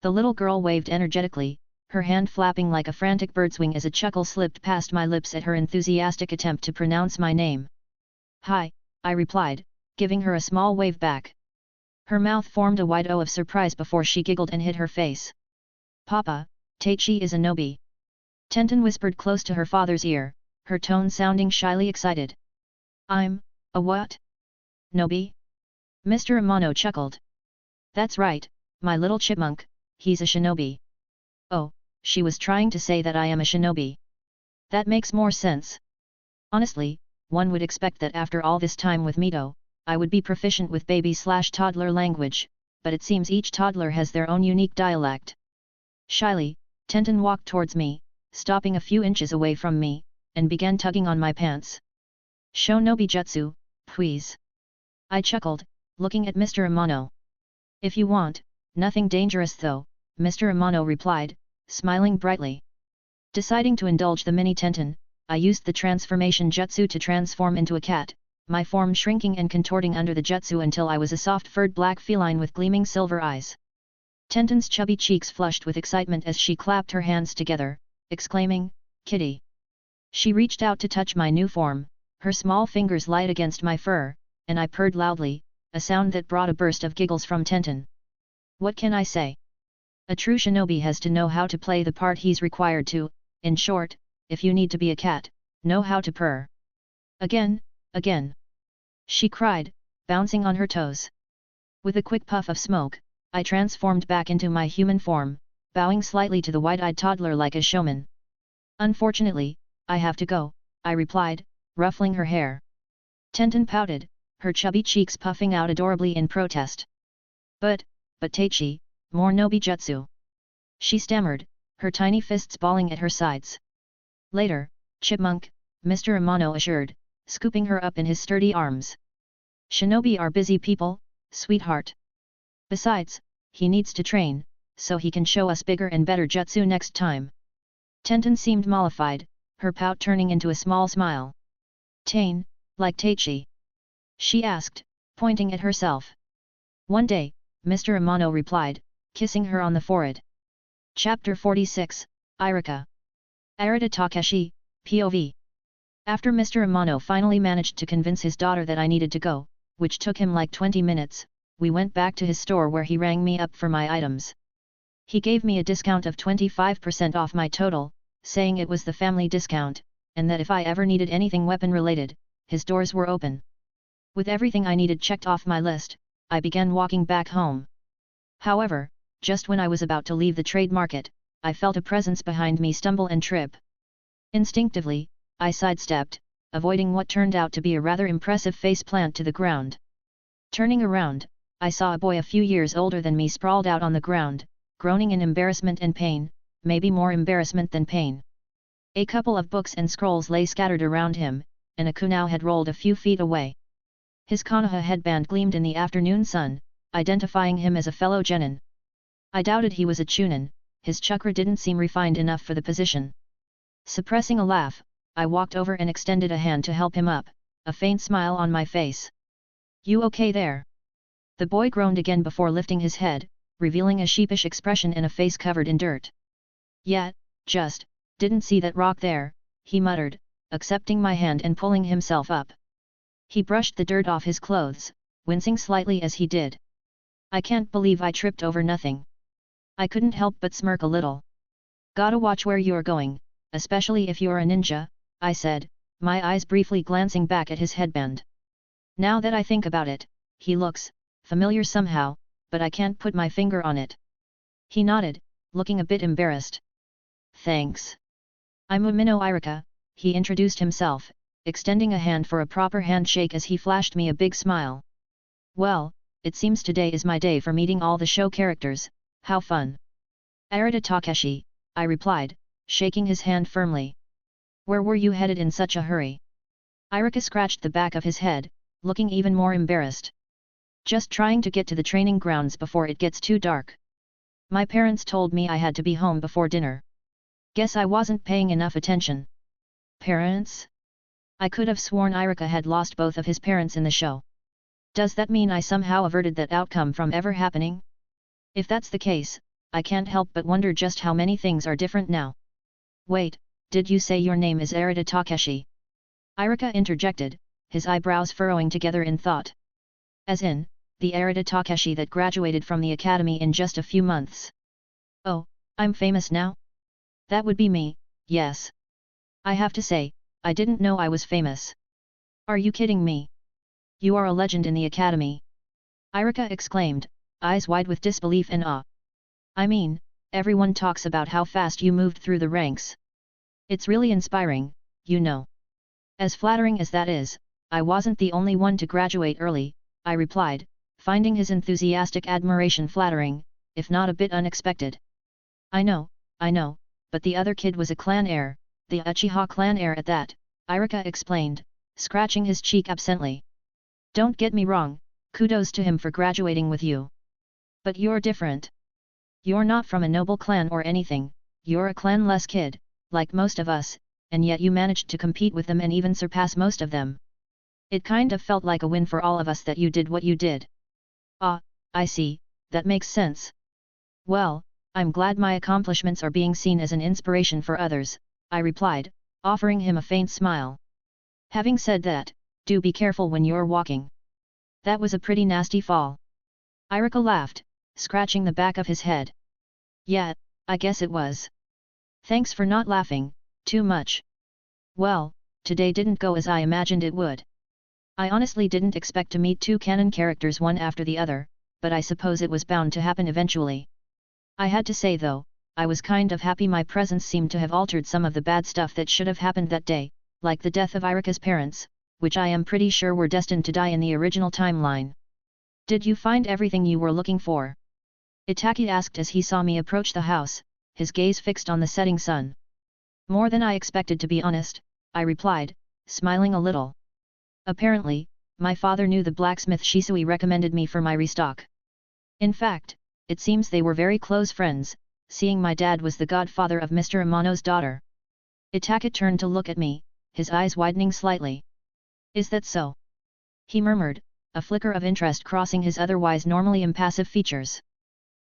The little girl waved energetically, her hand flapping like a frantic bird's wing as a chuckle slipped past my lips at her enthusiastic attempt to pronounce my name. "Hi," I replied, giving her a small wave back. Her mouth formed a wide O of surprise before she giggled and hid her face. "Papa, Taichi is a nobi." Tenten whispered close to her father's ear, her tone sounding shyly excited. "I'm, a what? Nobi?" Mr. Amano chuckled. "That's right, my little chipmunk, he's a shinobi." "Oh, she was trying to say that I am a shinobi. That makes more sense. Honestly, one would expect that after all this time with Mito, I would be proficient with baby/toddler language, but it seems each toddler has their own unique dialect." Shyly, Tenten walked towards me, stopping a few inches away from me, and began tugging on my pants. "Shinobi jutsu, please." I chuckled, looking at Mr. Amano. "If you want, nothing dangerous though," Mr. Amano replied, smiling brightly. Deciding to indulge the mini Tenten, I used the transformation jutsu to transform into a cat, my form shrinking and contorting under the jutsu until I was a soft-furred black feline with gleaming silver eyes. Tenten's chubby cheeks flushed with excitement as she clapped her hands together, exclaiming, "Kitty!" She reached out to touch my new form, her small fingers light against my fur, and I purred loudly, a sound that brought a burst of giggles from Tenten. What can I say? A true shinobi has to know how to play the part he's required to, in short, if you need to be a cat, know how to purr. "Again, again!" she cried, bouncing on her toes. With a quick puff of smoke, I transformed back into my human form, bowing slightly to the wide-eyed toddler like a showman. "Unfortunately, I have to go," I replied, ruffling her hair. Tenten pouted, her chubby cheeks puffing out adorably in protest. But Taichi, more nobijutsu. She stammered, her tiny fists balling at her sides. Later, Chipmunk, Mr. Amano assured, scooping her up in his sturdy arms. Shinobi are busy people, sweetheart. Besides, he needs to train, so he can show us bigger and better jutsu next time. Tenten seemed mollified, her pout turning into a small smile. Tain, like Taichi? She asked, pointing at herself. One day, Mr. Amano replied, kissing her on the forehead. Chapter 46, Irika. Arita Takeshi, POV. After Mr. Amano finally managed to convince his daughter that I needed to go, which took him like 20 minutes, we went back to his store where he rang me up for my items. He gave me a discount of 25% off my total, saying it was the family discount, and that if I ever needed anything weapon-related, his doors were open. With everything I needed checked off my list, I began walking back home. However, just when I was about to leave the trade market, I felt a presence behind me stumble and trip. Instinctively, I sidestepped, avoiding what turned out to be a rather impressive face plant to the ground. Turning around, I saw a boy a few years older than me sprawled out on the ground, groaning in embarrassment and pain, maybe more embarrassment than pain. A couple of books and scrolls lay scattered around him, and a kunao had rolled a few feet away. His Konoha headband gleamed in the afternoon sun, identifying him as a fellow genin. I doubted he was a chunin, his chakra didn't seem refined enough for the position. Suppressing a laugh, I walked over and extended a hand to help him up, a faint smile on my face. You okay there? The boy groaned again before lifting his head, revealing a sheepish expression in a face covered in dirt. Yeah, just, didn't see that rock there, he muttered, accepting my hand and pulling himself up. He brushed the dirt off his clothes, wincing slightly as he did. I can't believe I tripped over nothing. I couldn't help but smirk a little. Gotta watch where you're going, especially if you're a ninja, I said, my eyes briefly glancing back at his headband. Now that I think about it, he looks familiar somehow, but I can't put my finger on it. He nodded, looking a bit embarrassed. Thanks. I'm Umino Irika, he introduced himself, extending a hand for a proper handshake as he flashed me a big smile. Well, it seems today is my day for meeting all the show characters, how fun. Arita Takeshi, I replied, shaking his hand firmly. Where were you headed in such a hurry? Irika scratched the back of his head, looking even more embarrassed. Just trying to get to the training grounds before it gets too dark. My parents told me I had to be home before dinner. Guess I wasn't paying enough attention. Parents? I could have sworn Irika had lost both of his parents in the show. Does that mean I somehow averted that outcome from ever happening? If that's the case, I can't help but wonder just how many things are different now. Wait, did you say your name is Arita Takeshi? Irika interjected, his eyebrows furrowing together in thought. As in, the Arita Takeshi that graduated from the academy in just a few months. Oh, I'm famous now? That would be me, yes. I have to say, I didn't know I was famous. Are you kidding me? You are a legend in the academy. Irika exclaimed, eyes wide with disbelief and awe. I mean, everyone talks about how fast you moved through the ranks. It's really inspiring, you know. As flattering as that is, I wasn't the only one to graduate early, I replied, finding his enthusiastic admiration flattering, if not a bit unexpected. I know, but the other kid was a clan heir, the Uchiha clan heir at that, Irika explained, scratching his cheek absently. Don't get me wrong, kudos to him for graduating with you. But you're different. You're not from a noble clan or anything, you're a clanless kid, like most of us, and yet you managed to compete with them and even surpass most of them. It kind of felt like a win for all of us that you did what you did. Ah, I see, that makes sense. Well, I'm glad my accomplishments are being seen as an inspiration for others, I replied, offering him a faint smile. Having said that, do be careful when you're walking. That was a pretty nasty fall. Irika laughed, scratching the back of his head. Yeah, I guess it was. Thanks for not laughing too much. Well, today didn't go as I imagined it would. I honestly didn't expect to meet two canon characters one after the other, but I suppose it was bound to happen eventually. I had to say though, I was kind of happy my presence seemed to have altered some of the bad stuff that should have happened that day, like the death of Irika's parents, which I am pretty sure were destined to die in the original timeline. Did you find everything you were looking for? Itaki asked as he saw me approach the house, his gaze fixed on the setting sun. More than I expected, to be honest, I replied, smiling a little. Apparently, my father knew the blacksmith Shisui recommended me for my restock. In fact, it seems they were very close friends, seeing my dad was the godfather of Mr. Amano's daughter. Itaka turned to look at me, his eyes widening slightly. Is that so? He murmured, a flicker of interest crossing his otherwise normally impassive features.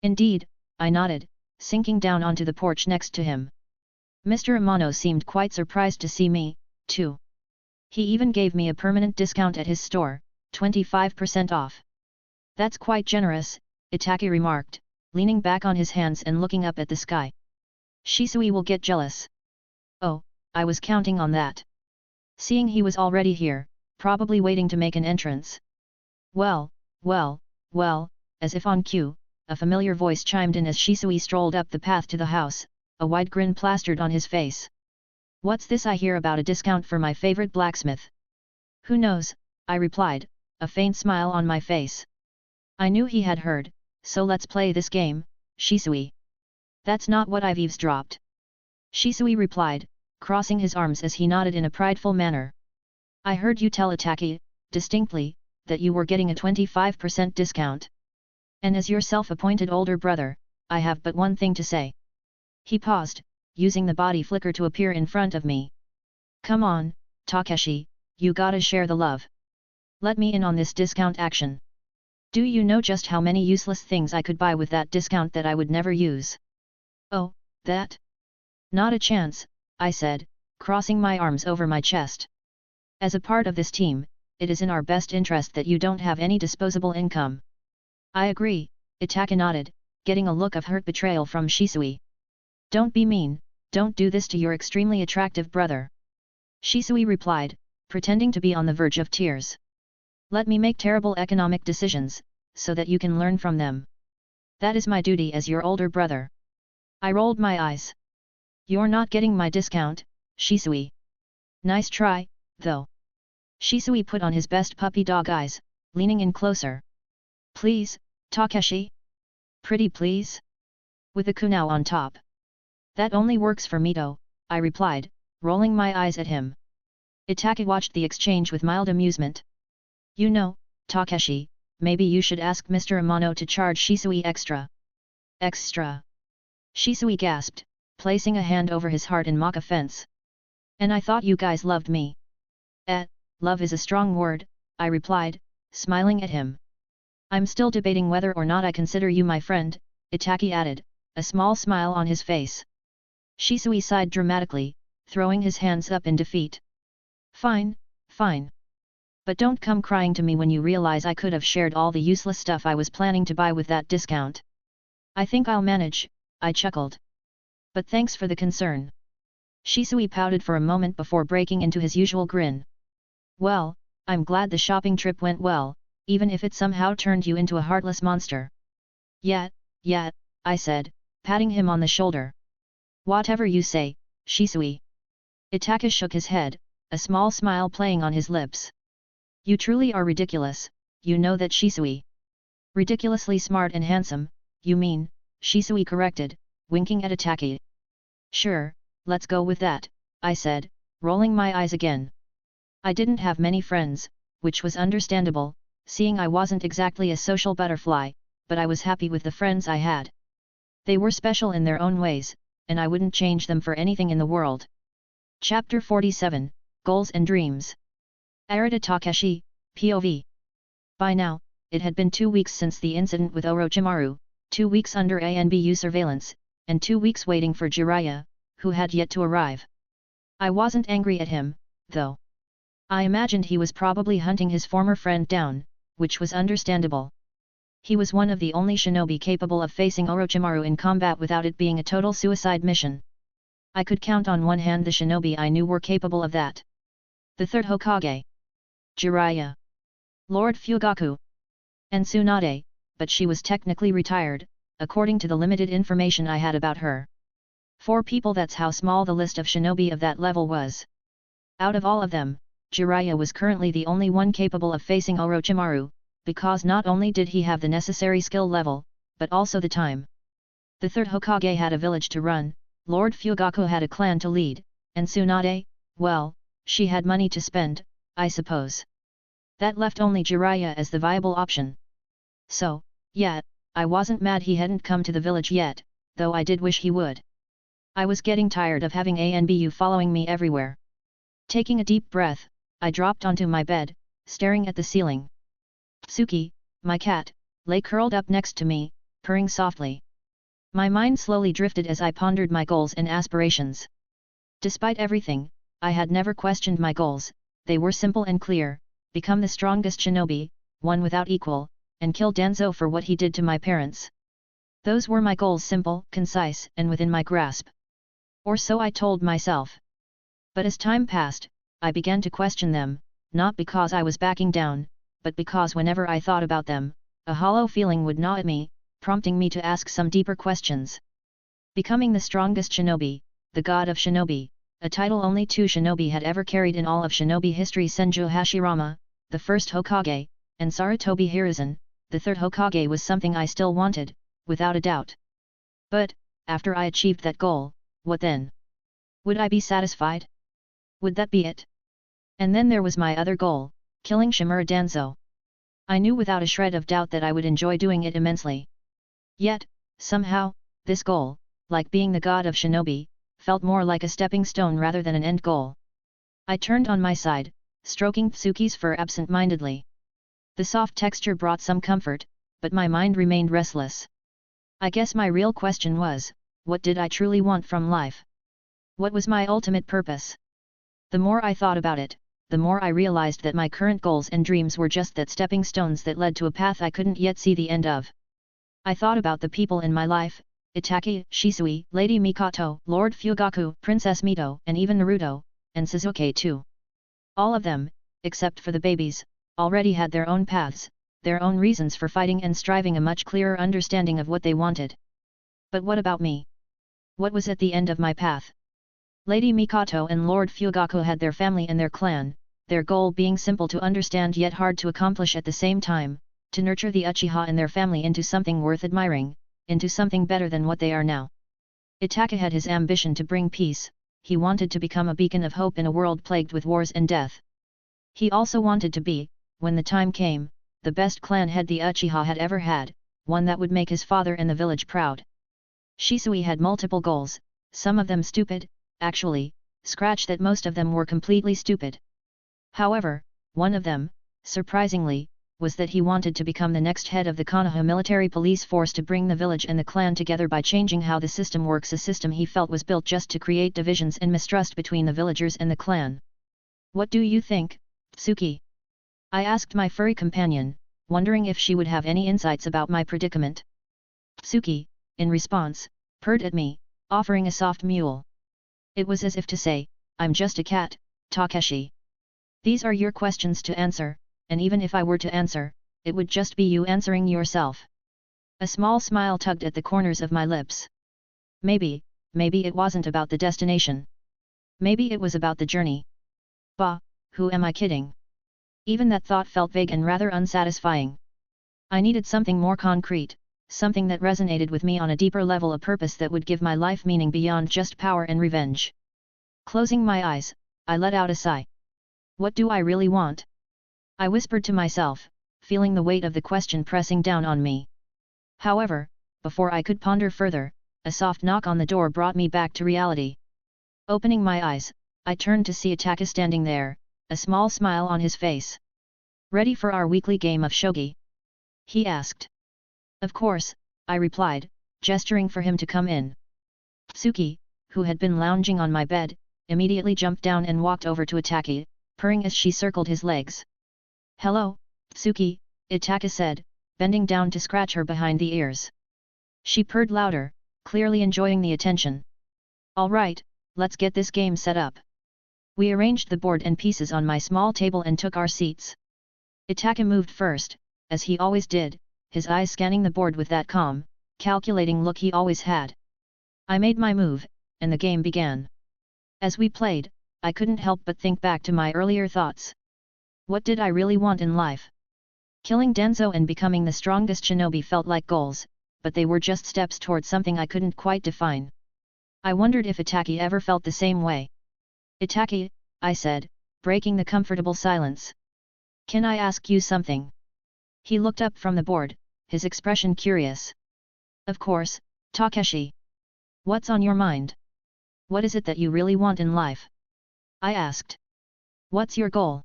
Indeed, I nodded, sinking down onto the porch next to him. Mr. Amano seemed quite surprised to see me, too. He even gave me a permanent discount at his store, 25% off. That's quite generous, Itaki remarked, leaning back on his hands and looking up at the sky. Shisui will get jealous. Oh, I was counting on that. Seeing he was already here, probably waiting to make an entrance. Well, as if on cue, a familiar voice chimed in as Shisui strolled up the path to the house, a wide grin plastered on his face. What's this I hear about a discount for my favorite blacksmith? Who knows, I replied, a faint smile on my face. I knew he had heard, so let's play this game, Shisui. That's not what I've eavesdropped. Shisui replied, crossing his arms as he nodded in a prideful manner. I heard you tell Itaki, distinctly, that you were getting a 25% discount. And as your self-appointed older brother, I have but one thing to say. He paused, using the body flicker to appear in front of me. Come on, Takeshi, you gotta share the love. Let me in on this discount action. Do you know just how many useless things I could buy with that discount that I would never use? Oh, that? Not a chance, I said, crossing my arms over my chest. As a part of this team, it is in our best interest that you don't have any disposable income. I agree, Itaka nodded, getting a look of hurt betrayal from Shisui. Don't be mean, don't do this to your extremely attractive brother. Shisui replied, pretending to be on the verge of tears. Let me make terrible economic decisions, so that you can learn from them. That is my duty as your older brother. I rolled my eyes. You're not getting my discount, Shisui. Nice try, though. Shisui put on his best puppy dog eyes, leaning in closer. Please, Takeshi? Pretty please? With a kunao on top. That only works for Mito, I replied, rolling my eyes at him. Itaki watched the exchange with mild amusement. You know, Takeshi, maybe you should ask Mr. Amano to charge Shisui extra. Extra? Shisui gasped, placing a hand over his heart in mock offense. And I thought you guys loved me. Love is a strong word, I replied, smiling at him. I'm still debating whether or not I consider you my friend, Itaki added, a small smile on his face. Shisui sighed dramatically, throwing his hands up in defeat. Fine. But don't come crying to me when you realize I could have shared all the useless stuff I was planning to buy with that discount. I think I'll manage, I chuckled. But thanks for the concern. Shisui pouted for a moment before breaking into his usual grin. Well, I'm glad the shopping trip went well, even if it somehow turned you into a heartless monster. Yeah, I said, patting him on the shoulder. Whatever you say, Shisui. Itaka shook his head, a small smile playing on his lips. You truly are ridiculous, you know that, Shisui. Ridiculously smart and handsome, you mean, Shisui corrected, winking at Itaki. Sure, let's go with that, I said, rolling my eyes again. I didn't have many friends, which was understandable, seeing I wasn't exactly a social butterfly, but I was happy with the friends I had. They were special in their own ways, and I wouldn't change them for anything in the world. Chapter 47, Goals and Dreams. Arata Takeshi, POV. By now, it had been 2 weeks since the incident with Orochimaru, 2 weeks under ANBU surveillance, and 2 weeks waiting for Jiraiya, who had yet to arrive. I wasn't angry at him, though. I imagined he was probably hunting his former friend down, which was understandable. He was one of the only shinobi capable of facing Orochimaru in combat without it being a total suicide mission. I could count on one hand the shinobi I knew were capable of that. The third Hokage. Jiraiya. Lord Fugaku. And Tsunade, but she was technically retired, according to the limited information I had about her. 4 people, that's how small the list of shinobi of that level was. Out of all of them, Jiraiya was currently the only one capable of facing Orochimaru, because not only did he have the necessary skill level, but also the time. The third Hokage had a village to run, Lord Fugaku had a clan to lead, and Tsunade, well, she had money to spend, I suppose. That left only Jiraiya as the viable option. So, yeah, I wasn't mad he hadn't come to the village yet, though I did wish he would. I was getting tired of having ANBU following me everywhere. Taking a deep breath, I dropped onto my bed, staring at the ceiling. Tsuki, my cat, lay curled up next to me, purring softly. My mind slowly drifted as I pondered my goals and aspirations. Despite everything, I had never questioned my goals, they were simple and clear: become the strongest shinobi, one without equal, and kill Danzo for what he did to my parents. Those were my goals, simple, concise, and within my grasp. Or so I told myself. But as time passed, I began to question them, not because I was backing down, but because whenever I thought about them, a hollow feeling would gnaw at me, prompting me to ask some deeper questions. Becoming the strongest shinobi, the god of shinobi, a title only 2 shinobi had ever carried in all of shinobi history: Senju Hashirama, the first Hokage, and Sarutobi Hiruzen, the third Hokage, was something I still wanted, without a doubt. But, after I achieved that goal, what then? Would I be satisfied? Would that be it? And then there was my other goal, killing Shimura Danzo. I knew without a shred of doubt that I would enjoy doing it immensely. Yet, somehow, this goal, like being the god of shinobi, felt more like a stepping stone rather than an end goal. I turned on my side, stroking Tsuki's fur absent-mindedly. The soft texture brought some comfort, but my mind remained restless. I guess my real question was, what did I truly want from life? What was my ultimate purpose? The more I thought about it, the more I realized that my current goals and dreams were just that, stepping stones that led to a path I couldn't yet see the end of. I thought about the people in my life: Itachi, Shisui, Lady Mikoto, Lord Fugaku, Princess Mito, and even Naruto, and Sasuke too. All of them, except for the babies, already had their own paths, their own reasons for fighting and striving, a much clearer understanding of what they wanted. But what about me? What was at the end of my path? Lady Mikoto and Lord Fugaku had their family and their clan, their goal being simple to understand yet hard to accomplish at the same time: to nurture the Uchiha and their family into something worth admiring, into something better than what they are now. Itachi had his ambition to bring peace, he wanted to become a beacon of hope in a world plagued with wars and death. He also wanted to be, when the time came, the best clan head the Uchiha had ever had, one that would make his father and the village proud. Shisui had multiple goals, some of them stupid, actually, scratch that, most of them were completely stupid. However, one of them, surprisingly, was that he wanted to become the next head of the Konoha military police force, to bring the village and the clan together by changing how the system works, a system he felt was built just to create divisions and mistrust between the villagers and the clan. What do you think, Tsuki? I asked my furry companion, wondering if she would have any insights about my predicament. Tsuki, in response, purred at me, offering a soft mewl. It was as if to say, I'm just a cat, Takeshi. These are your questions to answer, and even if I were to answer, it would just be you answering yourself. A small smile tugged at the corners of my lips. Maybe it wasn't about the destination. Maybe it was about the journey. Bah, who am I kidding? Even that thought felt vague and rather unsatisfying. I needed something more concrete, something that resonated with me on a deeper level, a purpose that would give my life meaning beyond just power and revenge. Closing my eyes, I let out a sigh. What do I really want? I whispered to myself, feeling the weight of the question pressing down on me. However, before I could ponder further, a soft knock on the door brought me back to reality. Opening my eyes, I turned to see Itachi standing there, a small smile on his face. Ready for our weekly game of shogi? He asked. Of course, I replied, gesturing for him to come in. Tsuki, who had been lounging on my bed, immediately jumped down and walked over to Itachi, purring as she circled his legs. Hello, Tsuki, Itachi said, bending down to scratch her behind the ears. She purred louder, clearly enjoying the attention. All right, let's get this game set up. We arranged the board and pieces on my small table and took our seats. Itachi moved first, as he always did, his eyes scanning the board with that calm, calculating look he always had. I made my move, and the game began. As we played, I couldn't help but think back to my earlier thoughts. What did I really want in life? Killing Denzo and becoming the strongest shinobi felt like goals, but they were just steps towards something I couldn't quite define. I wondered if Itaki ever felt the same way. Itaki, I said, breaking the comfortable silence. Can I ask you something? He looked up from the board, his expression curious. Of course, Takeshi. What's on your mind? What is it that you really want in life? I asked. What's your goal?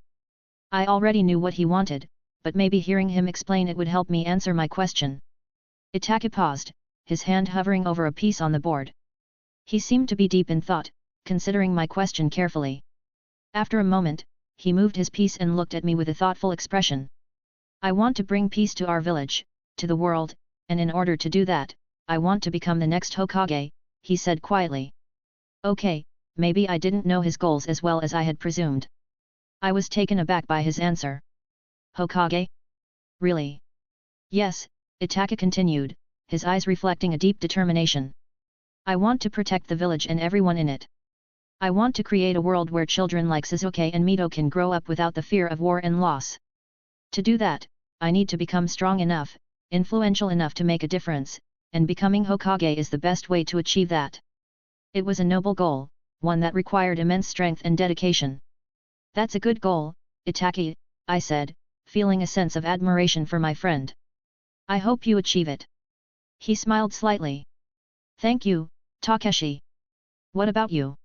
I already knew what he wanted, but maybe hearing him explain it would help me answer my question. Itaki paused, his hand hovering over a piece on the board. He seemed to be deep in thought, considering my question carefully. After a moment, he moved his piece and looked at me with a thoughtful expression. I want to bring peace to our village, to the world, and in order to do that, I want to become the next Hokage, he said quietly. Okay, maybe I didn't know his goals as well as I had presumed. I was taken aback by his answer. Hokage? Really? Yes, Itaka continued, his eyes reflecting a deep determination. I want to protect the village and everyone in it. I want to create a world where children like Sasuke and Mito can grow up without the fear of war and loss. To do that, I need to become strong enough, influential enough to make a difference, and becoming Hokage is the best way to achieve that. It was a noble goal, one that required immense strength and dedication. That's a good goal, Itaki, I said, feeling a sense of admiration for my friend. I hope you achieve it. He smiled slightly. Thank you, Takeshi. What about you?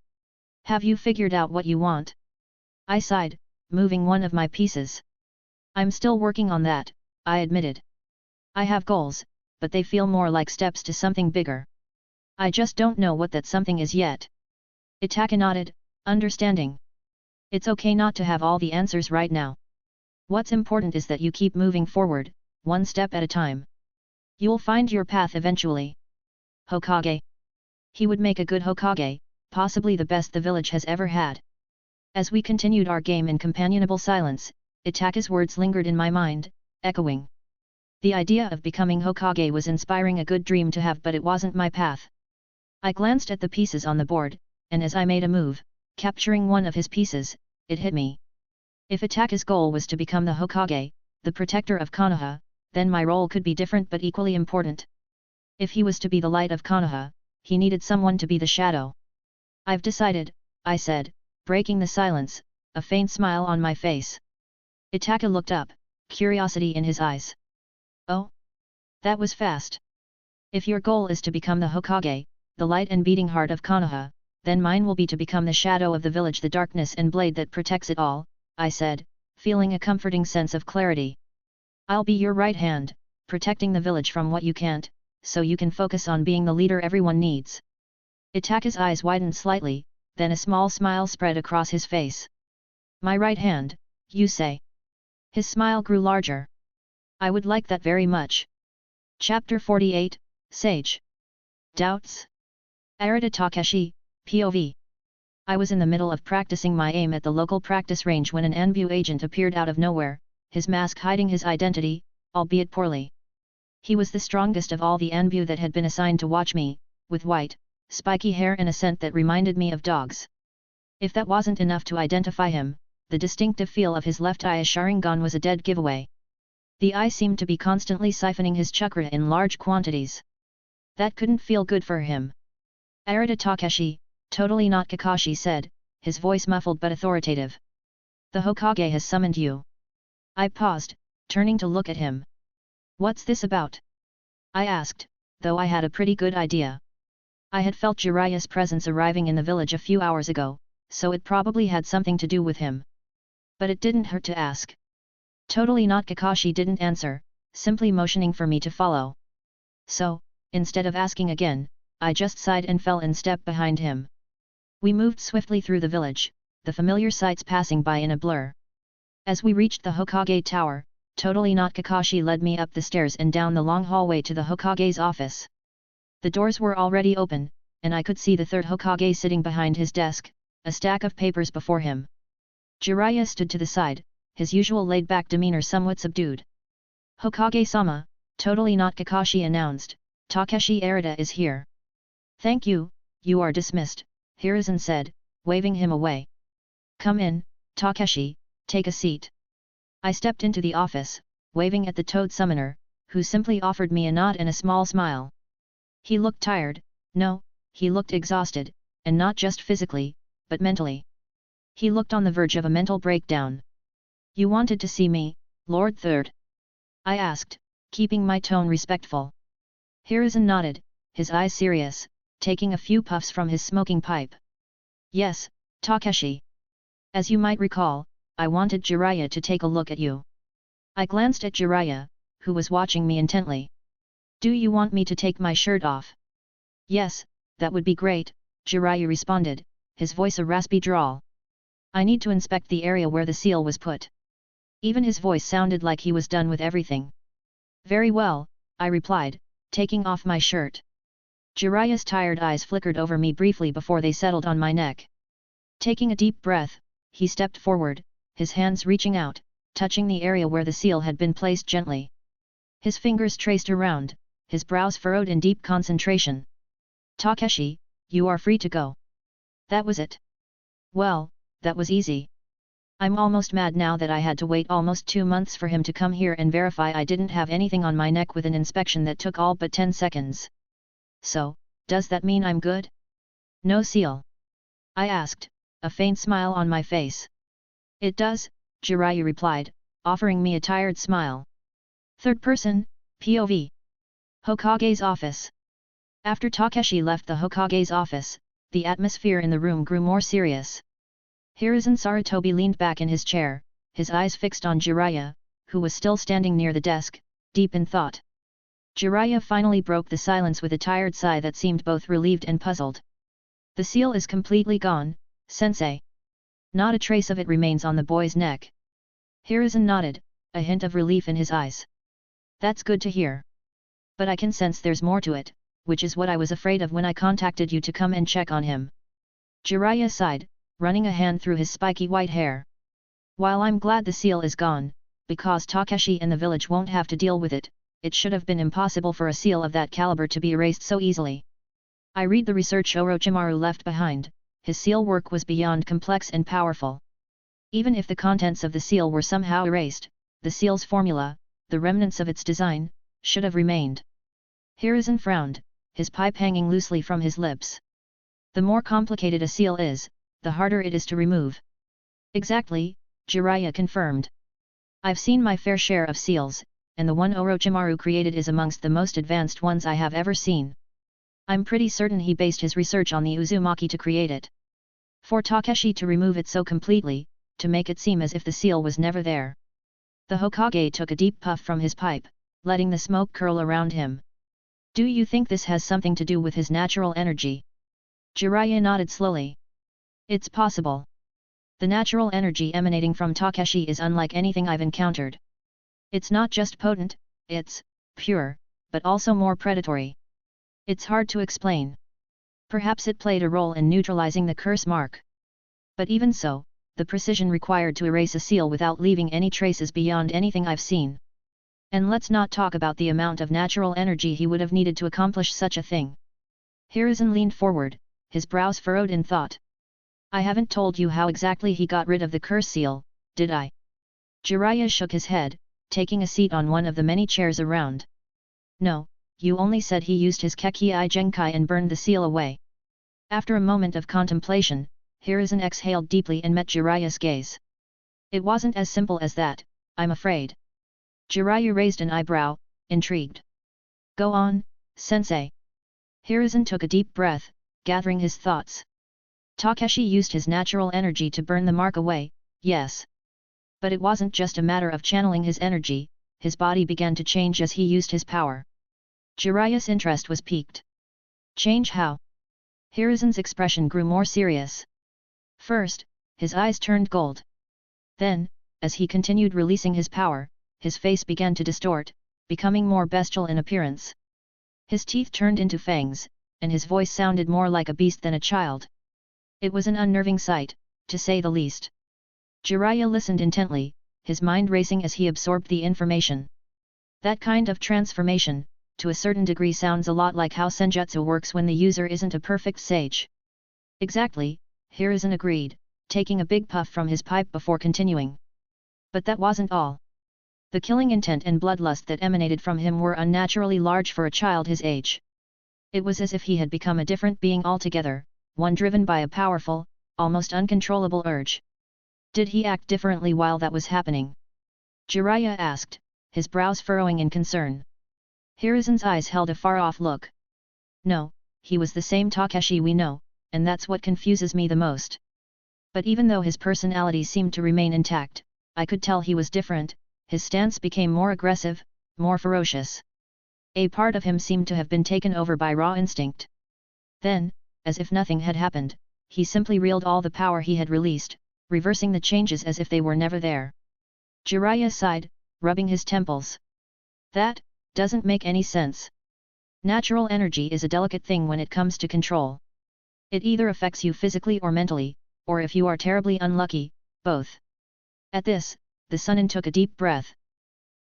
Have you figured out what you want? I sighed, moving one of my pieces. I'm still working on that, I admitted. I have goals, but they feel more like steps to something bigger. I just don't know what that something is yet. Itaka nodded, understanding. It's okay not to have all the answers right now. What's important is that you keep moving forward, one step at a time. You'll find your path eventually. Hokage. He would make a good Hokage, possibly the best the village has ever had. As we continued our game in companionable silence, Itaka's words lingered in my mind, echoing. The idea of becoming Hokage was inspiring, a good dream to have, but it wasn't my path. I glanced at the pieces on the board, and as I made a move, capturing one of his pieces, it hit me. If Itaka's goal was to become the Hokage, the protector of Konoha, then my role could be different but equally important. If he was to be the light of Konoha, he needed someone to be the shadow. I've decided, I said, breaking the silence, a faint smile on my face. Itaka looked up, curiosity in his eyes. Oh? That was fast. If your goal is to become the Hokage, the light and beating heart of Konoha, then mine will be to become the shadow of the village, the darkness and blade that protects it all, I said, feeling a comforting sense of clarity. I'll be your right hand, protecting the village from what you can't, so you can focus on being the leader everyone needs. Itaka's eyes widened slightly, then a small smile spread across his face. My right hand, you say? His smile grew larger. I would like that very much. Chapter 48, Sage. Doubts? Arata Takeshi, POV. I was in the middle of practicing my aim at the local practice range when an Anbu agent appeared out of nowhere, his mask hiding his identity, albeit poorly. He was the strongest of all the Anbu that had been assigned to watch me, with white, spiky hair and a scent that reminded me of dogs. If that wasn't enough to identify him, the distinctive feel of his left eye as sharingan was a dead giveaway. The eye seemed to be constantly siphoning his chakra in large quantities. That couldn't feel good for him. Arata Takeshi, totally not Kakashi said, his voice muffled but authoritative. The Hokage has summoned you. I paused, turning to look at him. What's this about? I asked, though I had a pretty good idea. I had felt Jiraiya's presence arriving in the village a few hours ago, so it probably had something to do with him. But it didn't hurt to ask. Totally not Kakashi didn't answer, simply motioning for me to follow. So, instead of asking again, I just sighed and fell in step behind him. We moved swiftly through the village, the familiar sights passing by in a blur. As we reached the Hokage tower, totally not Kakashi led me up the stairs and down the long hallway to the Hokage's office. The doors were already open, and I could see the third Hokage sitting behind his desk, a stack of papers before him. Jiraiya stood to the side, his usual laid-back demeanor somewhat subdued. Hokage-sama, totally not Kakashi announced, Takeshi Arata is here. Thank you, you are dismissed, Hiruzen said, waving him away. Come in, Takeshi, take a seat. I stepped into the office, waving at the toad summoner, who simply offered me a nod and a small smile. He looked tired, no, he looked exhausted, and not just physically, but mentally. He looked on the verge of a mental breakdown. You wanted to see me, Lord Third? I asked, keeping my tone respectful. Hiruzen nodded, his eyes serious, taking a few puffs from his smoking pipe. Yes, Takeshi. As you might recall, I wanted Jiraiya to take a look at you. I glanced at Jiraiya, who was watching me intently. Do you want me to take my shirt off? Yes, that would be great, Jiraiya responded, his voice a raspy drawl. I need to inspect the area where the seal was put. Even his voice sounded like he was done with everything. Very well, I replied, taking off my shirt. Jiraiya's tired eyes flickered over me briefly before they settled on my neck. Taking a deep breath, he stepped forward, his hands reaching out, touching the area where the seal had been placed gently. His fingers traced around, his brows furrowed in deep concentration. Takeshi, you are free to go. That was it. Well, that was easy. I'm almost mad now that I had to wait almost 2 months for him to come here and verify I didn't have anything on my neck with an inspection that took all but 10 seconds. So, does that mean I'm good? No seal? I asked, a faint smile on my face. It does, Jiraiya replied, offering me a tired smile. Third person, POV. Hokage's office. After Takeshi left the Hokage's office, the atmosphere in the room grew more serious. Hiruzen Sarutobi leaned back in his chair, his eyes fixed on Jiraiya, who was still standing near the desk, deep in thought. Jiraiya finally broke the silence with a tired sigh that seemed both relieved and puzzled. The seal is completely gone, Sensei. Not a trace of it remains on the boy's neck. Hiruzen nodded, a hint of relief in his eyes. That's good to hear. But I can sense there's more to it, which is what I was afraid of when I contacted you to come and check on him. Jiraiya sighed, running a hand through his spiky white hair. While I'm glad the seal is gone, because Takeshi and the village won't have to deal with it, it should have been impossible for a seal of that caliber to be erased so easily. I read the research Orochimaru left behind, his seal work was beyond complex and powerful. Even if the contents of the seal were somehow erased, the seal's formula, the remnants of its design, should have remained. Hiruzen frowned, his pipe hanging loosely from his lips. The more complicated a seal is, the harder it is to remove. Exactly, Jiraiya confirmed. I've seen my fair share of seals, and the one Orochimaru created is amongst the most advanced ones I have ever seen. I'm pretty certain he based his research on the Uzumaki to create it. For Takeshi to remove it so completely, to make it seem as if the seal was never there. The Hokage took a deep puff from his pipe, letting the smoke curl around him. Do you think this has something to do with his natural energy? Jiraiya nodded slowly. It's possible. The natural energy emanating from Takeshi is unlike anything I've encountered. It's not just potent, it's pure, but also more predatory. It's hard to explain. Perhaps it played a role in neutralizing the curse mark. But even so, the precision required to erase a seal without leaving any traces beyond anything I've seen. And let's not talk about the amount of natural energy he would have needed to accomplish such a thing. Hiruzen leaned forward, his brows furrowed in thought. I haven't told you how exactly he got rid of the curse seal, did I? Jiraiya shook his head, taking a seat on one of the many chairs around. No, you only said he used his Kekkei Genkai and burned the seal away. After a moment of contemplation, Hiruzen exhaled deeply and met Jiraiya's gaze. It wasn't as simple as that, I'm afraid. Jiraiya raised an eyebrow, intrigued. Go on, Sensei. Hiruzen took a deep breath, gathering his thoughts. Takeshi used his natural energy to burn the mark away, yes. But it wasn't just a matter of channeling his energy, his body began to change as he used his power. Jiraiya's interest was piqued. Change how? Hiruzen's expression grew more serious. First, his eyes turned gold. Then, as he continued releasing his power, his face began to distort, becoming more bestial in appearance. His teeth turned into fangs, and his voice sounded more like a beast than a child. It was an unnerving sight, to say the least. Jiraiya listened intently, his mind racing as he absorbed the information. That kind of transformation, to a certain degree, sounds a lot like how senjutsu works when the user isn't a perfect sage. Exactly, Hiruzen agreed, taking a big puff from his pipe before continuing. But that wasn't all. The killing intent and bloodlust that emanated from him were unnaturally large for a child his age. It was as if he had become a different being altogether, one driven by a powerful, almost uncontrollable urge. Did he act differently while that was happening? Jiraiya asked, his brows furrowing in concern. Hiruzen's eyes held a far-off look. No, he was the same Takeshi we know, and that's what confuses me the most. But even though his personality seemed to remain intact, I could tell he was different. His stance became more aggressive, more ferocious. A part of him seemed to have been taken over by raw instinct. Then, as if nothing had happened, he simply reeled all the power he had released, reversing the changes as if they were never there. Jiraiya sighed, rubbing his temples. That doesn't make any sense. Natural energy is a delicate thing when it comes to control. It either affects you physically or mentally, or if you are terribly unlucky, both. At this, the Sunin took a deep breath.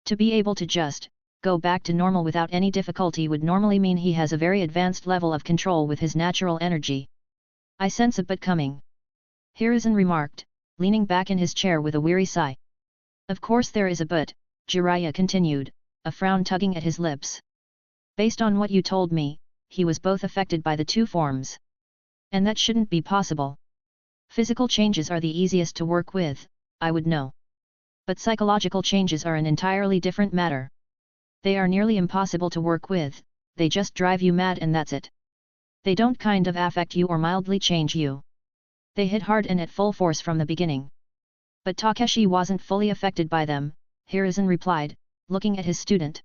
To be able to just go back to normal without any difficulty would normally mean he has a very advanced level of control with his natural energy. I sense a but coming. Hiruzen remarked, leaning back in his chair with a weary sigh. Of course there is a but, Jiraiya continued, a frown tugging at his lips. Based on what you told me, he was both affected by the two forms. And that shouldn't be possible. Physical changes are the easiest to work with, I would know. But psychological changes are an entirely different matter. They are nearly impossible to work with, they just drive you mad and that's it. They don't kind of affect you or mildly change you. They hit hard and at full force from the beginning. But Takeshi wasn't fully affected by them, Hiruzen replied, looking at his student.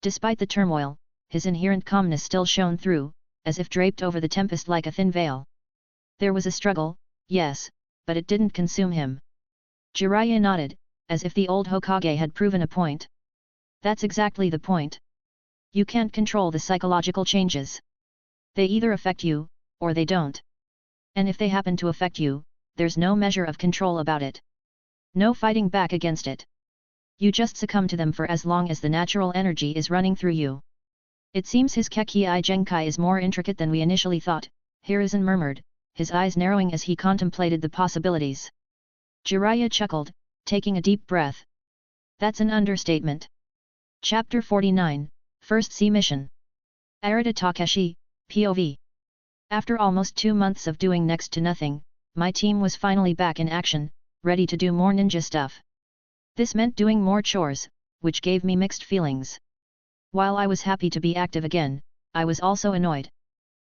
Despite the turmoil, his inherent calmness still shone through, as if draped over the tempest like a thin veil. There was a struggle, yes, but it didn't consume him. Jiraiya nodded, as if the old Hokage had proven a point. That's exactly the point. You can't control the psychological changes. They either affect you, or they don't. And if they happen to affect you, there's no measure of control about it. No fighting back against it. You just succumb to them for as long as the natural energy is running through you. It seems his Kekkei Genkai is more intricate than we initially thought, Hiruzen murmured, his eyes narrowing as he contemplated the possibilities. Jiraiya chuckled, taking a deep breath. That's an understatement. Chapter 49, First Sea Mission. Arata Takeshi, POV. After almost 2 months of doing next to nothing, my team was finally back in action, ready to do more ninja stuff. This meant doing more chores, which gave me mixed feelings. While I was happy to be active again, I was also annoyed.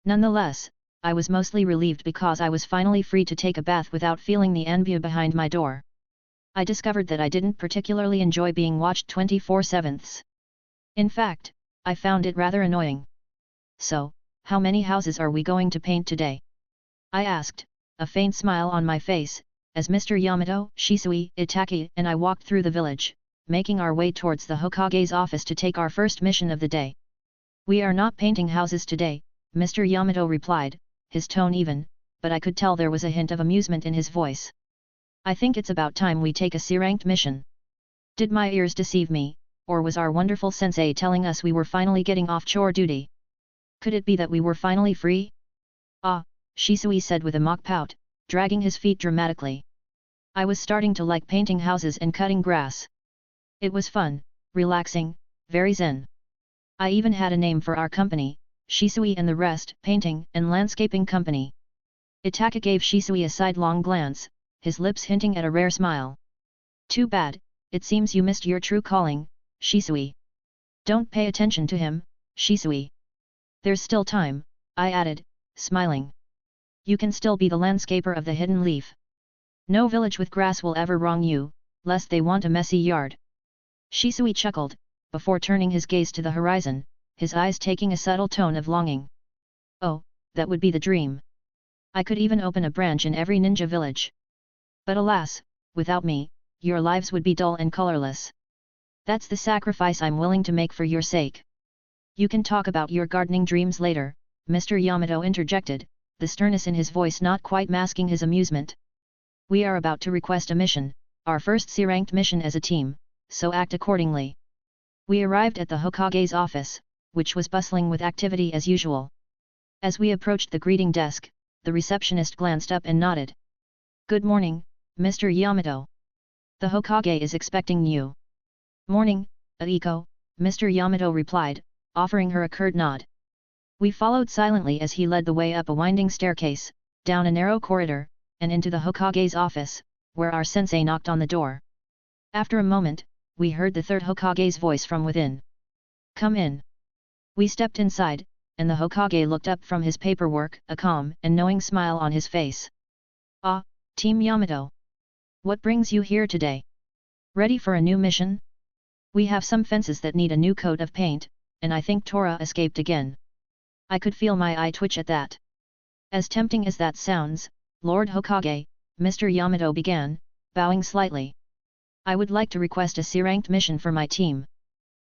Nonetheless, I was mostly relieved because I was finally free to take a bath without feeling the ennui behind my door. I discovered that I didn't particularly enjoy being watched 24/7. In fact, I found it rather annoying. So, how many houses are we going to paint today? I asked, a faint smile on my face, as Mr. Yamato, Shisui, Itaki and I walked through the village, making our way towards the Hokage's office to take our first mission of the day. We are not painting houses today, Mr. Yamato replied, his tone even, but I could tell there was a hint of amusement in his voice. I think it's about time we take a C-ranked mission. Did my ears deceive me, or was our wonderful sensei telling us we were finally getting off chore duty? Could it be that we were finally free? Ah, Shisui said with a mock pout, dragging his feet dramatically. I was starting to like painting houses and cutting grass. It was fun, relaxing, very zen. I even had a name for our company, Shisui and the Rest Painting and Landscaping Company. Itaka gave Shisui a sidelong glance, his lips hinting at a rare smile. Too bad, it seems you missed your true calling, Shisui. Don't pay attention to him, Shisui. There's still time, I added, smiling. You can still be the landscaper of the hidden leaf. No village with grass will ever wrong you, lest they want a messy yard. Shisui chuckled, before turning his gaze to the horizon, his eyes taking a subtle tone of longing. Oh, that would be the dream. I could even open a branch in every ninja village. But alas, without me, your lives would be dull and colorless. That's the sacrifice I'm willing to make for your sake. You can talk about your gardening dreams later, Mr. Yamato interjected, the sternness in his voice not quite masking his amusement. We are about to request a mission, our first C-ranked mission as a team, so act accordingly. We arrived at the Hokage's office, which was bustling with activity as usual. As we approached the greeting desk, the receptionist glanced up and nodded. Good morning, Mr. Yamato. The Hokage is expecting you. Morning, Aiko, Mr. Yamato replied, offering her a curt nod. We followed silently as he led the way up a winding staircase, down a narrow corridor, and into the Hokage's office, where our sensei knocked on the door. After a moment, we heard the third Hokage's voice from within. Come in. We stepped inside, and the Hokage looked up from his paperwork, a calm and knowing smile on his face. Ah, Team Yamato. What brings you here today? Ready for a new mission? We have some fences that need a new coat of paint, and I think Tora escaped again. I could feel my eye twitch at that. As tempting as that sounds, Lord Hokage, Mr. Yamato began, bowing slightly. I would like to request a C-ranked mission for my team.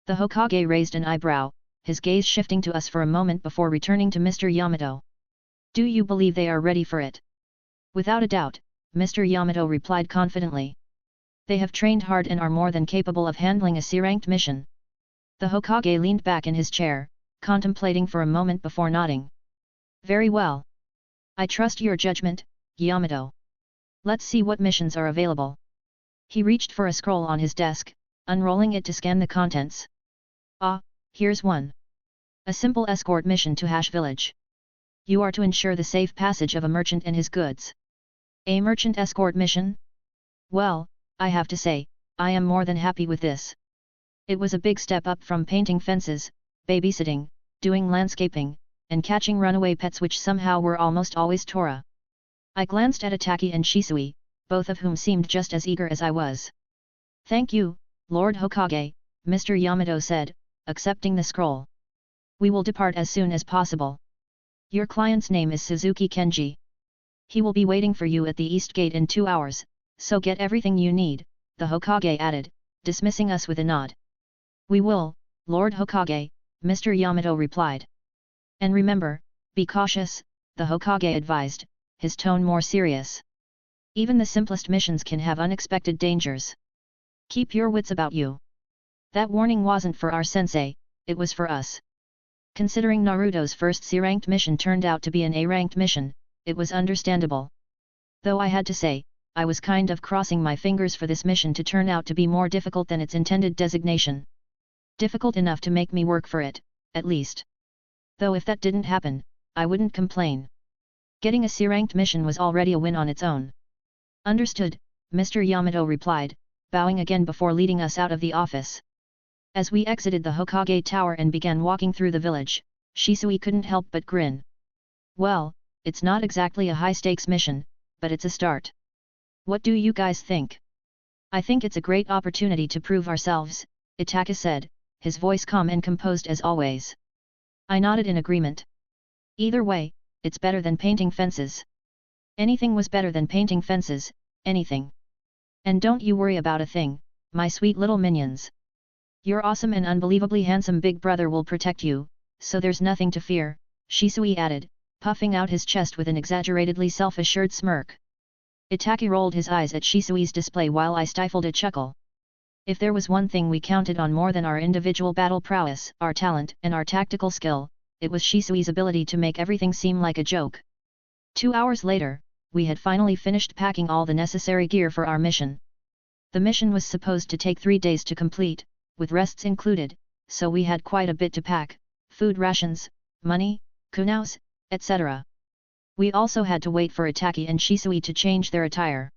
The Hokage raised an eyebrow, his gaze shifting to us for a moment before returning to Mr. Yamato. Do you believe they are ready for it? Without a doubt, Mr. Yamato replied confidently. They have trained hard and are more than capable of handling a C-ranked mission. The Hokage leaned back in his chair, contemplating for a moment before nodding. Very well. I trust your judgment, Yamato. Let's see what missions are available. He reached for a scroll on his desk, unrolling it to scan the contents. Ah, here's one. A simple escort mission to Hash Village. You are to ensure the safe passage of a merchant and his goods. A merchant escort mission? Well, I have to say, I am more than happy with this. It was a big step up from painting fences, babysitting, doing landscaping, and catching runaway pets which somehow were almost always Tora. I glanced at Itaki and Shisui, both of whom seemed just as eager as I was. Thank you, Lord Hokage, Mr. Yamato said, accepting the scroll. We will depart as soon as possible. Your client's name is Suzuki Kenji. He will be waiting for you at the East Gate in 2 hours, so get everything you need, the Hokage added, dismissing us with a nod. We will, Lord Hokage, Mr. Yamato replied. And remember, be cautious, the Hokage advised, his tone more serious. Even the simplest missions can have unexpected dangers. Keep your wits about you. That warning wasn't for our sensei, it was for us. Considering Naruto's first C-ranked mission turned out to be an A-ranked mission, it was understandable. Though I had to say, I was kind of crossing my fingers for this mission to turn out to be more difficult than its intended designation. Difficult enough to make me work for it, at least. Though if that didn't happen, I wouldn't complain. Getting a C-ranked mission was already a win on its own. Understood, Mr. Yamato replied, bowing again before leading us out of the office. As we exited the Hokage Tower and began walking through the village, Shisui couldn't help but grin. Well, it's not exactly a high-stakes mission, but it's a start. What do you guys think? I think it's a great opportunity to prove ourselves, Itaka said, his voice calm and composed as always. I nodded in agreement. Either way, it's better than painting fences. Anything was better than painting fences, anything. And don't you worry about a thing, my sweet little minions. Your awesome and unbelievably handsome big brother will protect you, so there's nothing to fear, Shisui added, puffing out his chest with an exaggeratedly self-assured smirk. Itaki rolled his eyes at Shisui's display while I stifled a chuckle. If there was one thing we counted on more than our individual battle prowess, our talent and our tactical skill, it was Shisui's ability to make everything seem like a joke. 2 hours later, we had finally finished packing all the necessary gear for our mission. The mission was supposed to take 3 days to complete, with rests included, so we had quite a bit to pack, food rations, money, kunaus, etc. We also had to wait for Itaki and Shisui to change their attire.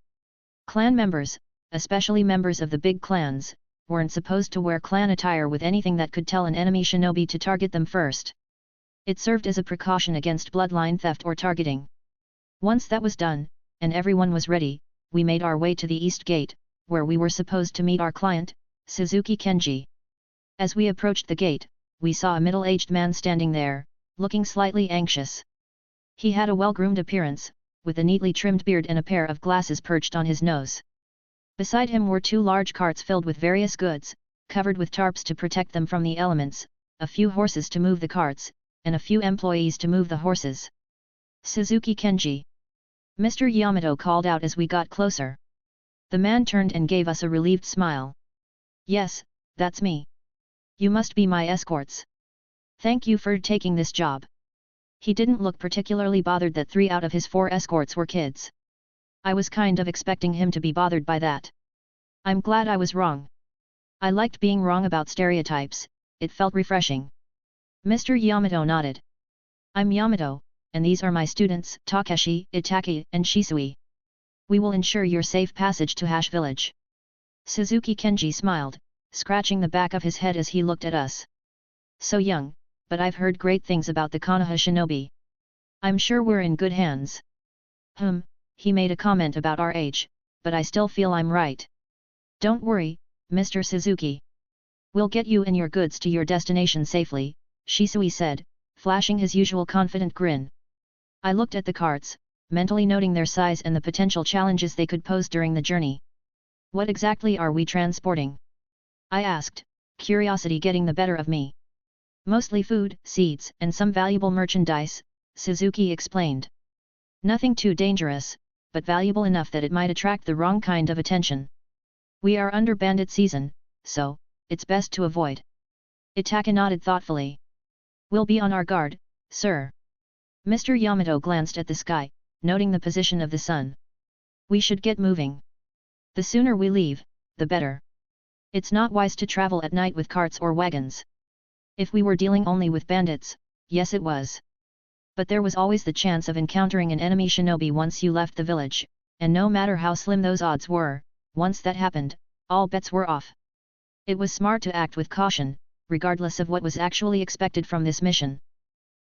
Clan members, especially members of the big clans, weren't supposed to wear clan attire with anything that could tell an enemy shinobi to target them first. It served as a precaution against bloodline theft or targeting. Once that was done, and everyone was ready, we made our way to the East Gate, where we were supposed to meet our client, Suzuki Kenji. As we approached the gate, we saw a middle-aged man standing there, looking slightly anxious. He had a well-groomed appearance, with a neatly trimmed beard and a pair of glasses perched on his nose. Beside him were 2 large carts filled with various goods, covered with tarps to protect them from the elements, a few horses to move the carts, and a few employees to move the horses. Suzuki Kenji. Mr. Yamato called out as we got closer. The man turned and gave us a relieved smile. Yes, that's me. You must be my escorts. Thank you for taking this job. He didn't look particularly bothered that 3 out of his 4 escorts were kids. I was kind of expecting him to be bothered by that. I'm glad I was wrong. I liked being wrong about stereotypes, it felt refreshing. Mr. Yamato nodded. I'm Yamato, and these are my students, Takeshi, Itaki, and Shisui. We will ensure your safe passage to Hash Village. Suzuki Kenji smiled, scratching the back of his head as he looked at us. So young, but I've heard great things about the Konoha shinobi. I'm sure we're in good hands. He made a comment about our age, but I still feel I'm right. Don't worry, Mr. Suzuki. We'll get you and your goods to your destination safely, Shisui said, flashing his usual confident grin. I looked at the carts, mentally noting their size and the potential challenges they could pose during the journey. What exactly are we transporting? I asked, curiosity getting the better of me. Mostly food, seeds, and some valuable merchandise, Suzuki explained. Nothing too dangerous, but valuable enough that it might attract the wrong kind of attention. We are under bandit season, so it's best to avoid. Itaka nodded thoughtfully. We'll be on our guard, sir. Mr. Yamato glanced at the sky, noting the position of the sun. We should get moving. The sooner we leave, the better. It's not wise to travel at night with carts or wagons. If we were dealing only with bandits, yes it was. But there was always the chance of encountering an enemy shinobi once you left the village, and no matter how slim those odds were, once that happened, all bets were off. It was smart to act with caution, regardless of what was actually expected from this mission.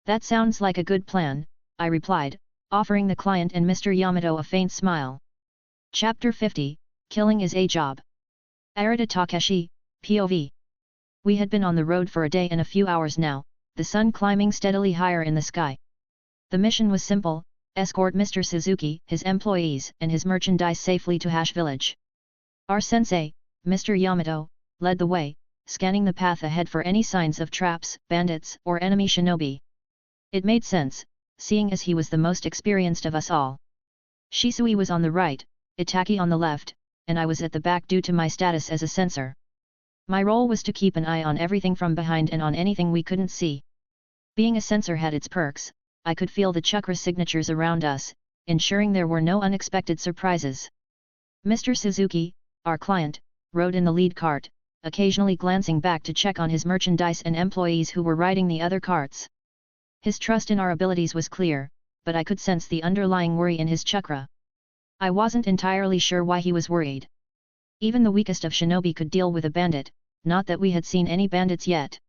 That sounds like a good plan, I replied, offering the client and Mr. Yamato a faint smile. Chapter 50, Killing is a Job. Arata Takeshi, POV. We had been on the road for a day and a few hours now, the sun climbing steadily higher in the sky. The mission was simple: escort Mr. Suzuki, his employees, and his merchandise safely to Hash Village. Our sensei, Mr. Yamato, led the way, scanning the path ahead for any signs of traps, bandits, or enemy shinobi. It made sense, seeing as he was the most experienced of us all. Shisui was on the right, Itaki on the left, and I was at the back due to my status as a censor. My role was to keep an eye on everything from behind and on anything we couldn't see. Being a censor had its perks. I could feel the chakra signatures around us, ensuring there were no unexpected surprises. Mr. Suzuki, our client, rode in the lead cart, occasionally glancing back to check on his merchandise and employees who were riding the other carts. His trust in our abilities was clear, but I could sense the underlying worry in his chakra. I wasn't entirely sure why he was worried. Even the weakest of shinobi could deal with a bandit, not that we had seen any bandits yet.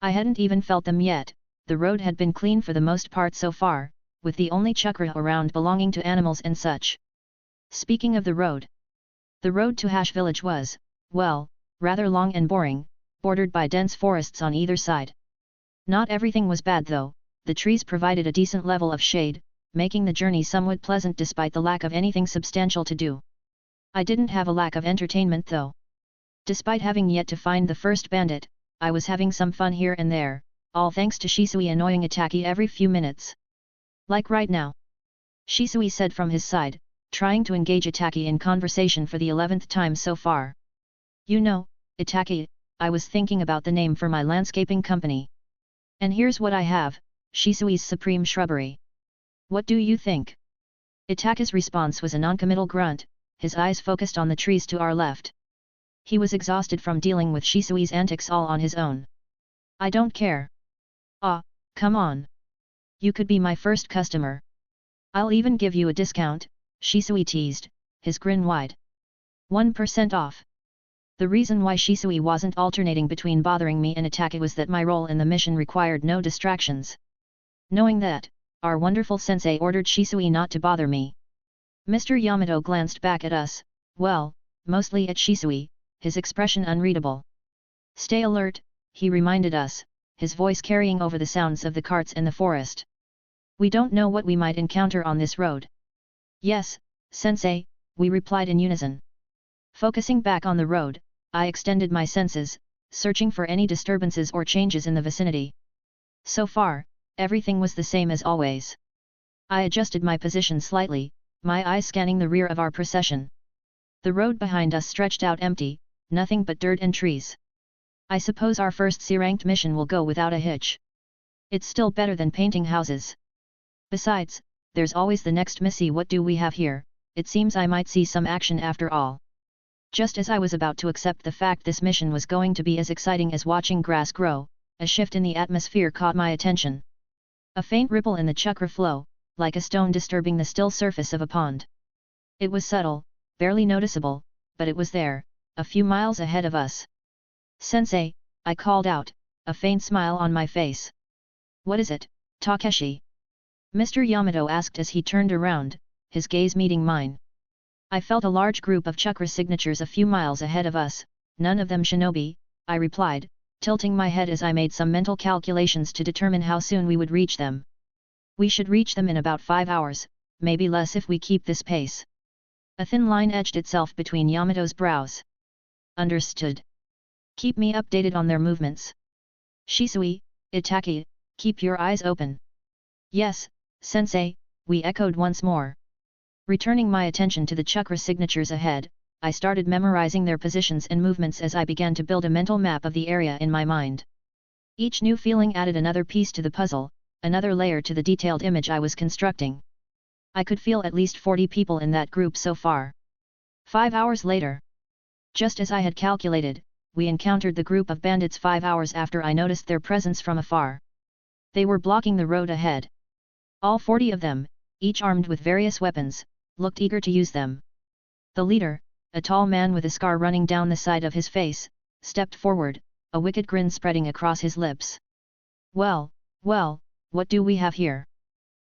I hadn't even felt them yet. The road had been clean for the most part so far, with the only chakra around belonging to animals and such. Speaking of the road to Hash Village was, well, rather long and boring, bordered by dense forests on either side. Not everything was bad though, the trees provided a decent level of shade, making the journey somewhat pleasant despite the lack of anything substantial to do. I didn't have a lack of entertainment though. Despite having yet to find the first bandit, I was having some fun here and there, all thanks to Shisui annoying Itaki every few minutes. Like right now. Shisui said from his side, trying to engage Itaki in conversation for the 11th time so far. You know, Itaki, I was thinking about the name for my landscaping company. And here's what I have, Shisui's Supreme Shrubbery. What do you think? Itaki's response was a noncommittal grunt, his eyes focused on the trees to our left. He was exhausted from dealing with Shisui's antics all on his own. I don't care. Ah, come on. You could be my first customer. I'll even give you a discount, Shisui teased, his grin wide. 1% off. The reason why Shisui wasn't alternating between bothering me and Itaki was that my role in the mission required no distractions. Knowing that, our wonderful sensei ordered Shisui not to bother me. Mr. Yamato glanced back at us, well, mostly at Shisui, his expression unreadable. Stay alert, he reminded us, his voice carrying over the sounds of the carts and the forest. We don't know what we might encounter on this road. Yes, Sensei, we replied in unison. Focusing back on the road, I extended my senses, searching for any disturbances or changes in the vicinity. So far, everything was the same as always. I adjusted my position slightly, my eyes scanning the rear of our procession. The road behind us stretched out empty, nothing but dirt and trees. I suppose our first C-ranked mission will go without a hitch. It's still better than painting houses. Besides, there's always the next missy. What do we have here, it seems I might see some action after all. Just as I was about to accept the fact this mission was going to be as exciting as watching grass grow, a shift in the atmosphere caught my attention. A faint ripple in the chakra flow, like a stone disturbing the still surface of a pond. It was subtle, barely noticeable, but it was there, a few miles ahead of us. Sensei, I called out, a faint smile on my face. What is it, Takeshi? Mr. Yamato asked as he turned around, his gaze meeting mine. I felt a large group of chakra signatures a few miles ahead of us, none of them shinobi, I replied, tilting my head as I made some mental calculations to determine how soon we would reach them. We should reach them in about 5 hours, maybe less if we keep this pace. A thin line edged itself between Yamato's brows. Understood. Keep me updated on their movements. Shisui, Itaki, keep your eyes open. Yes, Sensei, we echoed once more. Returning my attention to the chakra signatures ahead, I started memorizing their positions and movements as I began to build a mental map of the area in my mind. Each new feeling added another piece to the puzzle, another layer to the detailed image I was constructing. I could feel at least 40 people in that group so far. 5 hours later. Just as I had calculated, we encountered the group of bandits 5 hours after I noticed their presence from afar. They were blocking the road ahead. All 40 of them, each armed with various weapons, looked eager to use them. The leader, a tall man with a scar running down the side of his face, stepped forward, a wicked grin spreading across his lips. Well, what do we have here?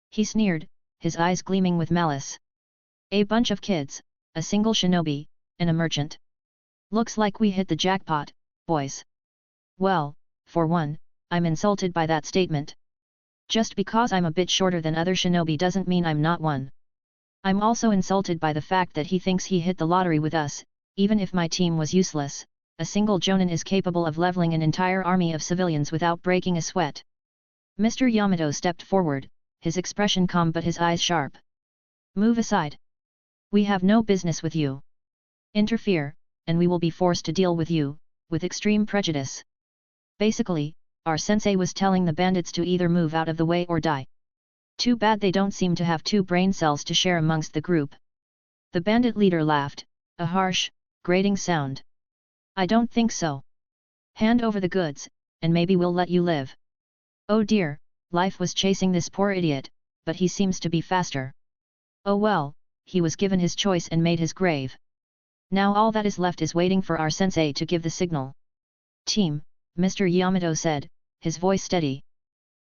He sneered, his eyes gleaming with malice. A bunch of kids, a single shinobi, and a merchant. Looks like we hit the jackpot, boys. Well, for one, I'm insulted by that statement. Just because I'm a bit shorter than other shinobi doesn't mean I'm not one. I'm also insulted by the fact that he thinks he hit the lottery with us, even if my team was useless. A single jonin is capable of leveling an entire army of civilians without breaking a sweat. Mr. Yamato stepped forward, his expression calm but his eyes sharp. Move aside. We have no business with you. Interfere, and we will be forced to deal with you, with extreme prejudice. Basically, our sensei was telling the bandits to either move out of the way or die. Too bad they don't seem to have 2 brain cells to share amongst the group. The bandit leader laughed, a harsh, grating sound. I don't think so. Hand over the goods, and maybe we'll let you live. Oh dear, life was chasing this poor idiot, but he seems to be faster. Oh well, he was given his choice and made his grave. Now all that is left is waiting for our sensei to give the signal. Team, Mr. Yamato said, his voice steady.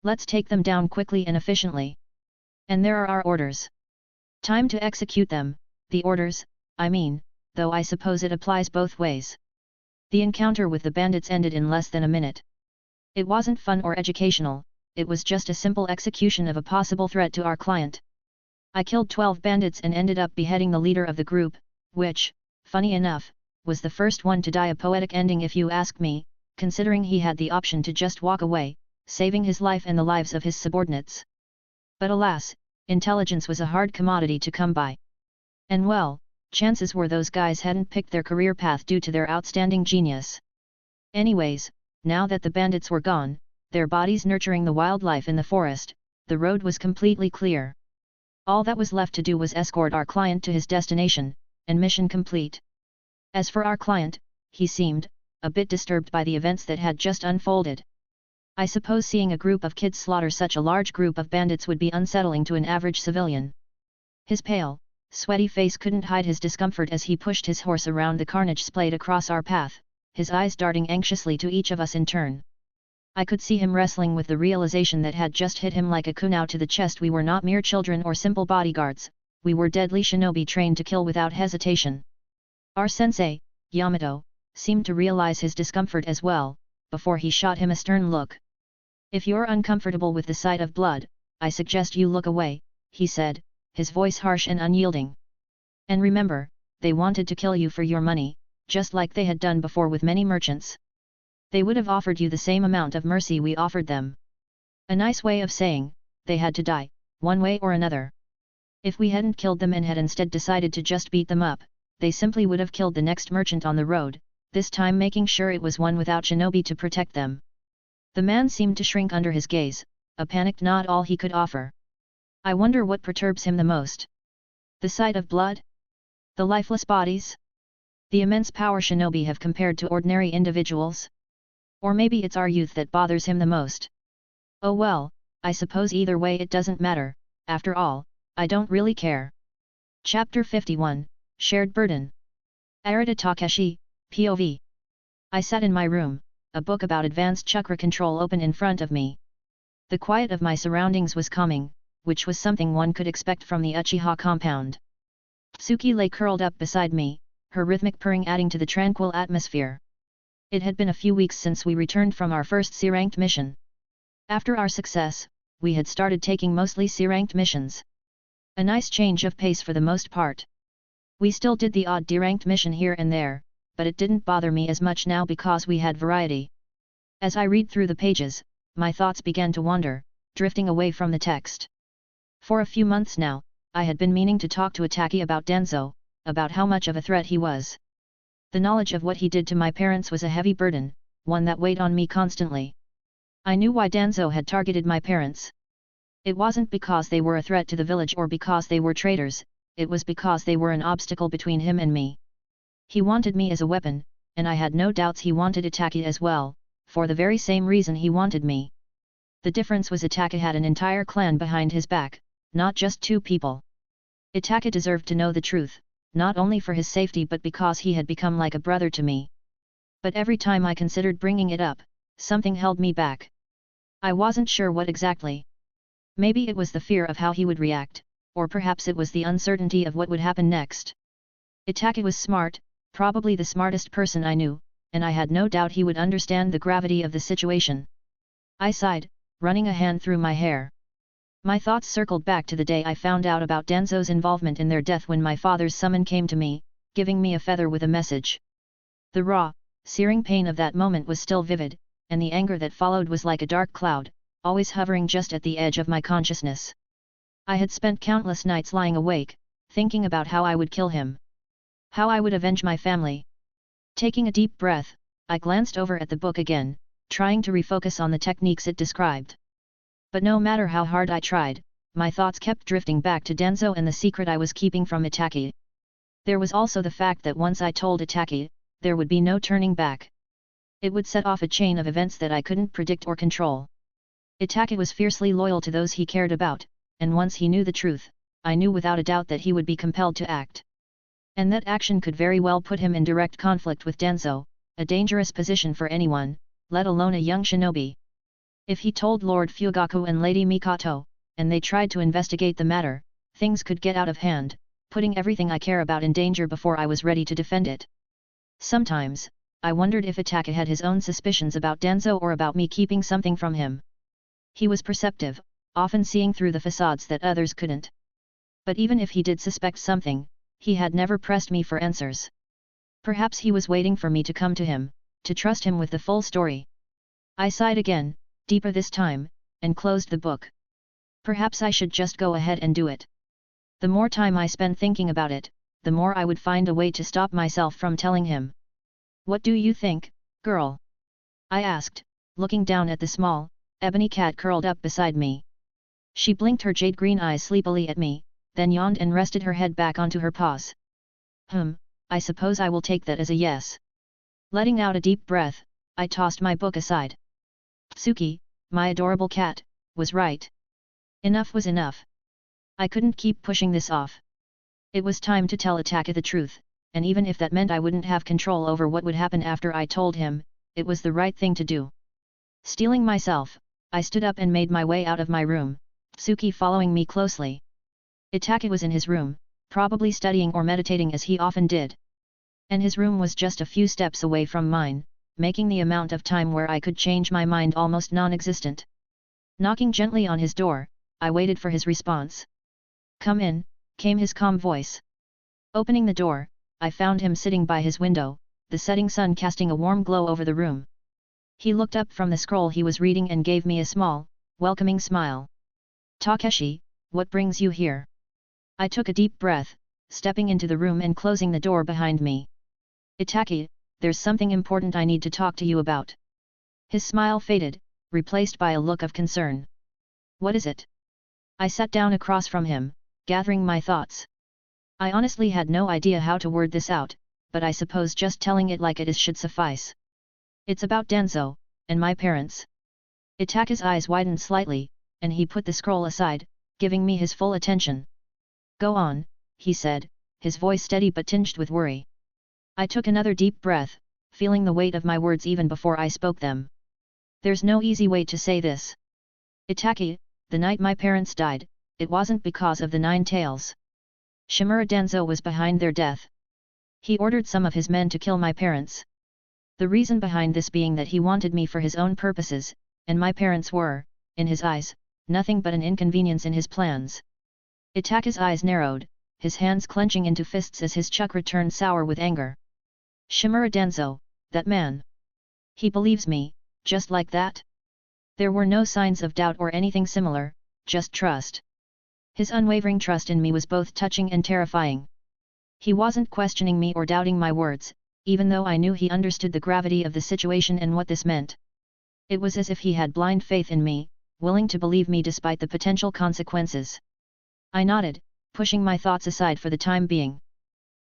Let's take them down quickly and efficiently. And there are our orders. Time to execute them, the orders, I mean, though I suppose it applies both ways. The encounter with the bandits ended in less than a minute. It wasn't fun or educational, it was just a simple execution of a possible threat to our client. I killed 12 bandits and ended up beheading the leader of the group, which, funny enough, was the first one to die a poetic ending if you ask me, considering he had the option to just walk away, saving his life and the lives of his subordinates. But alas, intelligence was a hard commodity to come by. And well, chances were those guys hadn't picked their career path due to their outstanding genius. Anyways, now that the bandits were gone, their bodies nurturing the wildlife in the forest, the road was completely clear. All that was left to do was escort our client to his destination, and mission complete. As for our client, he seemed a bit disturbed by the events that had just unfolded. I suppose seeing a group of kids slaughter such a large group of bandits would be unsettling to an average civilian. His pale, sweaty face couldn't hide his discomfort as he pushed his horse around the carnage splayed across our path, his eyes darting anxiously to each of us in turn. I could see him wrestling with the realization that had just hit him like a kunai to the chest. We were not mere children or simple bodyguards, we were deadly shinobi trained to kill without hesitation. Our sensei, Yamato, seemed to realize his discomfort as well, before he shot him a stern look. If you're uncomfortable with the sight of blood, I suggest you look away, he said, his voice harsh and unyielding. And remember, they wanted to kill you for your money, just like they had done before with many merchants. They would have offered you the same amount of mercy we offered them. A nice way of saying, they had to die, one way or another. If we hadn't killed them and had instead decided to just beat them up, they simply would have killed the next merchant on the road, this time making sure it was one without shinobi to protect them. The man seemed to shrink under his gaze, a panicked nod all he could offer. I wonder what perturbs him the most. The sight of blood? The lifeless bodies? The immense power shinobi have compared to ordinary individuals? Or maybe it's our youth that bothers him the most. Oh well, I suppose either way it doesn't matter, after all, I don't really care. Chapter 51, Shared Burden. Arata Takeshi, POV. I sat in my room, a book about advanced chakra control open in front of me. The quiet of my surroundings was calming, which was something one could expect from the Uchiha compound. Tsuki lay curled up beside me, her rhythmic purring adding to the tranquil atmosphere. It had been a few weeks since we returned from our first C-ranked mission. After our success, we had started taking mostly C-ranked missions. A nice change of pace for the most part. We still did the odd D-ranked mission here and there, but it didn't bother me as much now because we had variety. As I read through the pages, my thoughts began to wander, drifting away from the text. For a few months now, I had been meaning to talk to Itaki about Danzo, about how much of a threat he was. The knowledge of what he did to my parents was a heavy burden, one that weighed on me constantly. I knew why Danzo had targeted my parents. It wasn't because they were a threat to the village or because they were traitors, it was because they were an obstacle between him and me. He wanted me as a weapon, and I had no doubts he wanted Itaki as well, for the very same reason he wanted me. The difference was Itaki had an entire clan behind his back, not just 2 people. Itaki deserved to know the truth, not only for his safety but because he had become like a brother to me. But every time I considered bringing it up, something held me back. I wasn't sure what exactly. Maybe it was the fear of how he would react, or perhaps it was the uncertainty of what would happen next. Itaki was smart, probably the smartest person I knew, and I had no doubt he would understand the gravity of the situation. I sighed, running a hand through my hair. My thoughts circled back to the day I found out about Danzo's involvement in their death when my father's summon came to me, giving me a feather with a message. The raw, searing pain of that moment was still vivid, and the anger that followed was like a dark cloud, always hovering just at the edge of my consciousness. I had spent countless nights lying awake, thinking about how I would kill him. How I would avenge my family. Taking a deep breath, I glanced over at the book again, trying to refocus on the techniques it described. But no matter how hard I tried, my thoughts kept drifting back to Danzo and the secret I was keeping from Itaki. There was also the fact that once I told Itaki, there would be no turning back. It would set off a chain of events that I couldn't predict or control. Itaki was fiercely loyal to those he cared about, and once he knew the truth, I knew without a doubt that he would be compelled to act. And that action could very well put him in direct conflict with Danzo, a dangerous position for anyone, let alone a young shinobi. If he told Lord Fugaku and Lady Mikoto, and they tried to investigate the matter, things could get out of hand, putting everything I care about in danger before I was ready to defend it. Sometimes, I wondered if Itaki had his own suspicions about Danzo or about me keeping something from him. He was perceptive, often seeing through the facades that others couldn't. But even if he did suspect something, he had never pressed me for answers. Perhaps he was waiting for me to come to him, to trust him with the full story. I sighed again, deeper this time, and closed the book. Perhaps I should just go ahead and do it. The more time I spent thinking about it, the more I would find a way to stop myself from telling him. What do you think, girl? I asked, looking down at the small, ebony cat curled up beside me. She blinked her jade green eyes sleepily at me, then yawned and rested her head back onto her paws. I suppose I will take that as a yes. Letting out a deep breath, I tossed my book aside. Tsuki, my adorable cat, was right. Enough was enough. I couldn't keep pushing this off. It was time to tell Itaki the truth, and even if that meant I wouldn't have control over what would happen after I told him, it was the right thing to do. Steeling myself, I stood up and made my way out of my room, Tsuki following me closely. Itaki was in his room, probably studying or meditating as he often did. And his room was just a few steps away from mine, making the amount of time where I could change my mind almost non-existent. Knocking gently on his door, I waited for his response. "Come in," came his calm voice. Opening the door, I found him sitting by his window, the setting sun casting a warm glow over the room. He looked up from the scroll he was reading and gave me a small, welcoming smile. "Takeshi, what brings you here?" I took a deep breath, stepping into the room and closing the door behind me. "Itaki, there's something important I need to talk to you about." His smile faded, replaced by a look of concern. "What is it?" I sat down across from him, gathering my thoughts. I honestly had no idea how to word this out, but I suppose just telling it like it is should suffice. It's about Danzo, and my parents. Itachi's eyes widened slightly, and he put the scroll aside, giving me his full attention. Go on, he said, his voice steady but tinged with worry. I took another deep breath, feeling the weight of my words even before I spoke them. There's no easy way to say this. Itachi, the night my parents died, it wasn't because of the 9 tails. Shimura Danzo was behind their death. He ordered some of his men to kill my parents. The reason behind this being that he wanted me for his own purposes, and my parents were, in his eyes, nothing but an inconvenience in his plans. Itachi's eyes narrowed, his hands clenching into fists as his chakra turned sour with anger. Shimura Danzo, that man. He believes me, just like that? There were no signs of doubt or anything similar, just trust. His unwavering trust in me was both touching and terrifying. He wasn't questioning me or doubting my words, even though I knew he understood the gravity of the situation and what this meant. It was as if he had blind faith in me, willing to believe me despite the potential consequences. I nodded, pushing my thoughts aside for the time being.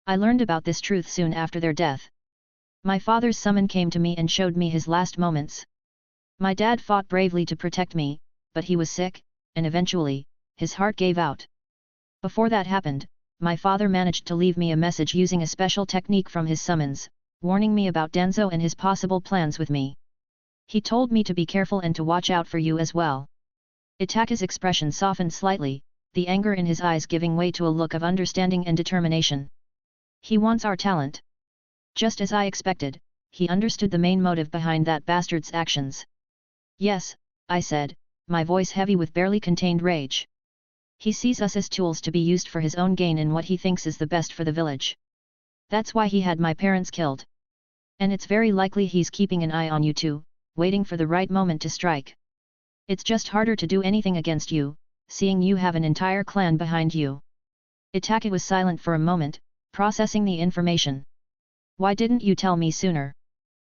I learned about this truth soon after their death. My father's summon came to me and showed me his last moments. My dad fought bravely to protect me, but he was sick, and eventually, his heart gave out. Before that happened, my father managed to leave me a message using a special technique from his summons, warning me about Danzo and his possible plans with me. He told me to be careful and to watch out for you as well. Itachi's expression softened slightly, the anger in his eyes giving way to a look of understanding and determination. He wants our talent. Just as I expected, he understood the main motive behind that bastard's actions. Yes, I said, my voice heavy with barely contained rage. He sees us as tools to be used for his own gain and what he thinks is the best for the village. That's why he had my parents killed. And it's very likely he's keeping an eye on you too, waiting for the right moment to strike. It's just harder to do anything against you, seeing you have an entire clan behind you. Itachi was silent for a moment, processing the information. Why didn't you tell me sooner?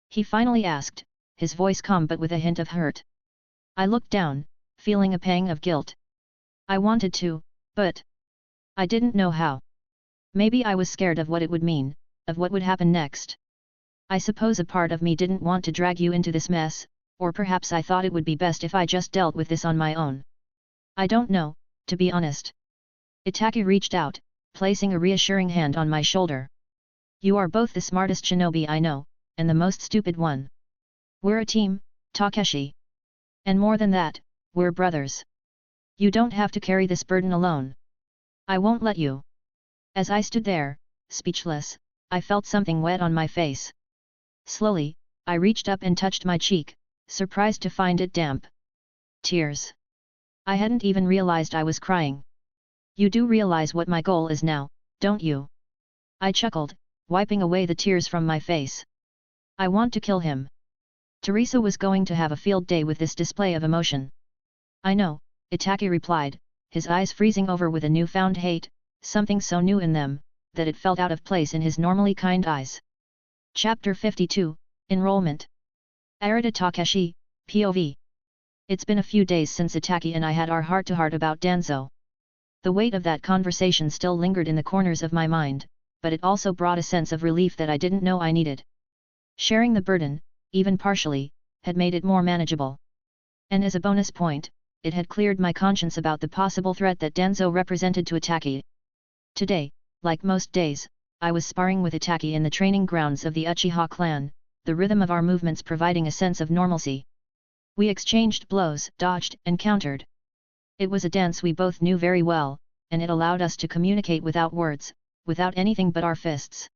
He finally asked, his voice calm but with a hint of hurt. I looked down, feeling a pang of guilt. I wanted to, but I didn't know how. Maybe I was scared of what it would mean, of what would happen next. I suppose a part of me didn't want to drag you into this mess, or perhaps I thought it would be best if I just dealt with this on my own. I don't know, to be honest. Itachi reached out, placing a reassuring hand on my shoulder. You are both the smartest shinobi I know, and the most stupid one. We're a team, Takeshi. And more than that, we're brothers. You don't have to carry this burden alone. I won't let you. As I stood there, speechless, I felt something wet on my face. Slowly, I reached up and touched my cheek, surprised to find it damp. Tears. I hadn't even realized I was crying. You do realize what my goal is now, don't you? I chuckled, wiping away the tears from my face. I want to kill him. Teresa was going to have a field day with this display of emotion. I know, Itachi replied, his eyes freezing over with a newfound hate, something so new in them, that it felt out of place in his normally kind eyes. Chapter 52, Enrollment. Arata Takeshi, POV. It's been a few days since Itachi and I had our heart-to-heart about Danzo. The weight of that conversation still lingered in the corners of my mind, but it also brought a sense of relief that I didn't know I needed. Sharing the burden, even partially, had made it more manageable. And as a bonus point, it had cleared my conscience about the possible threat that Danzo represented to Itachi. Today, like most days, I was sparring with Itachi in the training grounds of the Uchiha clan, the rhythm of our movements providing a sense of normalcy. We exchanged blows, dodged, and countered. It was a dance we both knew very well, and it allowed us to communicate without words, without anything but our fists.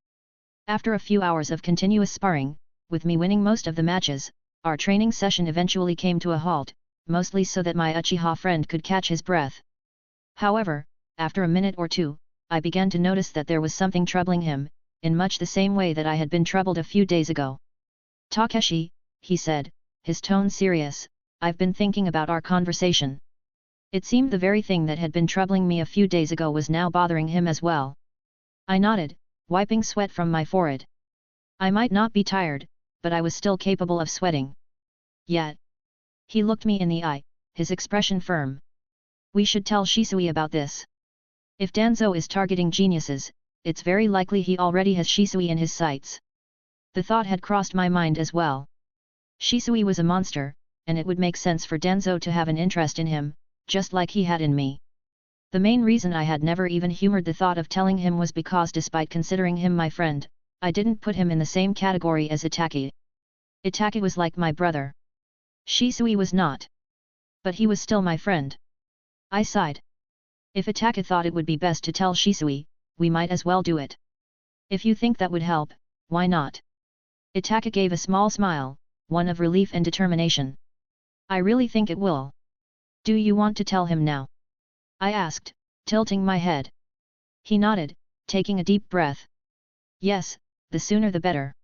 After a few hours of continuous sparring, with me winning most of the matches, our training session eventually came to a halt, mostly so that my Uchiha friend could catch his breath. However, after a minute or two, I began to notice that there was something troubling him, in much the same way that I had been troubled a few days ago. Takeshi, he said, his tone serious, I've been thinking about our conversation. It seemed the very thing that had been troubling me a few days ago was now bothering him as well. I nodded, wiping sweat from my forehead. I might not be tired, but I was still capable of sweating. Yet. He looked me in the eye, his expression firm. We should tell Shisui about this. If Danzo is targeting geniuses, it's very likely he already has Shisui in his sights. The thought had crossed my mind as well. Shisui was a monster, and it would make sense for Danzo to have an interest in him, just like he had in me. The main reason I had never even humored the thought of telling him was because despite considering him my friend, I didn't put him in the same category as Itaki. Itaki was like my brother. Shisui was not. But he was still my friend. I sighed. If Itaki thought it would be best to tell Shisui, we might as well do it. If you think that would help, why not? Itaki gave a small smile, one of relief and determination. I really think it will. Do you want to tell him now? I asked, tilting my head. He nodded, taking a deep breath. Yes, the sooner the better.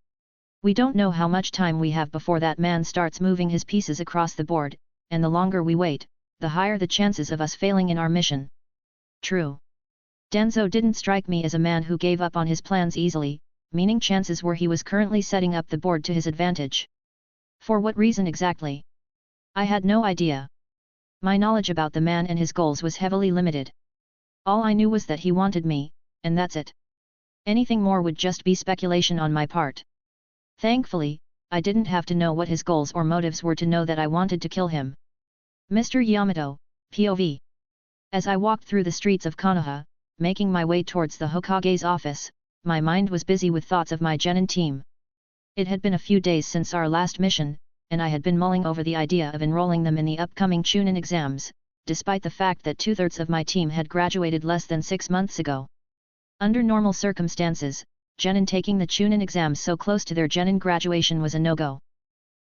We don't know how much time we have before that man starts moving his pieces across the board, and the longer we wait, the higher the chances of us failing in our mission. True. Danzo didn't strike me as a man who gave up on his plans easily, meaning chances were he was currently setting up the board to his advantage. For what reason exactly? I had no idea. My knowledge about the man and his goals was heavily limited. All I knew was that he wanted me, and that's it. Anything more would just be speculation on my part. Thankfully, I didn't have to know what his goals or motives were to know that I wanted to kill him. Mr. Yamato, POV. As I walked through the streets of Konoha, making my way towards the Hokage's office, my mind was busy with thoughts of my genin team. It had been a few days since our last mission, and I had been mulling over the idea of enrolling them in the upcoming Chunin exams, despite the fact that 2/3 of my team had graduated less than 6 months ago. Under normal circumstances, genin taking the Chunin exams so close to their genin graduation was a no-go.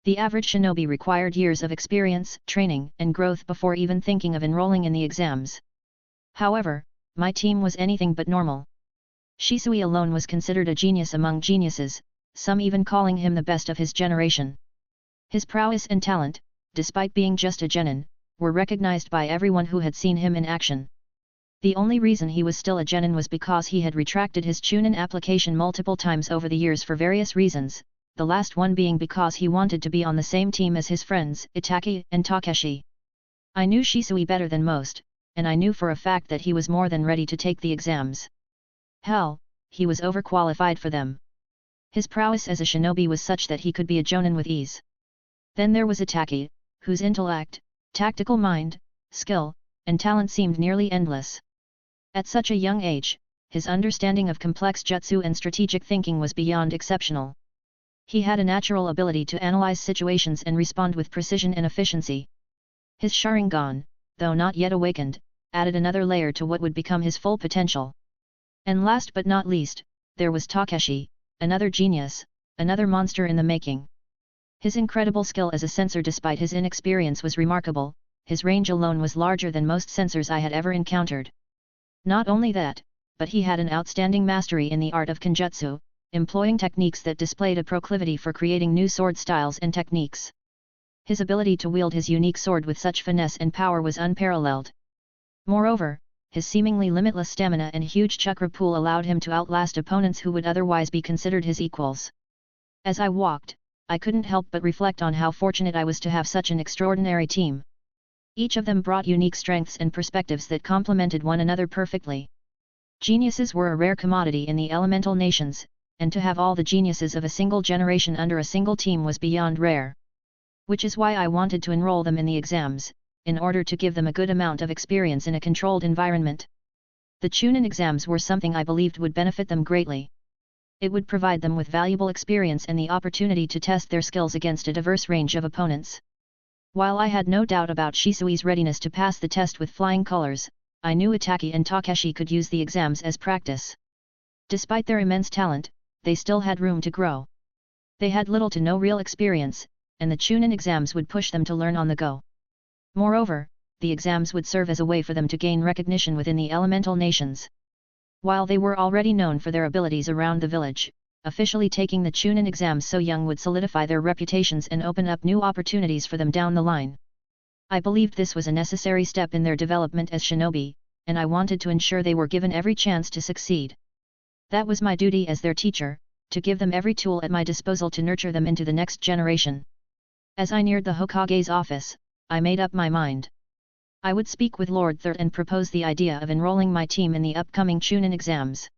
The average shinobi required years of experience, training, and growth before even thinking of enrolling in the exams. However, my team was anything but normal. Shisui alone was considered a genius among geniuses, some even calling him the best of his generation. His prowess and talent, despite being just a genin, were recognized by everyone who had seen him in action. The only reason he was still a genin was because he had retracted his Chunin application multiple times over the years for various reasons, the last one being because he wanted to be on the same team as his friends, Itaki and Takeshi. I knew Shisui better than most, and I knew for a fact that he was more than ready to take the exams. Hell, he was overqualified for them. His prowess as a shinobi was such that he could be a jonin with ease. Then there was Itaki, whose intellect, tactical mind, skill, and talent seemed nearly endless. At such a young age, his understanding of complex jutsu and strategic thinking was beyond exceptional. He had a natural ability to analyze situations and respond with precision and efficiency. His sharingan, though not yet awakened, added another layer to what would become his full potential. And last but not least, there was Takeshi, another genius, another monster in the making. His incredible skill as a sensor despite his inexperience was remarkable, his range alone was larger than most sensors I had ever encountered. Not only that, but he had an outstanding mastery in the art of kenjutsu, employing techniques that displayed a proclivity for creating new sword styles and techniques. His ability to wield his unique sword with such finesse and power was unparalleled. Moreover, his seemingly limitless stamina and huge chakra pool allowed him to outlast opponents who would otherwise be considered his equals. As I walked, I couldn't help but reflect on how fortunate I was to have such an extraordinary team. Each of them brought unique strengths and perspectives that complemented one another perfectly. Geniuses were a rare commodity in the elemental nations, and to have all the geniuses of a single generation under a single team was beyond rare. Which is why I wanted to enroll them in the exams, in order to give them a good amount of experience in a controlled environment. The Chunin exams were something I believed would benefit them greatly. It would provide them with valuable experience and the opportunity to test their skills against a diverse range of opponents. While I had no doubt about Shisui's readiness to pass the test with flying colors, I knew Itaki and Takeshi could use the exams as practice. Despite their immense talent, they still had room to grow. They had little to no real experience, and the Chunin exams would push them to learn on the go. Moreover, the exams would serve as a way for them to gain recognition within the elemental nations. While they were already known for their abilities around the village, officially taking the Chunin exams so young would solidify their reputations and open up new opportunities for them down the line. I believed this was a necessary step in their development as shinobi, and I wanted to ensure they were given every chance to succeed. That was my duty as their teacher, to give them every tool at my disposal to nurture them into the next generation. As I neared the Hokage's office, I made up my mind. I would speak with Lord Third and propose the idea of enrolling my team in the upcoming Chunin exams.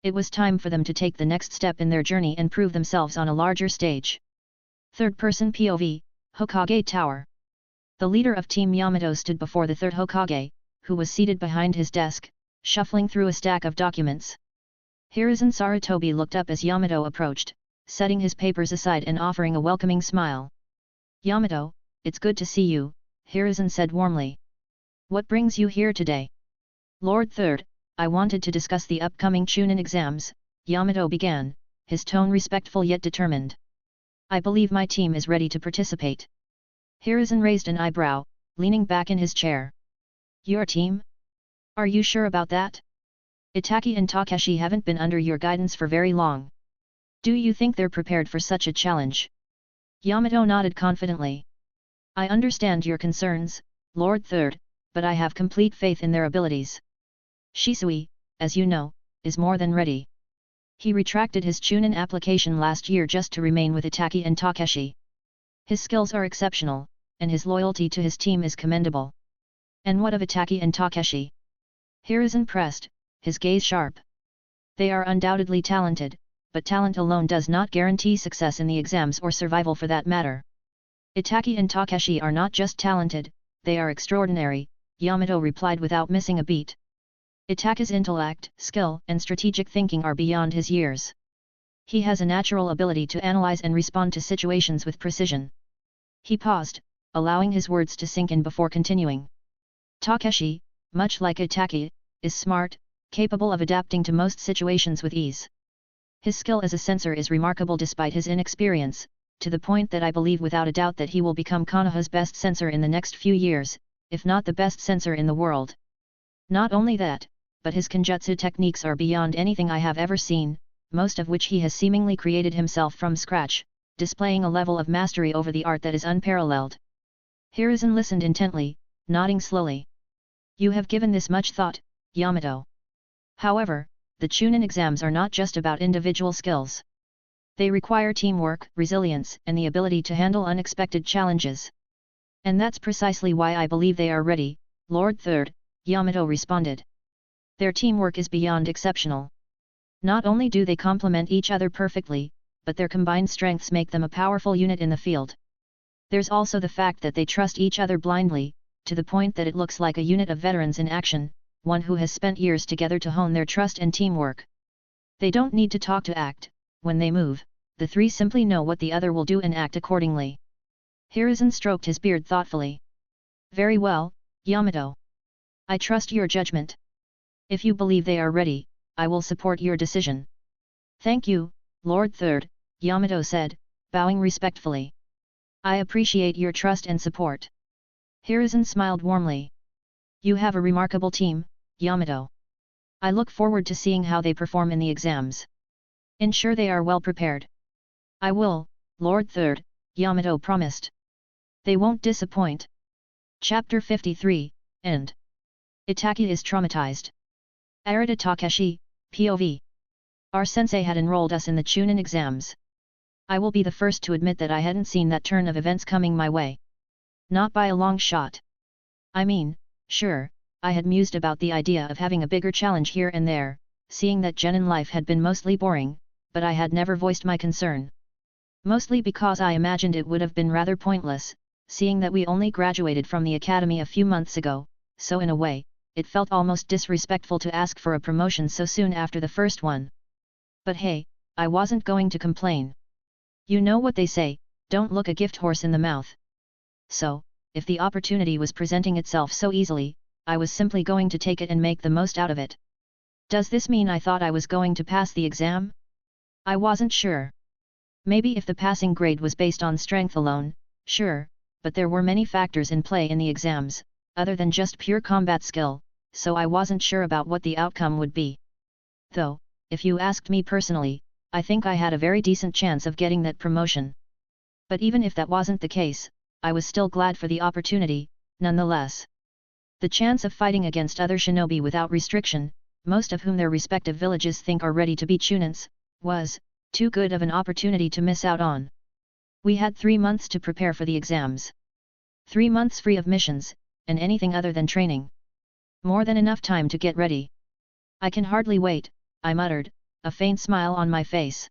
It was time for them to take the next step in their journey and prove themselves on a larger stage. Third-person POV, Hokage Tower. The leader of Team Yamato stood before the third Hokage, who was seated behind his desk, shuffling through a stack of documents. Hiruzen Sarutobi looked up as Yamato approached, setting his papers aside and offering a welcoming smile. Yamato, it's good to see you, Hiruzen said warmly. What brings you here today? Lord Third, I wanted to discuss the upcoming Chunin exams, Yamato began, his tone respectful yet determined. I believe my team is ready to participate. Hiruzen raised an eyebrow, leaning back in his chair. Your team? Are you sure about that? Itaki and Takeshi haven't been under your guidance for very long. Do you think they're prepared for such a challenge? Yamato nodded confidently. I understand your concerns, Lord Third, but I have complete faith in their abilities. Shisui, as you know, is more than ready. He retracted his Chunin application last year just to remain with Itaki and Takeshi. His skills are exceptional, and his loyalty to his team is commendable. And what of Itaki and Takeshi? Hiruzen pressed, his gaze sharp. They are undoubtedly talented, but talent alone does not guarantee success in the exams or survival for that matter. Itaki and Takeshi are not just talented, they are extraordinary, Yamato replied without missing a beat. Itaki's intellect, skill, and strategic thinking are beyond his years. He has a natural ability to analyze and respond to situations with precision. He paused, allowing his words to sink in before continuing. Takeshi, much like Itaki, is smart, capable of adapting to most situations with ease. His skill as a sensor is remarkable despite his inexperience, to the point that I believe without a doubt that he will become Konoha's best sensor in the next few years, if not the best sensor in the world. Not only that, but his Kenjutsu techniques are beyond anything I have ever seen, most of which he has seemingly created himself from scratch, displaying a level of mastery over the art that is unparalleled. Hiruzen listened intently, nodding slowly. You have given this much thought, Yamato. However, the Chunin exams are not just about individual skills. They require teamwork, resilience, and the ability to handle unexpected challenges. And that's precisely why I believe they are ready, Lord Third, Yamato responded. Their teamwork is beyond exceptional. Not only do they complement each other perfectly, but their combined strengths make them a powerful unit in the field. There's also the fact that they trust each other blindly, to the point that it looks like a unit of veterans in action, one who has spent years together to hone their trust and teamwork. They don't need to talk to act, when they move, the three simply know what the other will do and act accordingly. Hiruzen stroked his beard thoughtfully. Very well, Yamato. I trust your judgment. If you believe they are ready, I will support your decision. Thank you, Lord Third, Yamato said, bowing respectfully. I appreciate your trust and support. Hiruzen smiled warmly. You have a remarkable team, Yamato. I look forward to seeing how they perform in the exams. Ensure they are well prepared. I will, Lord Third, Yamato promised. They won't disappoint. Chapter 53, End. Itaki is traumatized. Arata Takeshi, POV. Our sensei had enrolled us in the Chunin exams. I will be the first to admit that I hadn't seen that turn of events coming my way. Not by a long shot. I mean, sure, I had mused about the idea of having a bigger challenge here and there, seeing that genin life had been mostly boring, but I had never voiced my concern. Mostly because I imagined it would have been rather pointless, seeing that we only graduated from the academy a few months ago, so in a way, it felt almost disrespectful to ask for a promotion so soon after the first one. But hey, I wasn't going to complain. You know what they say, don't look a gift horse in the mouth. So, if the opportunity was presenting itself so easily, I was simply going to take it and make the most out of it. Does this mean I thought I was going to pass the exam? I wasn't sure. Maybe if the passing grade was based on strength alone, sure, but there were many factors in play in the exams, other than just pure combat skill, so I wasn't sure about what the outcome would be. Though, if you asked me personally, I think I had a very decent chance of getting that promotion. But even if that wasn't the case, I was still glad for the opportunity, nonetheless. The chance of fighting against other shinobi without restriction, most of whom their respective villages think are ready to be Chunins, was too good of an opportunity to miss out on. We had 3 months to prepare for the exams. 3 months free of missions, and anything other than training. More than enough time to get ready. I can hardly wait, I muttered, a faint smile on my face.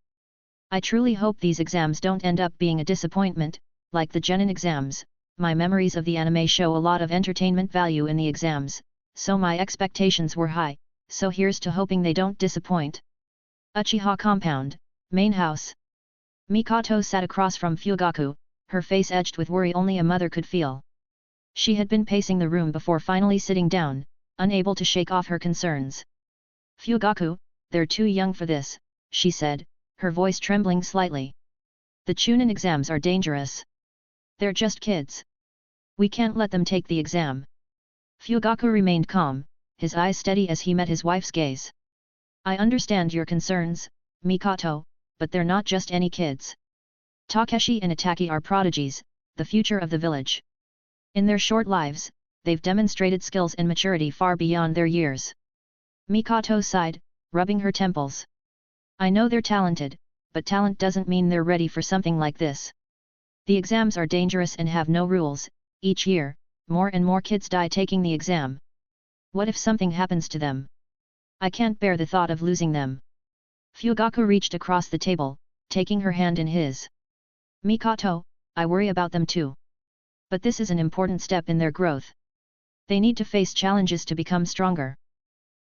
I truly hope these exams don't end up being a disappointment, like the genin exams. My memories of the anime show a lot of entertainment value in the exams, so my expectations were high, so here's to hoping they don't disappoint. Uchiha Compound, Main House. Mikoto sat across from Fugaku, her face edged with worry only a mother could feel. She had been pacing the room before finally sitting down, unable to shake off her concerns. Fugaku, they're too young for this, she said, her voice trembling slightly. The Chunin exams are dangerous. They're just kids. We can't let them take the exam. Fugaku remained calm, his eyes steady as he met his wife's gaze. I understand your concerns, Mikoto, but they're not just any kids. Takeshi and Itaki are prodigies, the future of the village. In their short lives, they've demonstrated skills and maturity far beyond their years. Mikoto sighed, rubbing her temples. I know they're talented, but talent doesn't mean they're ready for something like this. The exams are dangerous and have no rules. Each year, more and more kids die taking the exam. What if something happens to them? I can't bear the thought of losing them. Fugaku reached across the table, taking her hand in his. Mikoto, I worry about them too. But this is an important step in their growth. They need to face challenges to become stronger.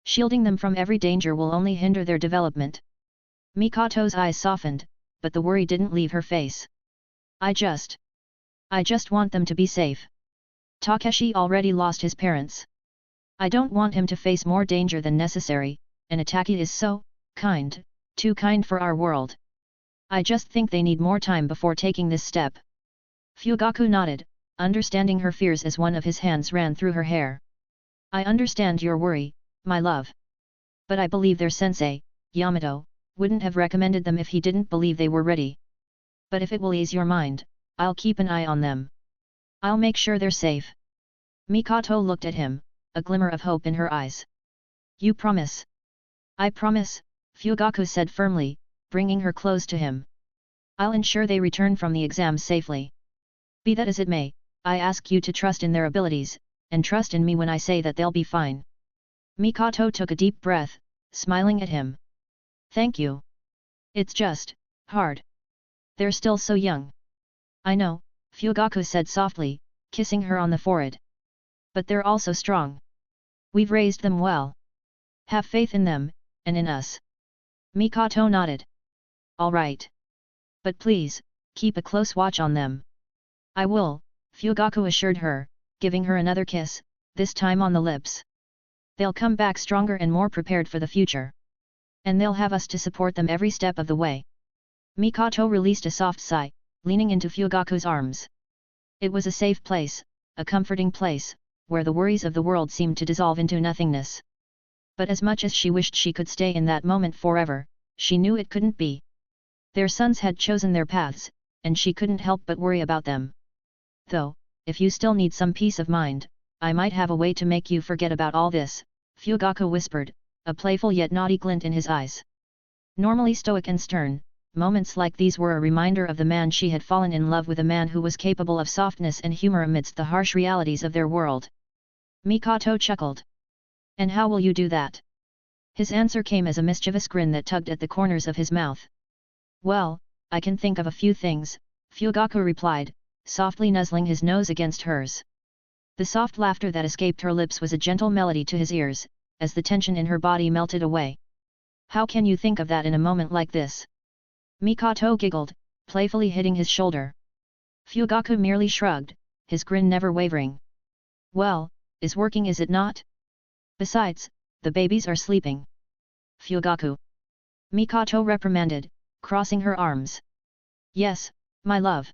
Shielding them from every danger will only hinder their development. Mikoto's eyes softened, but the worry didn't leave her face. I just want them to be safe. Takeshi already lost his parents. I don't want him to face more danger than necessary, and Itaki is so kind, too kind for our world. I just think they need more time before taking this step. Fugaku nodded, understanding her fears as one of his hands ran through her hair. I understand your worry, my love. But I believe their sensei, Yamato, wouldn't have recommended them if he didn't believe they were ready. But if it will ease your mind, I'll keep an eye on them. I'll make sure they're safe. Mikoto looked at him, a glimmer of hope in her eyes. You promise? I promise, Fugaku said firmly, bringing her close to him. I'll ensure they return from the exam safely. Be that as it may, I ask you to trust in their abilities, and trust in me when I say that they'll be fine. Mikoto took a deep breath, smiling at him. Thank you. It's just hard. They're still so young. I know, Fugaku said softly, kissing her on the forehead. But they're also strong. We've raised them well. Have faith in them, and in us. Mikoto nodded. All right. But please, keep a close watch on them. I will, Fugaku assured her, giving her another kiss, this time on the lips. They'll come back stronger and more prepared for the future. And they'll have us to support them every step of the way. Mikoto released a soft sigh, leaning into Fugaku's arms. It was a safe place, a comforting place, where the worries of the world seemed to dissolve into nothingness. But as much as she wished she could stay in that moment forever, she knew it couldn't be. Their sons had chosen their paths, and she couldn't help but worry about them. Though, if you still need some peace of mind, I might have a way to make you forget about all this, Fugaku whispered, a playful yet naughty glint in his eyes. Normally stoic and stern, moments like these were a reminder of the man she had fallen in love with, a man who was capable of softness and humor amidst the harsh realities of their world. Mikoto chuckled. And how will you do that? His answer came as a mischievous grin that tugged at the corners of his mouth. Well, I can think of a few things, Fugaku replied, softly nuzzling his nose against hers. The soft laughter that escaped her lips was a gentle melody to his ears, as the tension in her body melted away. How can you think of that in a moment like this? Mikoto giggled, playfully hitting his shoulder. Fugaku merely shrugged, his grin never wavering. Well, is working, is it not? Besides, the babies are sleeping. Fugaku. Mikoto reprimanded, crossing her arms. Yes, my love.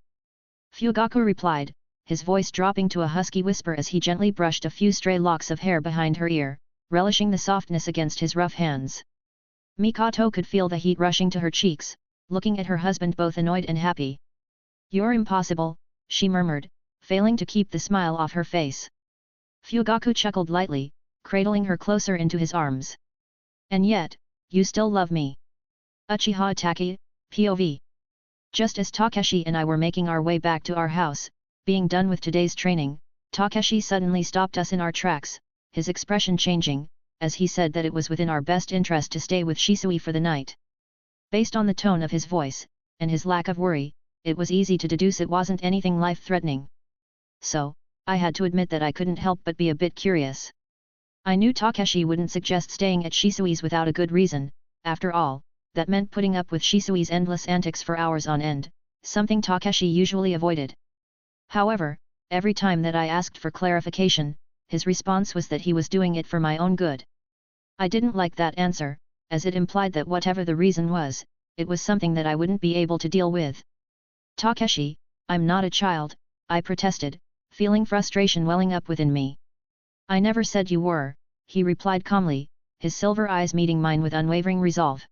Fugaku replied, his voice dropping to a husky whisper as he gently brushed a few stray locks of hair behind her ear, relishing the softness against his rough hands. Mikoto could feel the heat rushing to her cheeks, looking at her husband both annoyed and happy. You're impossible, she murmured, failing to keep the smile off her face. Fugaku chuckled lightly, cradling her closer into his arms. And yet, you still love me. Uchiha Itaki, POV. Just as Takeshi and I were making our way back to our house, being done with today's training, Takeshi suddenly stopped us in our tracks, his expression changing, as he said that it was within our best interest to stay with Shisui for the night. Based on the tone of his voice, and his lack of worry, it was easy to deduce it wasn't anything life-threatening. So, I had to admit that I couldn't help but be a bit curious. I knew Takeshi wouldn't suggest staying at Shisui's without a good reason. After all, that meant putting up with Shisui's endless antics for hours on end, something Takeshi usually avoided. However, every time that I asked for clarification, his response was that he was doing it for my own good. I didn't like that answer, as it implied that whatever the reason was, it was something that I wouldn't be able to deal with. Takeshi, I'm not a child, I protested, feeling frustration welling up within me. I never said you were, he replied calmly, his silver eyes meeting mine with unwavering resolve.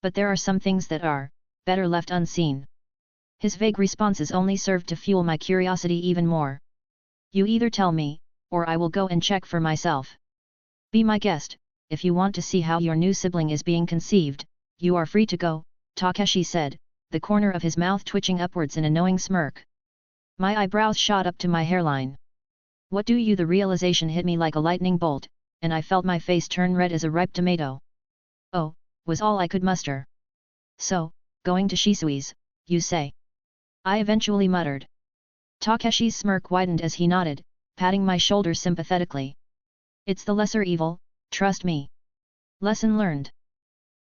But there are some things that are better left unseen. His vague responses only served to fuel my curiosity even more. You either tell me, or I will go and check for myself. Be my guest, if you want to see how your new sibling is being conceived, you are free to go, Takeshi said, the corner of his mouth twitching upwards in a knowing smirk. My eyebrows shot up to my hairline. What do you? The realization hit me like a lightning bolt, and I felt my face turn red as a ripe tomato. Oh, was all I could muster. So, going to Shisui's, you say? I eventually muttered. Takeshi's smirk widened as he nodded, patting my shoulder sympathetically. It's the lesser evil, trust me. Lesson learned.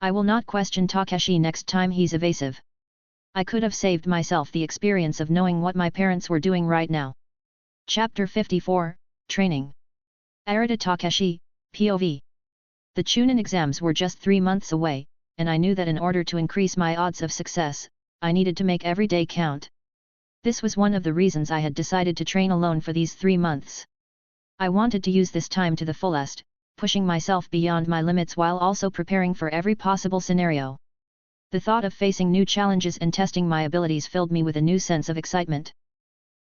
I will not question Takeshi next time he's evasive. I could have saved myself the experience of knowing what my parents were doing right now. Chapter 54, Training. Arata Takeshi, POV. The Chunin exams were just 3 months away, and I knew that in order to increase my odds of success, I needed to make every day count. This was one of the reasons I had decided to train alone for these 3 months. I wanted to use this time to the fullest, pushing myself beyond my limits while also preparing for every possible scenario. The thought of facing new challenges and testing my abilities filled me with a new sense of excitement.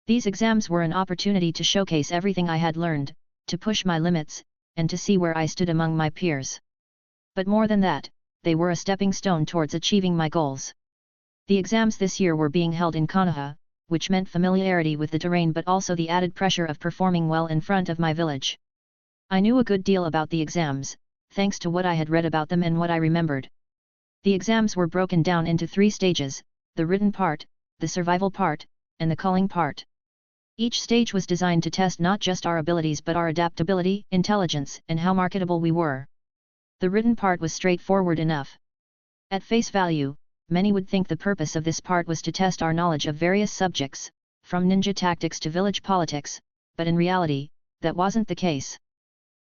These exams were an opportunity to showcase everything I had learned, to push my limits, and to see where I stood among my peers. But more than that, they were a stepping stone towards achieving my goals. The exams this year were being held in Konoha, which meant familiarity with the terrain but also the added pressure of performing well in front of my village. I knew a good deal about the exams, thanks to what I had read about them and what I remembered. The exams were broken down into 3 stages, the written part, the survival part, and the calling part. Each stage was designed to test not just our abilities but our adaptability, intelligence, and how marketable we were. The written part was straightforward enough. At face value, many would think the purpose of this part was to test our knowledge of various subjects, from ninja tactics to village politics, but in reality, that wasn't the case.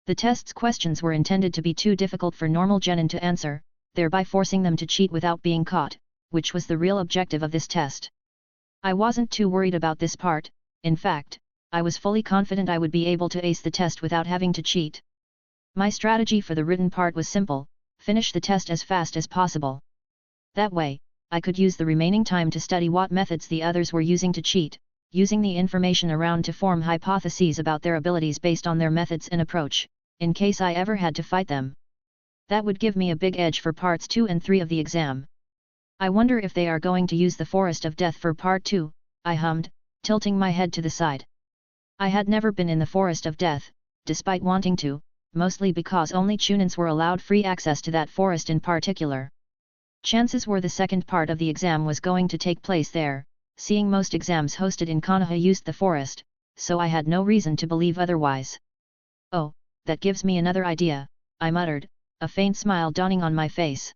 The test's questions were intended to be too difficult for normal genin to answer, thereby forcing them to cheat without being caught, which was the real objective of this test. I wasn't too worried about this part. In fact, I was fully confident I would be able to ace the test without having to cheat. My strategy for the written part was simple: finish the test as fast as possible. That way, I could use the remaining time to study what methods the others were using to cheat, using the information around to form hypotheses about their abilities based on their methods and approach, in case I ever had to fight them. That would give me a big edge for parts 2 and 3 of the exam. I wonder if they are going to use the Forest of Death for part 2, I hummed, tilting my head to the side. I had never been in the Forest of Death, despite wanting to, mostly because only Chunins were allowed free access to that forest in particular. Chances were the second part of the exam was going to take place there, seeing most exams hosted in Konoha used the forest, so I had no reason to believe otherwise. Oh, that gives me another idea, I muttered, a faint smile dawning on my face.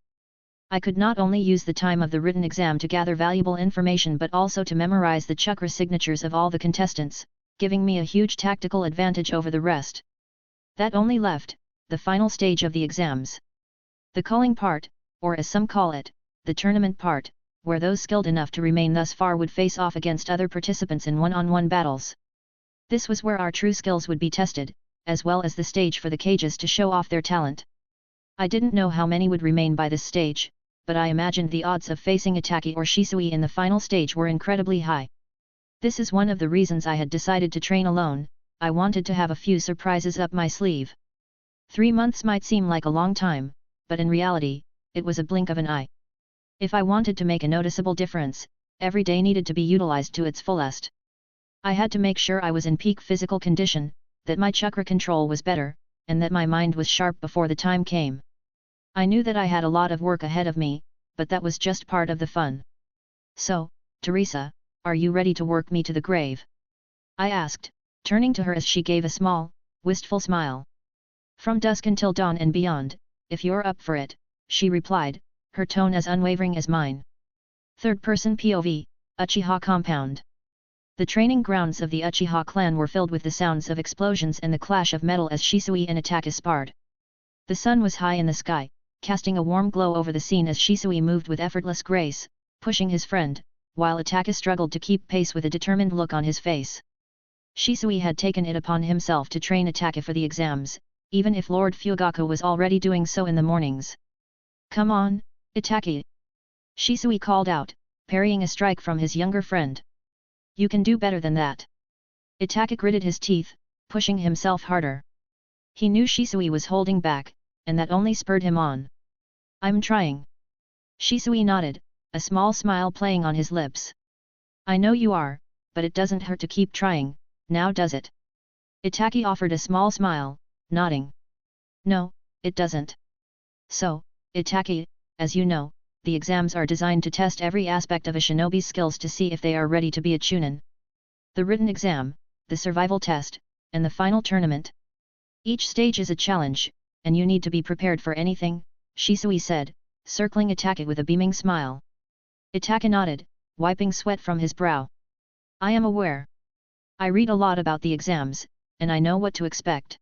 I could not only use the time of the written exam to gather valuable information but also to memorize the chakra signatures of all the contestants, giving me a huge tactical advantage over the rest. That only left the final stage of the exams. The calling part, or as some call it, the tournament part, where those skilled enough to remain thus far would face off against other participants in one-on-one battles. This was where our true skills would be tested, as well as the stage for the cages to show off their talent. I didn't know how many would remain by this stage, but I imagined the odds of facing Itaki or Shisui in the final stage were incredibly high. This is one of the reasons I had decided to train alone. I wanted to have a few surprises up my sleeve. 3 months might seem like a long time, but in reality, it was a blink of an eye. If I wanted to make a noticeable difference, every day needed to be utilized to its fullest. I had to make sure I was in peak physical condition, that my chakra control was better, and that my mind was sharp before the time came. I knew that I had a lot of work ahead of me, but that was just part of the fun. So, Teresa, are you ready to work me to the grave? I asked, turning to her as she gave a small, wistful smile. From dusk until dawn and beyond, if you're up for it, she replied, her tone as unwavering as mine. Third-person POV, Uchiha Compound. The training grounds of the Uchiha clan were filled with the sounds of explosions and the clash of metal as Shisui and Itachi sparred. The sun was high in the sky, casting a warm glow over the scene as Shisui moved with effortless grace, pushing his friend, while Itachi struggled to keep pace with a determined look on his face. Shisui had taken it upon himself to train Itachi for the exams, even if Lord Fugaku was already doing so in the mornings. Come on, Itachi! Shisui called out, parrying a strike from his younger friend. You can do better than that. Itachi gritted his teeth, pushing himself harder. He knew Shisui was holding back, and that only spurred him on. I'm trying. Shisui nodded, a small smile playing on his lips. I know you are, but it doesn't hurt to keep trying, now does it? Itachi offered a small smile, nodding. No, it doesn't. So, Itachi, as you know, the exams are designed to test every aspect of a shinobi's skills to see if they are ready to be a chunin. The written exam, the survival test, and the final tournament. Each stage is a challenge, and you need to be prepared for anything, Shisui said, circling Itachi with a beaming smile. Itachi nodded, wiping sweat from his brow. I am aware. I read a lot about the exams, and I know what to expect.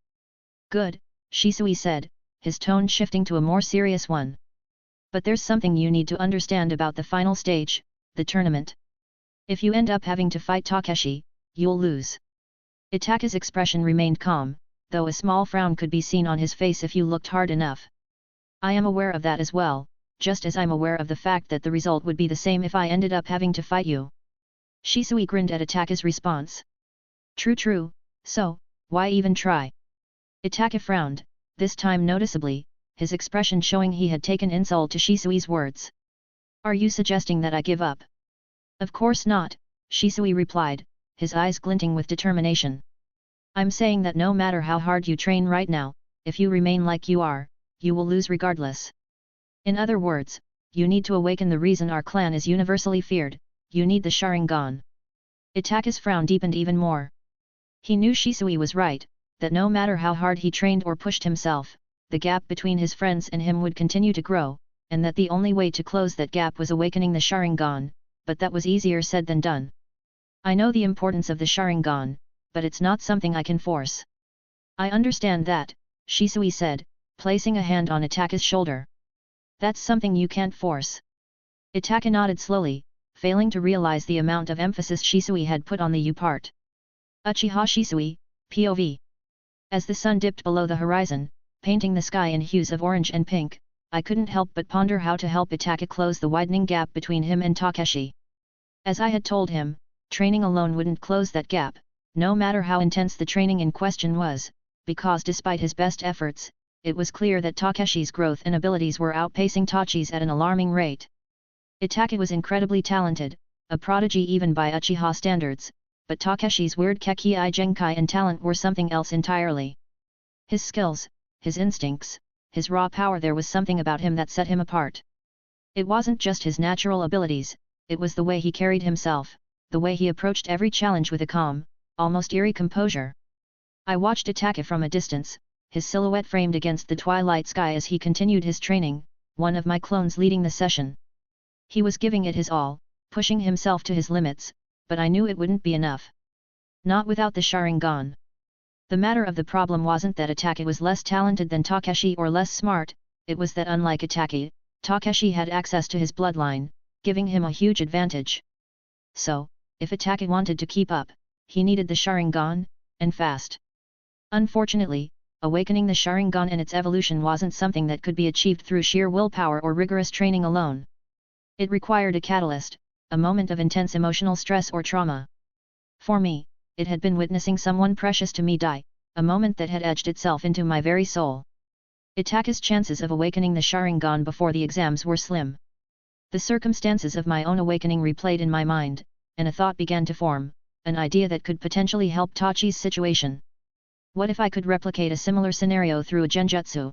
Good, Shisui said, his tone shifting to a more serious one. But there's something you need to understand about the final stage, the tournament. If you end up having to fight Takeshi, you'll lose. Itachi's expression remained calm, though a small frown could be seen on his face if you looked hard enough. I am aware of that as well, just as I'm aware of the fact that the result would be the same if I ended up having to fight you. Shisui grinned at Itachi's response. True, so, why even try? Itachi frowned, this time noticeably, his expression showing he had taken insult to Shisui's words. Are you suggesting that I give up? Of course not, Shisui replied, his eyes glinting with determination. I'm saying that no matter how hard you train right now, if you remain like you are, you will lose regardless. In other words, you need to awaken the reason our clan is universally feared, you need the sharingan. Itachi's frown deepened even more. He knew Shisui was right, that no matter how hard he trained or pushed himself, the gap between his friends and him would continue to grow, and that the only way to close that gap was awakening the sharingan, but that was easier said than done. I know the importance of the sharingan, but it's not something I can force. I understand that, Shisui said, placing a hand on Itachi's shoulder. That's something you can't force. Itachi nodded slowly, failing to realize the amount of emphasis Shisui had put on the you part. Uchiha Shisui, POV. As the sun dipped below the horizon, painting the sky in hues of orange and pink, I couldn't help but ponder how to help Itachi close the widening gap between him and Takeshi. As I had told him, training alone wouldn't close that gap, no matter how intense the training in question was, because despite his best efforts, it was clear that Takeshi's growth and abilities were outpacing Tachi's at an alarming rate. Itachi was incredibly talented, a prodigy even by Uchiha standards, but Takeshi's weird Kekkei Genkai and talent were something else entirely. His skills, his instincts, his raw power, there was something about him that set him apart. It wasn't just his natural abilities, it was the way he carried himself, the way he approached every challenge with a calm, almost eerie composure. I watched Itachi from a distance, his silhouette framed against the twilight sky as he continued his training, one of my clones leading the session. He was giving it his all, pushing himself to his limits, but I knew it wouldn't be enough. Not without the sharingan. The matter of the problem wasn't that Itachi was less talented than Takeshi or less smart, it was that unlike Itachi, Takeshi had access to his bloodline, giving him a huge advantage. So, if Itachi wanted to keep up, he needed the sharingan, and fast. Unfortunately, awakening the sharingan and its evolution wasn't something that could be achieved through sheer willpower or rigorous training alone. It required a catalyst, a moment of intense emotional stress or trauma. For me, it had been witnessing someone precious to me die, a moment that had etched itself into my very soul. Itachi's chances of awakening the sharingan before the exams were slim. The circumstances of my own awakening replayed in my mind, and a thought began to form, an idea that could potentially help Tachi's situation. What if I could replicate a similar scenario through a genjutsu?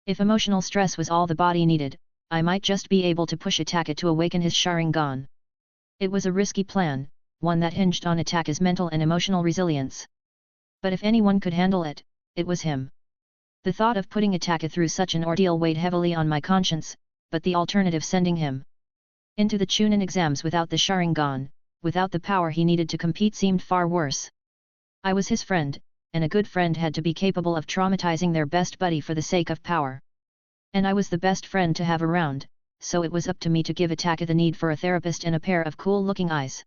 If emotional stress was all the body needed, I might just be able to push Attack to awaken his sharingan. It was a risky plan, one that hinged on Attack's mental and emotional resilience. But if anyone could handle it, it was him. The thought of putting Attack through such an ordeal weighed heavily on my conscience, but the alternative, sending him into the Chunin exams without the sharingan, without the power he needed to compete, seemed far worse. I was his friend, and a good friend had to be capable of traumatizing their best buddy for the sake of power. And I was the best friend to have around, so it was up to me to give Attack the need for a therapist and a pair of cool-looking eyes.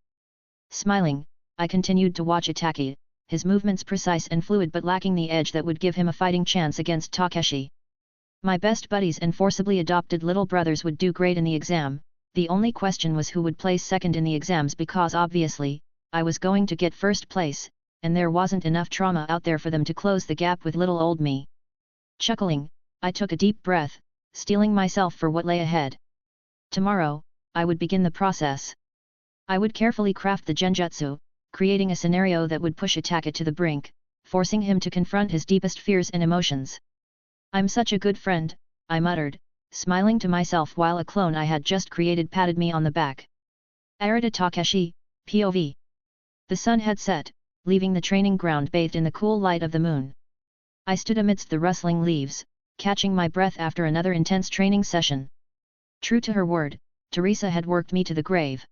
Smiling, I continued to watch Attack, his movements precise and fluid but lacking the edge that would give him a fighting chance against Takeshi. My best buddies and forcibly adopted little brothers would do great in the exam. The only question was who would place second in the exams, because obviously, I was going to get first place, and there wasn't enough trauma out there for them to close the gap with little old me. Chuckling, I took a deep breath, steeling myself for what lay ahead. Tomorrow, I would begin the process. I would carefully craft the genjutsu, creating a scenario that would push Attack to the brink, forcing him to confront his deepest fears and emotions. I'm such a good friend, I muttered, smiling to myself while a clone I had just created patted me on the back. Arata Takeshi, POV. The sun had set, leaving the training ground bathed in the cool light of the moon. I stood amidst the rustling leaves, catching my breath after another intense training session. True to her word, Teresa had worked me to the grave.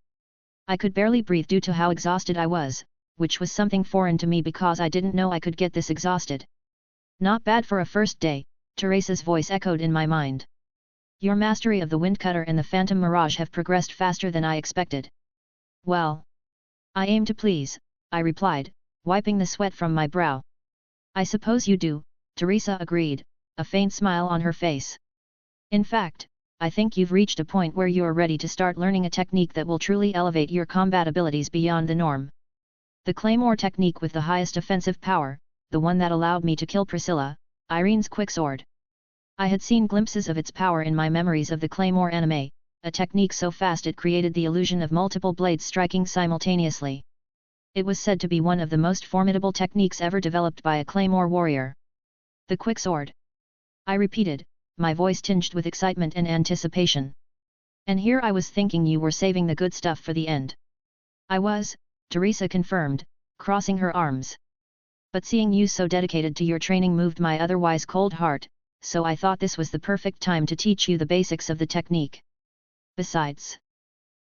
I could barely breathe due to how exhausted I was, which was something foreign to me because I didn't know I could get this exhausted. Not bad for a first day, Teresa's voice echoed in my mind. Your mastery of the Windcutter and the Phantom Mirage have progressed faster than I expected. Well, I aim to please, I replied, wiping the sweat from my brow. I suppose you do, Teresa agreed, a faint smile on her face. In fact, I think you've reached a point where you are ready to start learning a technique that will truly elevate your combat abilities beyond the norm. The Claymore technique with the highest offensive power, the one that allowed me to kill Priscilla, Irene's quicksword. I had seen glimpses of its power in my memories of the Claymore anime, a technique so fast it created the illusion of multiple blades striking simultaneously. It was said to be one of the most formidable techniques ever developed by a Claymore warrior. The quicksword. I repeated, my voice tinged with excitement and anticipation. And here I was thinking you were saving the good stuff for the end. I was, Teresa confirmed, crossing her arms. But seeing you so dedicated to your training moved my otherwise cold heart, so I thought this was the perfect time to teach you the basics of the technique. Besides,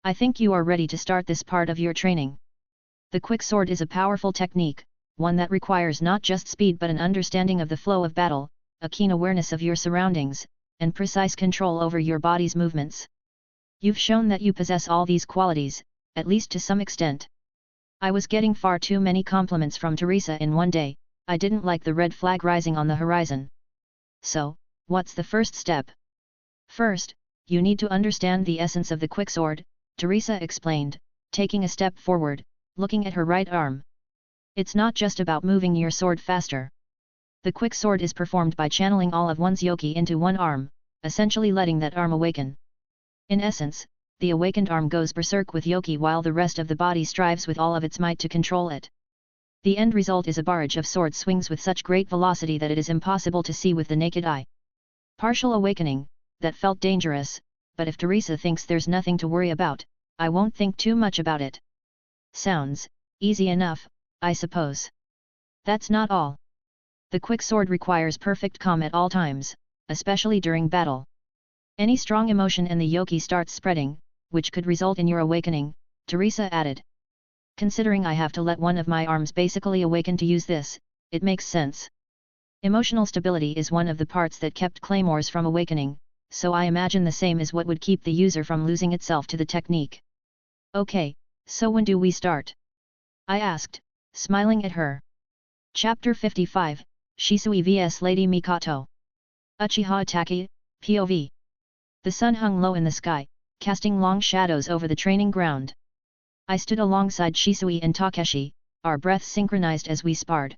I think you are ready to start this part of your training. The quicksword is a powerful technique, one that requires not just speed but an understanding of the flow of battle, a keen awareness of your surroundings, and precise control over your body's movements. You've shown that you possess all these qualities, at least to some extent. I was getting far too many compliments from Teresa in one day. I didn't like the red flag rising on the horizon. So, what's the first step? First, you need to understand the essence of the quicksword, Teresa explained, taking a step forward, looking at her right arm. It's not just about moving your sword faster. The quicksword is performed by channeling all of one's yoki into one arm, essentially letting that arm awaken. In essence, the awakened arm goes berserk with yoki while the rest of the body strives with all of its might to control it. The end result is a barrage of sword swings with such great velocity that it is impossible to see with the naked eye. Partial awakening, that felt dangerous, but if Teresa thinks there's nothing to worry about, I won't think too much about it. Sounds easy enough, I suppose. That's not all. The quicksword requires perfect calm at all times, especially during battle. Any strong emotion and the yoki starts spreading, which could result in your awakening, Teresa added. Considering I have to let one of my arms basically awaken to use this, it makes sense. Emotional stability is one of the parts that kept Claymores from awakening, so I imagine the same is what would keep the user from losing itself to the technique. Okay, so when do we start? I asked, smiling at her. Chapter 55, Shisui vs Lady Mikoto. Uchiha Atake, POV. The sun hung low in the sky, casting long shadows over the training ground. I stood alongside Shisui and Takeshi, our breaths synchronized as we sparred.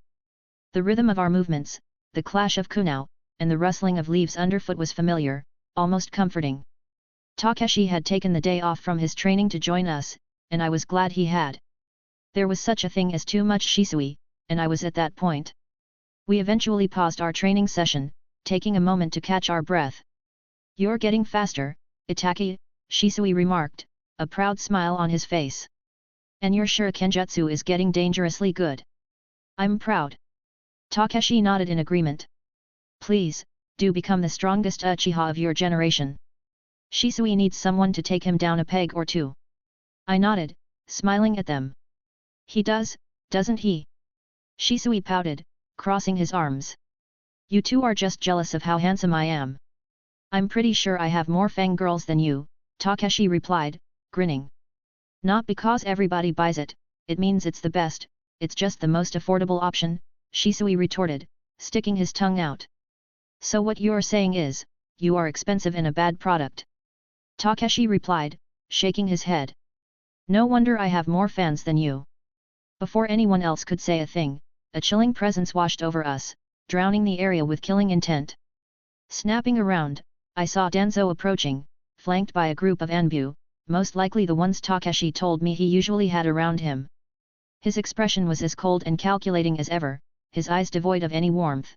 The rhythm of our movements, the clash of kunao, and the rustling of leaves underfoot was familiar, almost comforting. Takeshi had taken the day off from his training to join us, and I was glad he had. There was such a thing as too much Shisui, and I was at that point. We eventually paused our training session, taking a moment to catch our breath. You're getting faster, Itaki, Shisui remarked, a proud smile on his face. And your shurikenjutsu is getting dangerously good. I'm proud. Takeshi nodded in agreement. Please, do become the strongest Uchiha of your generation. Shisui needs someone to take him down a peg or two. I nodded, smiling at them. He does, doesn't he? Shisui pouted, crossing his arms. You two are just jealous of how handsome I am. I'm pretty sure I have more fangirls than you, Takeshi replied, grinning. Not because everybody buys it, it means it's the best, it's just the most affordable option, Shisui retorted, sticking his tongue out. So what you're saying is, you are expensive and a bad product. Takeshi replied, shaking his head. No wonder I have more fans than you. Before anyone else could say a thing, a chilling presence washed over us, drowning the area with killing intent. Snapping around, I saw Danzo approaching, flanked by a group of Anbu, most likely the ones Takeshi told me he usually had around him. His expression was as cold and calculating as ever, his eyes devoid of any warmth.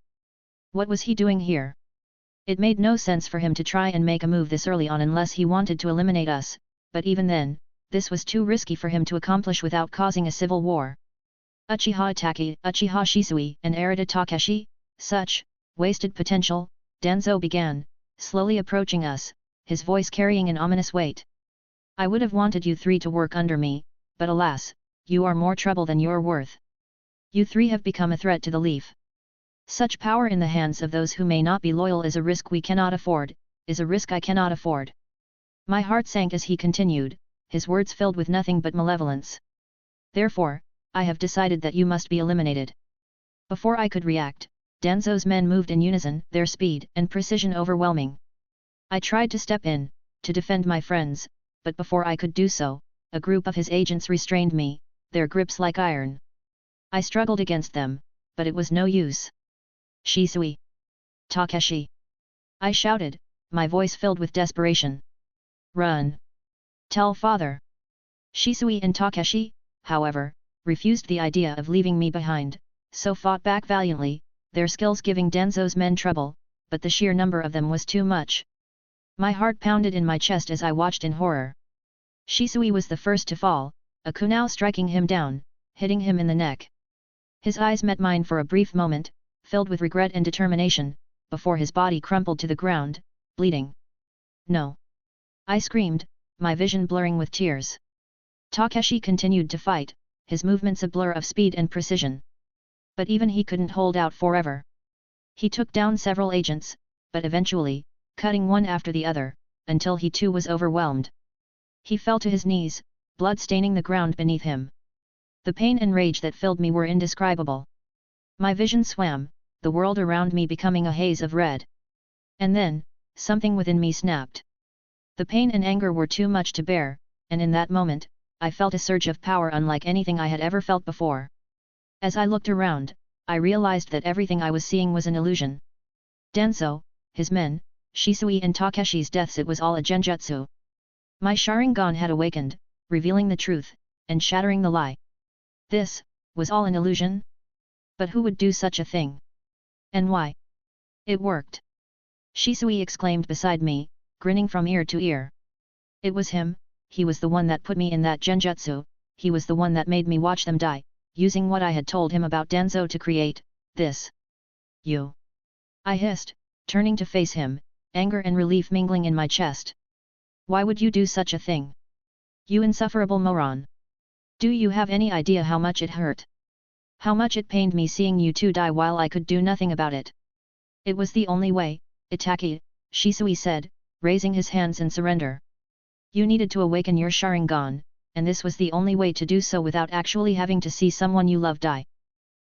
What was he doing here? It made no sense for him to try and make a move this early on unless he wanted to eliminate us, but even then, this was too risky for him to accomplish without causing a civil war. Uchiha Itaki, Uchiha Shisui, and Arata Takeshi, such wasted potential, Danzo began, slowly approaching us, his voice carrying an ominous weight. I would have wanted you three to work under me, but alas, you are more trouble than you're worth. You three have become a threat to the Leaf. Such power in the hands of those who may not be loyal is a risk we cannot afford, is a risk I cannot afford. My heart sank as he continued, his words filled with nothing but malevolence. Therefore, I have decided that you must be eliminated. Before I could react, Danzo's men moved in unison, their speed and precision overwhelming. I tried to step in, to defend my friends, but before I could do so, a group of his agents restrained me, their grips like iron. I struggled against them, but it was no use. Shisui! Takeshi! I shouted, my voice filled with desperation. Run! Tell father! Shisui and Takeshi, however, refused the idea of leaving me behind, so fought back valiantly, their skills giving Danzo's men trouble, but the sheer number of them was too much. My heart pounded in my chest as I watched in horror. Shisui was the first to fall, a kunai striking him down, hitting him in the neck. His eyes met mine for a brief moment, filled with regret and determination, before his body crumpled to the ground, bleeding. No! I screamed, my vision blurring with tears. Takeshi continued to fight, his movements a blur of speed and precision. But even he couldn't hold out forever. He took down several agents, but eventually, cutting one after the other, until he too was overwhelmed. He fell to his knees, blood staining the ground beneath him. The pain and rage that filled me were indescribable. My vision swam, the world around me becoming a haze of red. And then, something within me snapped. The pain and anger were too much to bear, and in that moment, I felt a surge of power unlike anything I had ever felt before. As I looked around, I realized that everything I was seeing was an illusion. Danzo, his men, Shisui and Takeshi's deaths, it was all a genjutsu. My sharingan had awakened, revealing the truth, and shattering the lie. This was all an illusion? But who would do such a thing? And why? It worked! Shisui exclaimed beside me, grinning from ear to ear. It was him, he was the one that put me in that genjutsu, he was the one that made me watch them die, using what I had told him about Danzo to create this. You! I hissed, turning to face him, anger and relief mingling in my chest. Why would you do such a thing? You insufferable moron! Do you have any idea how much it hurt? How much it pained me seeing you two die while I could do nothing about it? It was the only way, Itaki, Shisui said, raising his hands in surrender. You needed to awaken your sharingan, and this was the only way to do so without actually having to see someone you love die.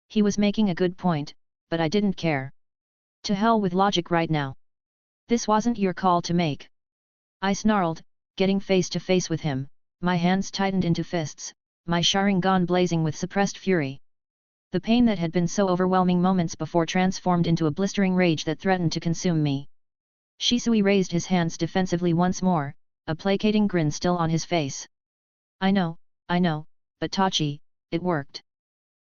He was making a good point, but I didn't care. To hell with logic right now. This wasn't your call to make. I snarled, getting face to face with him, my hands tightened into fists, my sharingan blazing with suppressed fury. The pain that had been so overwhelming moments before transformed into a blistering rage that threatened to consume me. Shisui raised his hands defensively once more, a placating grin still on his face. I know, but Tachi, it worked.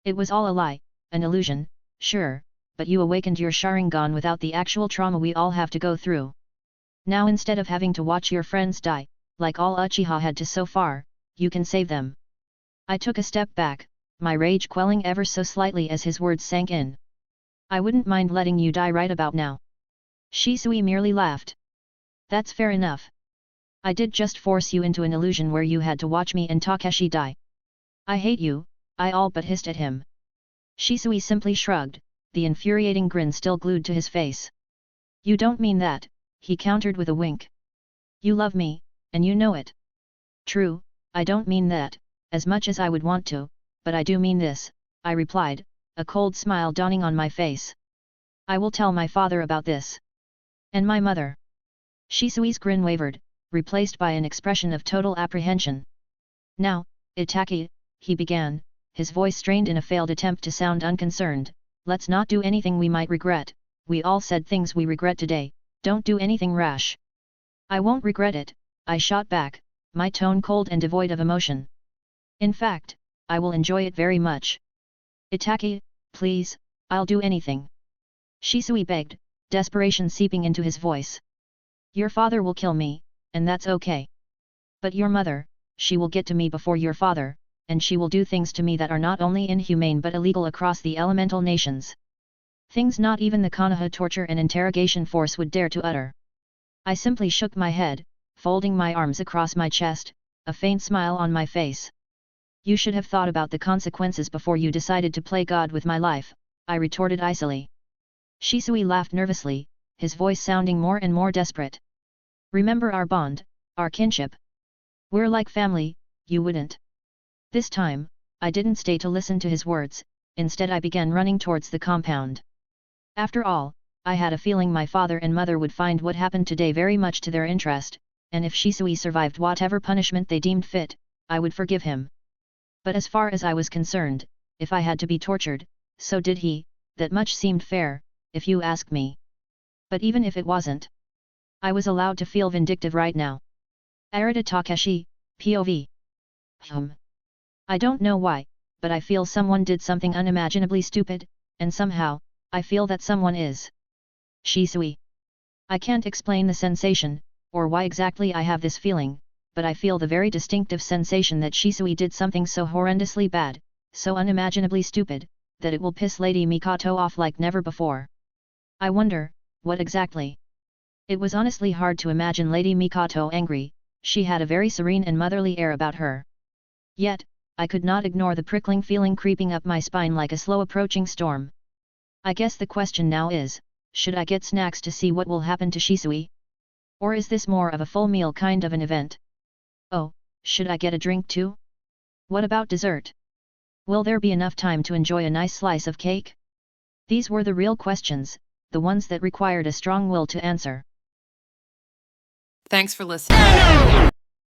It was all a lie, an illusion, sure, but you awakened your sharingan without the actual trauma we all have to go through. Now instead of having to watch your friends die, like all Uchiha had to so far, you can save them. I took a step back, my rage quelling ever so slightly as his words sank in. I wouldn't mind letting you die right about now. Shisui merely laughed. That's fair enough. I did just force you into an illusion where you had to watch me and Takeshi die. I hate you, I all but hissed at him. Shisui simply shrugged, the infuriating grin still glued to his face. You don't mean that, he countered with a wink. You love me, and you know it. True, I don't mean that, as much as I would want to, but I do mean this, I replied, a cold smile dawning on my face. I will tell my father about this. And my mother. Shisui's grin wavered, replaced by an expression of total apprehension. Now, Itaki, he began, his voice strained in a failed attempt to sound unconcerned, let's not do anything we might regret, we all said things we regret today, don't do anything rash. I won't regret it, I shot back, my tone cold and devoid of emotion. In fact, I will enjoy it very much. Itaki, please, I'll do anything. Shisui begged, desperation seeping into his voice. Your father will kill me, and that's okay. But your mother, she will get to me before your father, and she will do things to me that are not only inhumane but illegal across the elemental nations. Things not even the Konoha torture and interrogation force would dare to utter. I simply shook my head, folding my arms across my chest, a faint smile on my face. You should have thought about the consequences before you decided to play God with my life, I retorted icily. Shisui laughed nervously, his voice sounding more and more desperate. Remember our bond, our kinship. We're like family, you wouldn't. This time, I didn't stay to listen to his words, instead I began running towards the compound. After all, I had a feeling my father and mother would find what happened today very much to their interest, and if Shisui survived whatever punishment they deemed fit, I would forgive him. But as far as I was concerned, if I had to be tortured, so did he, that much seemed fair, if you ask me. But even if it wasn't, I was allowed to feel vindictive right now. Arata Takeshi, POV. I don't know why, but I feel someone did something unimaginably stupid, and somehow, I feel that someone is. Shisui. I can't explain the sensation, or why exactly I have this feeling, but I feel the very distinctive sensation that Shisui did something so horrendously bad, so unimaginably stupid, that it will piss Lady Mikoto off like never before. I wonder, what exactly? It was honestly hard to imagine Lady Mikoto angry, she had a very serene and motherly air about her. Yet, I could not ignore the prickling feeling creeping up my spine like a slow approaching storm. I guess the question now is, should I get snacks to see what will happen to Shisui? Or is this more of a full meal kind of an event? Oh, should I get a drink too? What about dessert? Will there be enough time to enjoy a nice slice of cake? These were the real questions, the ones that required a strong will to answer. Thanks for listening.